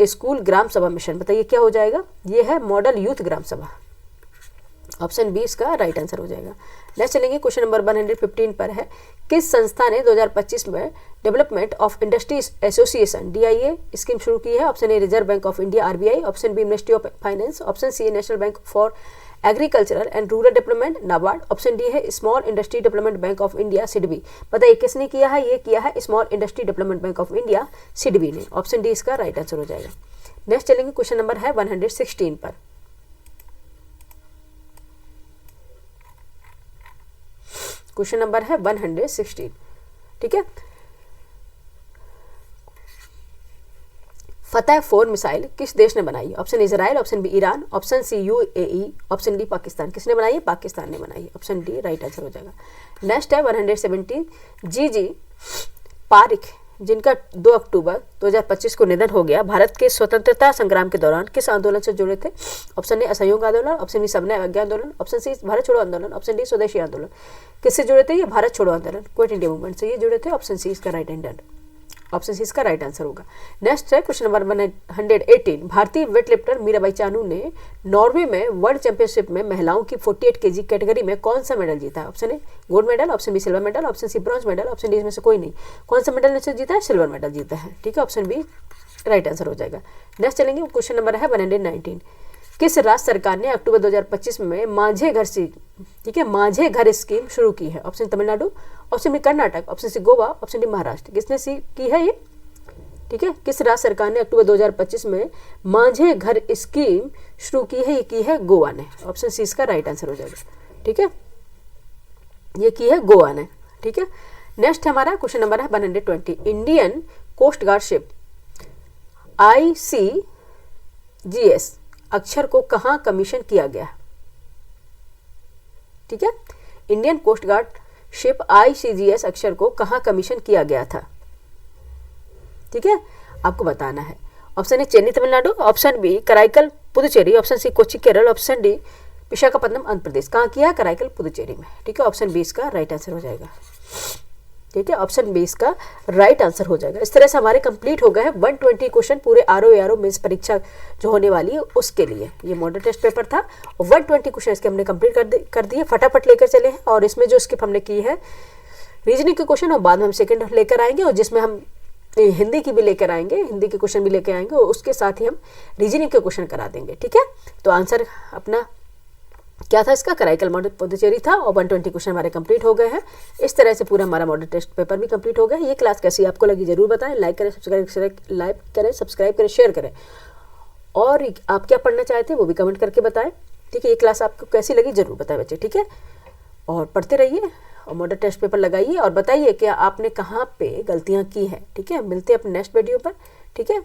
स्कूल ग्राम सभा मिशन। बताइए क्या हो जाएगा? ये है मॉडल यूथ ग्राम सभा। ऑप्शन बी इसका राइट आंसर हो जाएगा। नेक्स्ट चलेंगे क्वेश्चन नंबर 115 पर है। किस संस्था ने 2025 में development of industries association DIA scheme शुरू की है? Option A reserve bank of India RBI, option B ministry of finance, option C national bank for agricultural and rural development NABARD, option D है small industry development bank of India SIDBI। बताइए किसने किया है? ये किया है small industry development bank of India SIDBI ने। ऑप्शन डी इसका राइट आंसर हो जाएगा। नेक्स्ट चलेंगे क्वेश्चन नंबर है 116 पर। क्वेश्चन नंबर है 116, ठीक है। फतह 4 मिसाइल किस देश ने बनाई? Option Israel, option B Iran, option C UAE, option D Pakistan. किसने बनाई है? पाकिस्तान ने बनाई है। ऑप्शन डी राइट आंसर हो जाएगा। नेक्स्ट है 117, जी पारिख जिनका 2 अक्टूबर 2025 को निधन हो गया, भारत के स्वतंत्रता संग्राम के दौरान किस आंदोलन से जुड़े थे? ऑप्शन ए असहयोग आंदोलन, ऑप्शन बी सबने आज्ञा आंदोलन, ऑप्शन सी भारत छोड़ो आंदोलन, ऑप्शन डी स्वदेशी आंदोलन। किससे जुड़े थे? ये भारत छोड़ो आंदोलन, क्विट इंडिया मूवमेंट से ये जुड़े थे। ऑप्शन सी इसका राइट आंसर, ऑप्शन सी इसका राइट आंसर होगा। नेक्स्ट है क्वेश्चन नंबर 118, भारतीय वेट लिफ्टर मीराबाई चानू ने नॉर्वे में वर्ल्ड चैंपियनशिप में महिलाओं की 48 kg कैटेगरी में कौन सा मेडल जीता है? Option A gold medal, option B silver medal, option C bronze medal, option D इसमें से कोई नहीं। कौन सा मेडल ने जीता है? सिल्वर मेडल जीता है, ठीक है। ऑप्शन बी राइट आंसर हो जाएगा। नेक्स्ट चलेंगे, क्वेश्चन नंबर है 119, किस राज्य सरकार ने अक्टूबर 2025 में माझे घर से, ठीक है, माझे घर स्कीम शुरू की है? Option Tamil Nadu, option B Karnataka, option C Goa, option D Maharashtra. किसने की है ये? ठीक है, किस राज्य सरकार ने अक्टूबर 2025 में माझे घर स्कीम शुरू की है? ये की है गोवा ने। ऑप्शन सी इसका राइट आंसर हो जाएगा, ठीक है, ये की है गोवा ने, ठीक है। नेक्स्ट हमारा क्वेश्चन नंबर है 120, Indian coast guard ship ICGS Akshar को कहाँ कमीशन किया गया? ठीक है, Indian coast guard ship ICGS Akshar को कहाँ कमीशन किया गया था? ठीक है, आपको बताना है। Option A Chennai Tamil Nadu, option B Karaikal Puducherry, option C Kochi Kerala, option D Visakhapatnam Andhra Pradesh. कहाँ किया? कराईकल पुदुचेरी में, ठीक है। ऑप्शन बी इसका राइट आंसर हो जाएगा, ठीक है। ऑप्शन बी इसका राइट आंसर हो जाएगा। इस तरह से हमारे कंप्लीट हो गए हैं 120 क्वेश्चन पूरे RO मेंस परीक्षा जो होने वाली है उसके लिए। ये मॉडल टेस्ट पेपर था और 120 क्वेश्चन इसके हमने कंप्लीट कर दिए, फटाफट लेकर चले हैं। और इसमें जो स्किप हमने की है रीजनिंग के क्वेश्चन और बाद में हम सेकंड लेकर आएंगे और जिसमें हम हिंदी की भी लेकर आएंगे, हिंदी के क्वेश्चन भी लेकर आएंगे और उसके साथ ही हम रीजनिंग के क्वेश्चन करा देंगे, ठीक है। तो आंसर अपना क्या था इसका? कराईकल मॉडल पुदुचेरी था और 120 क्वेश्चन हमारे कंप्लीट हो गए हैं। इस तरह से पूरा हमारा मॉडल टेस्ट पेपर भी कंप्लीट हो गया। ये क्लास कैसी आपको लगी जरूर बताएं, लाइक करें, सब्सक्राइब करें, शेयर करें और आप क्या पढ़ना चाहते हैं वो भी कमेंट करके बताएं, ठीक है। ये क्लास आपको कैसी लगी जरूर बताएं बच्चे, ठीक है। और पढ़ते रहिए और मॉडल टेस्ट पेपर लगाइए और बताइए कि आपने कहाँ पे गलतियाँ की हैं, ठीक है। मिलते हैं अपने नेक्स्ट वीडियो पर, ठीक है।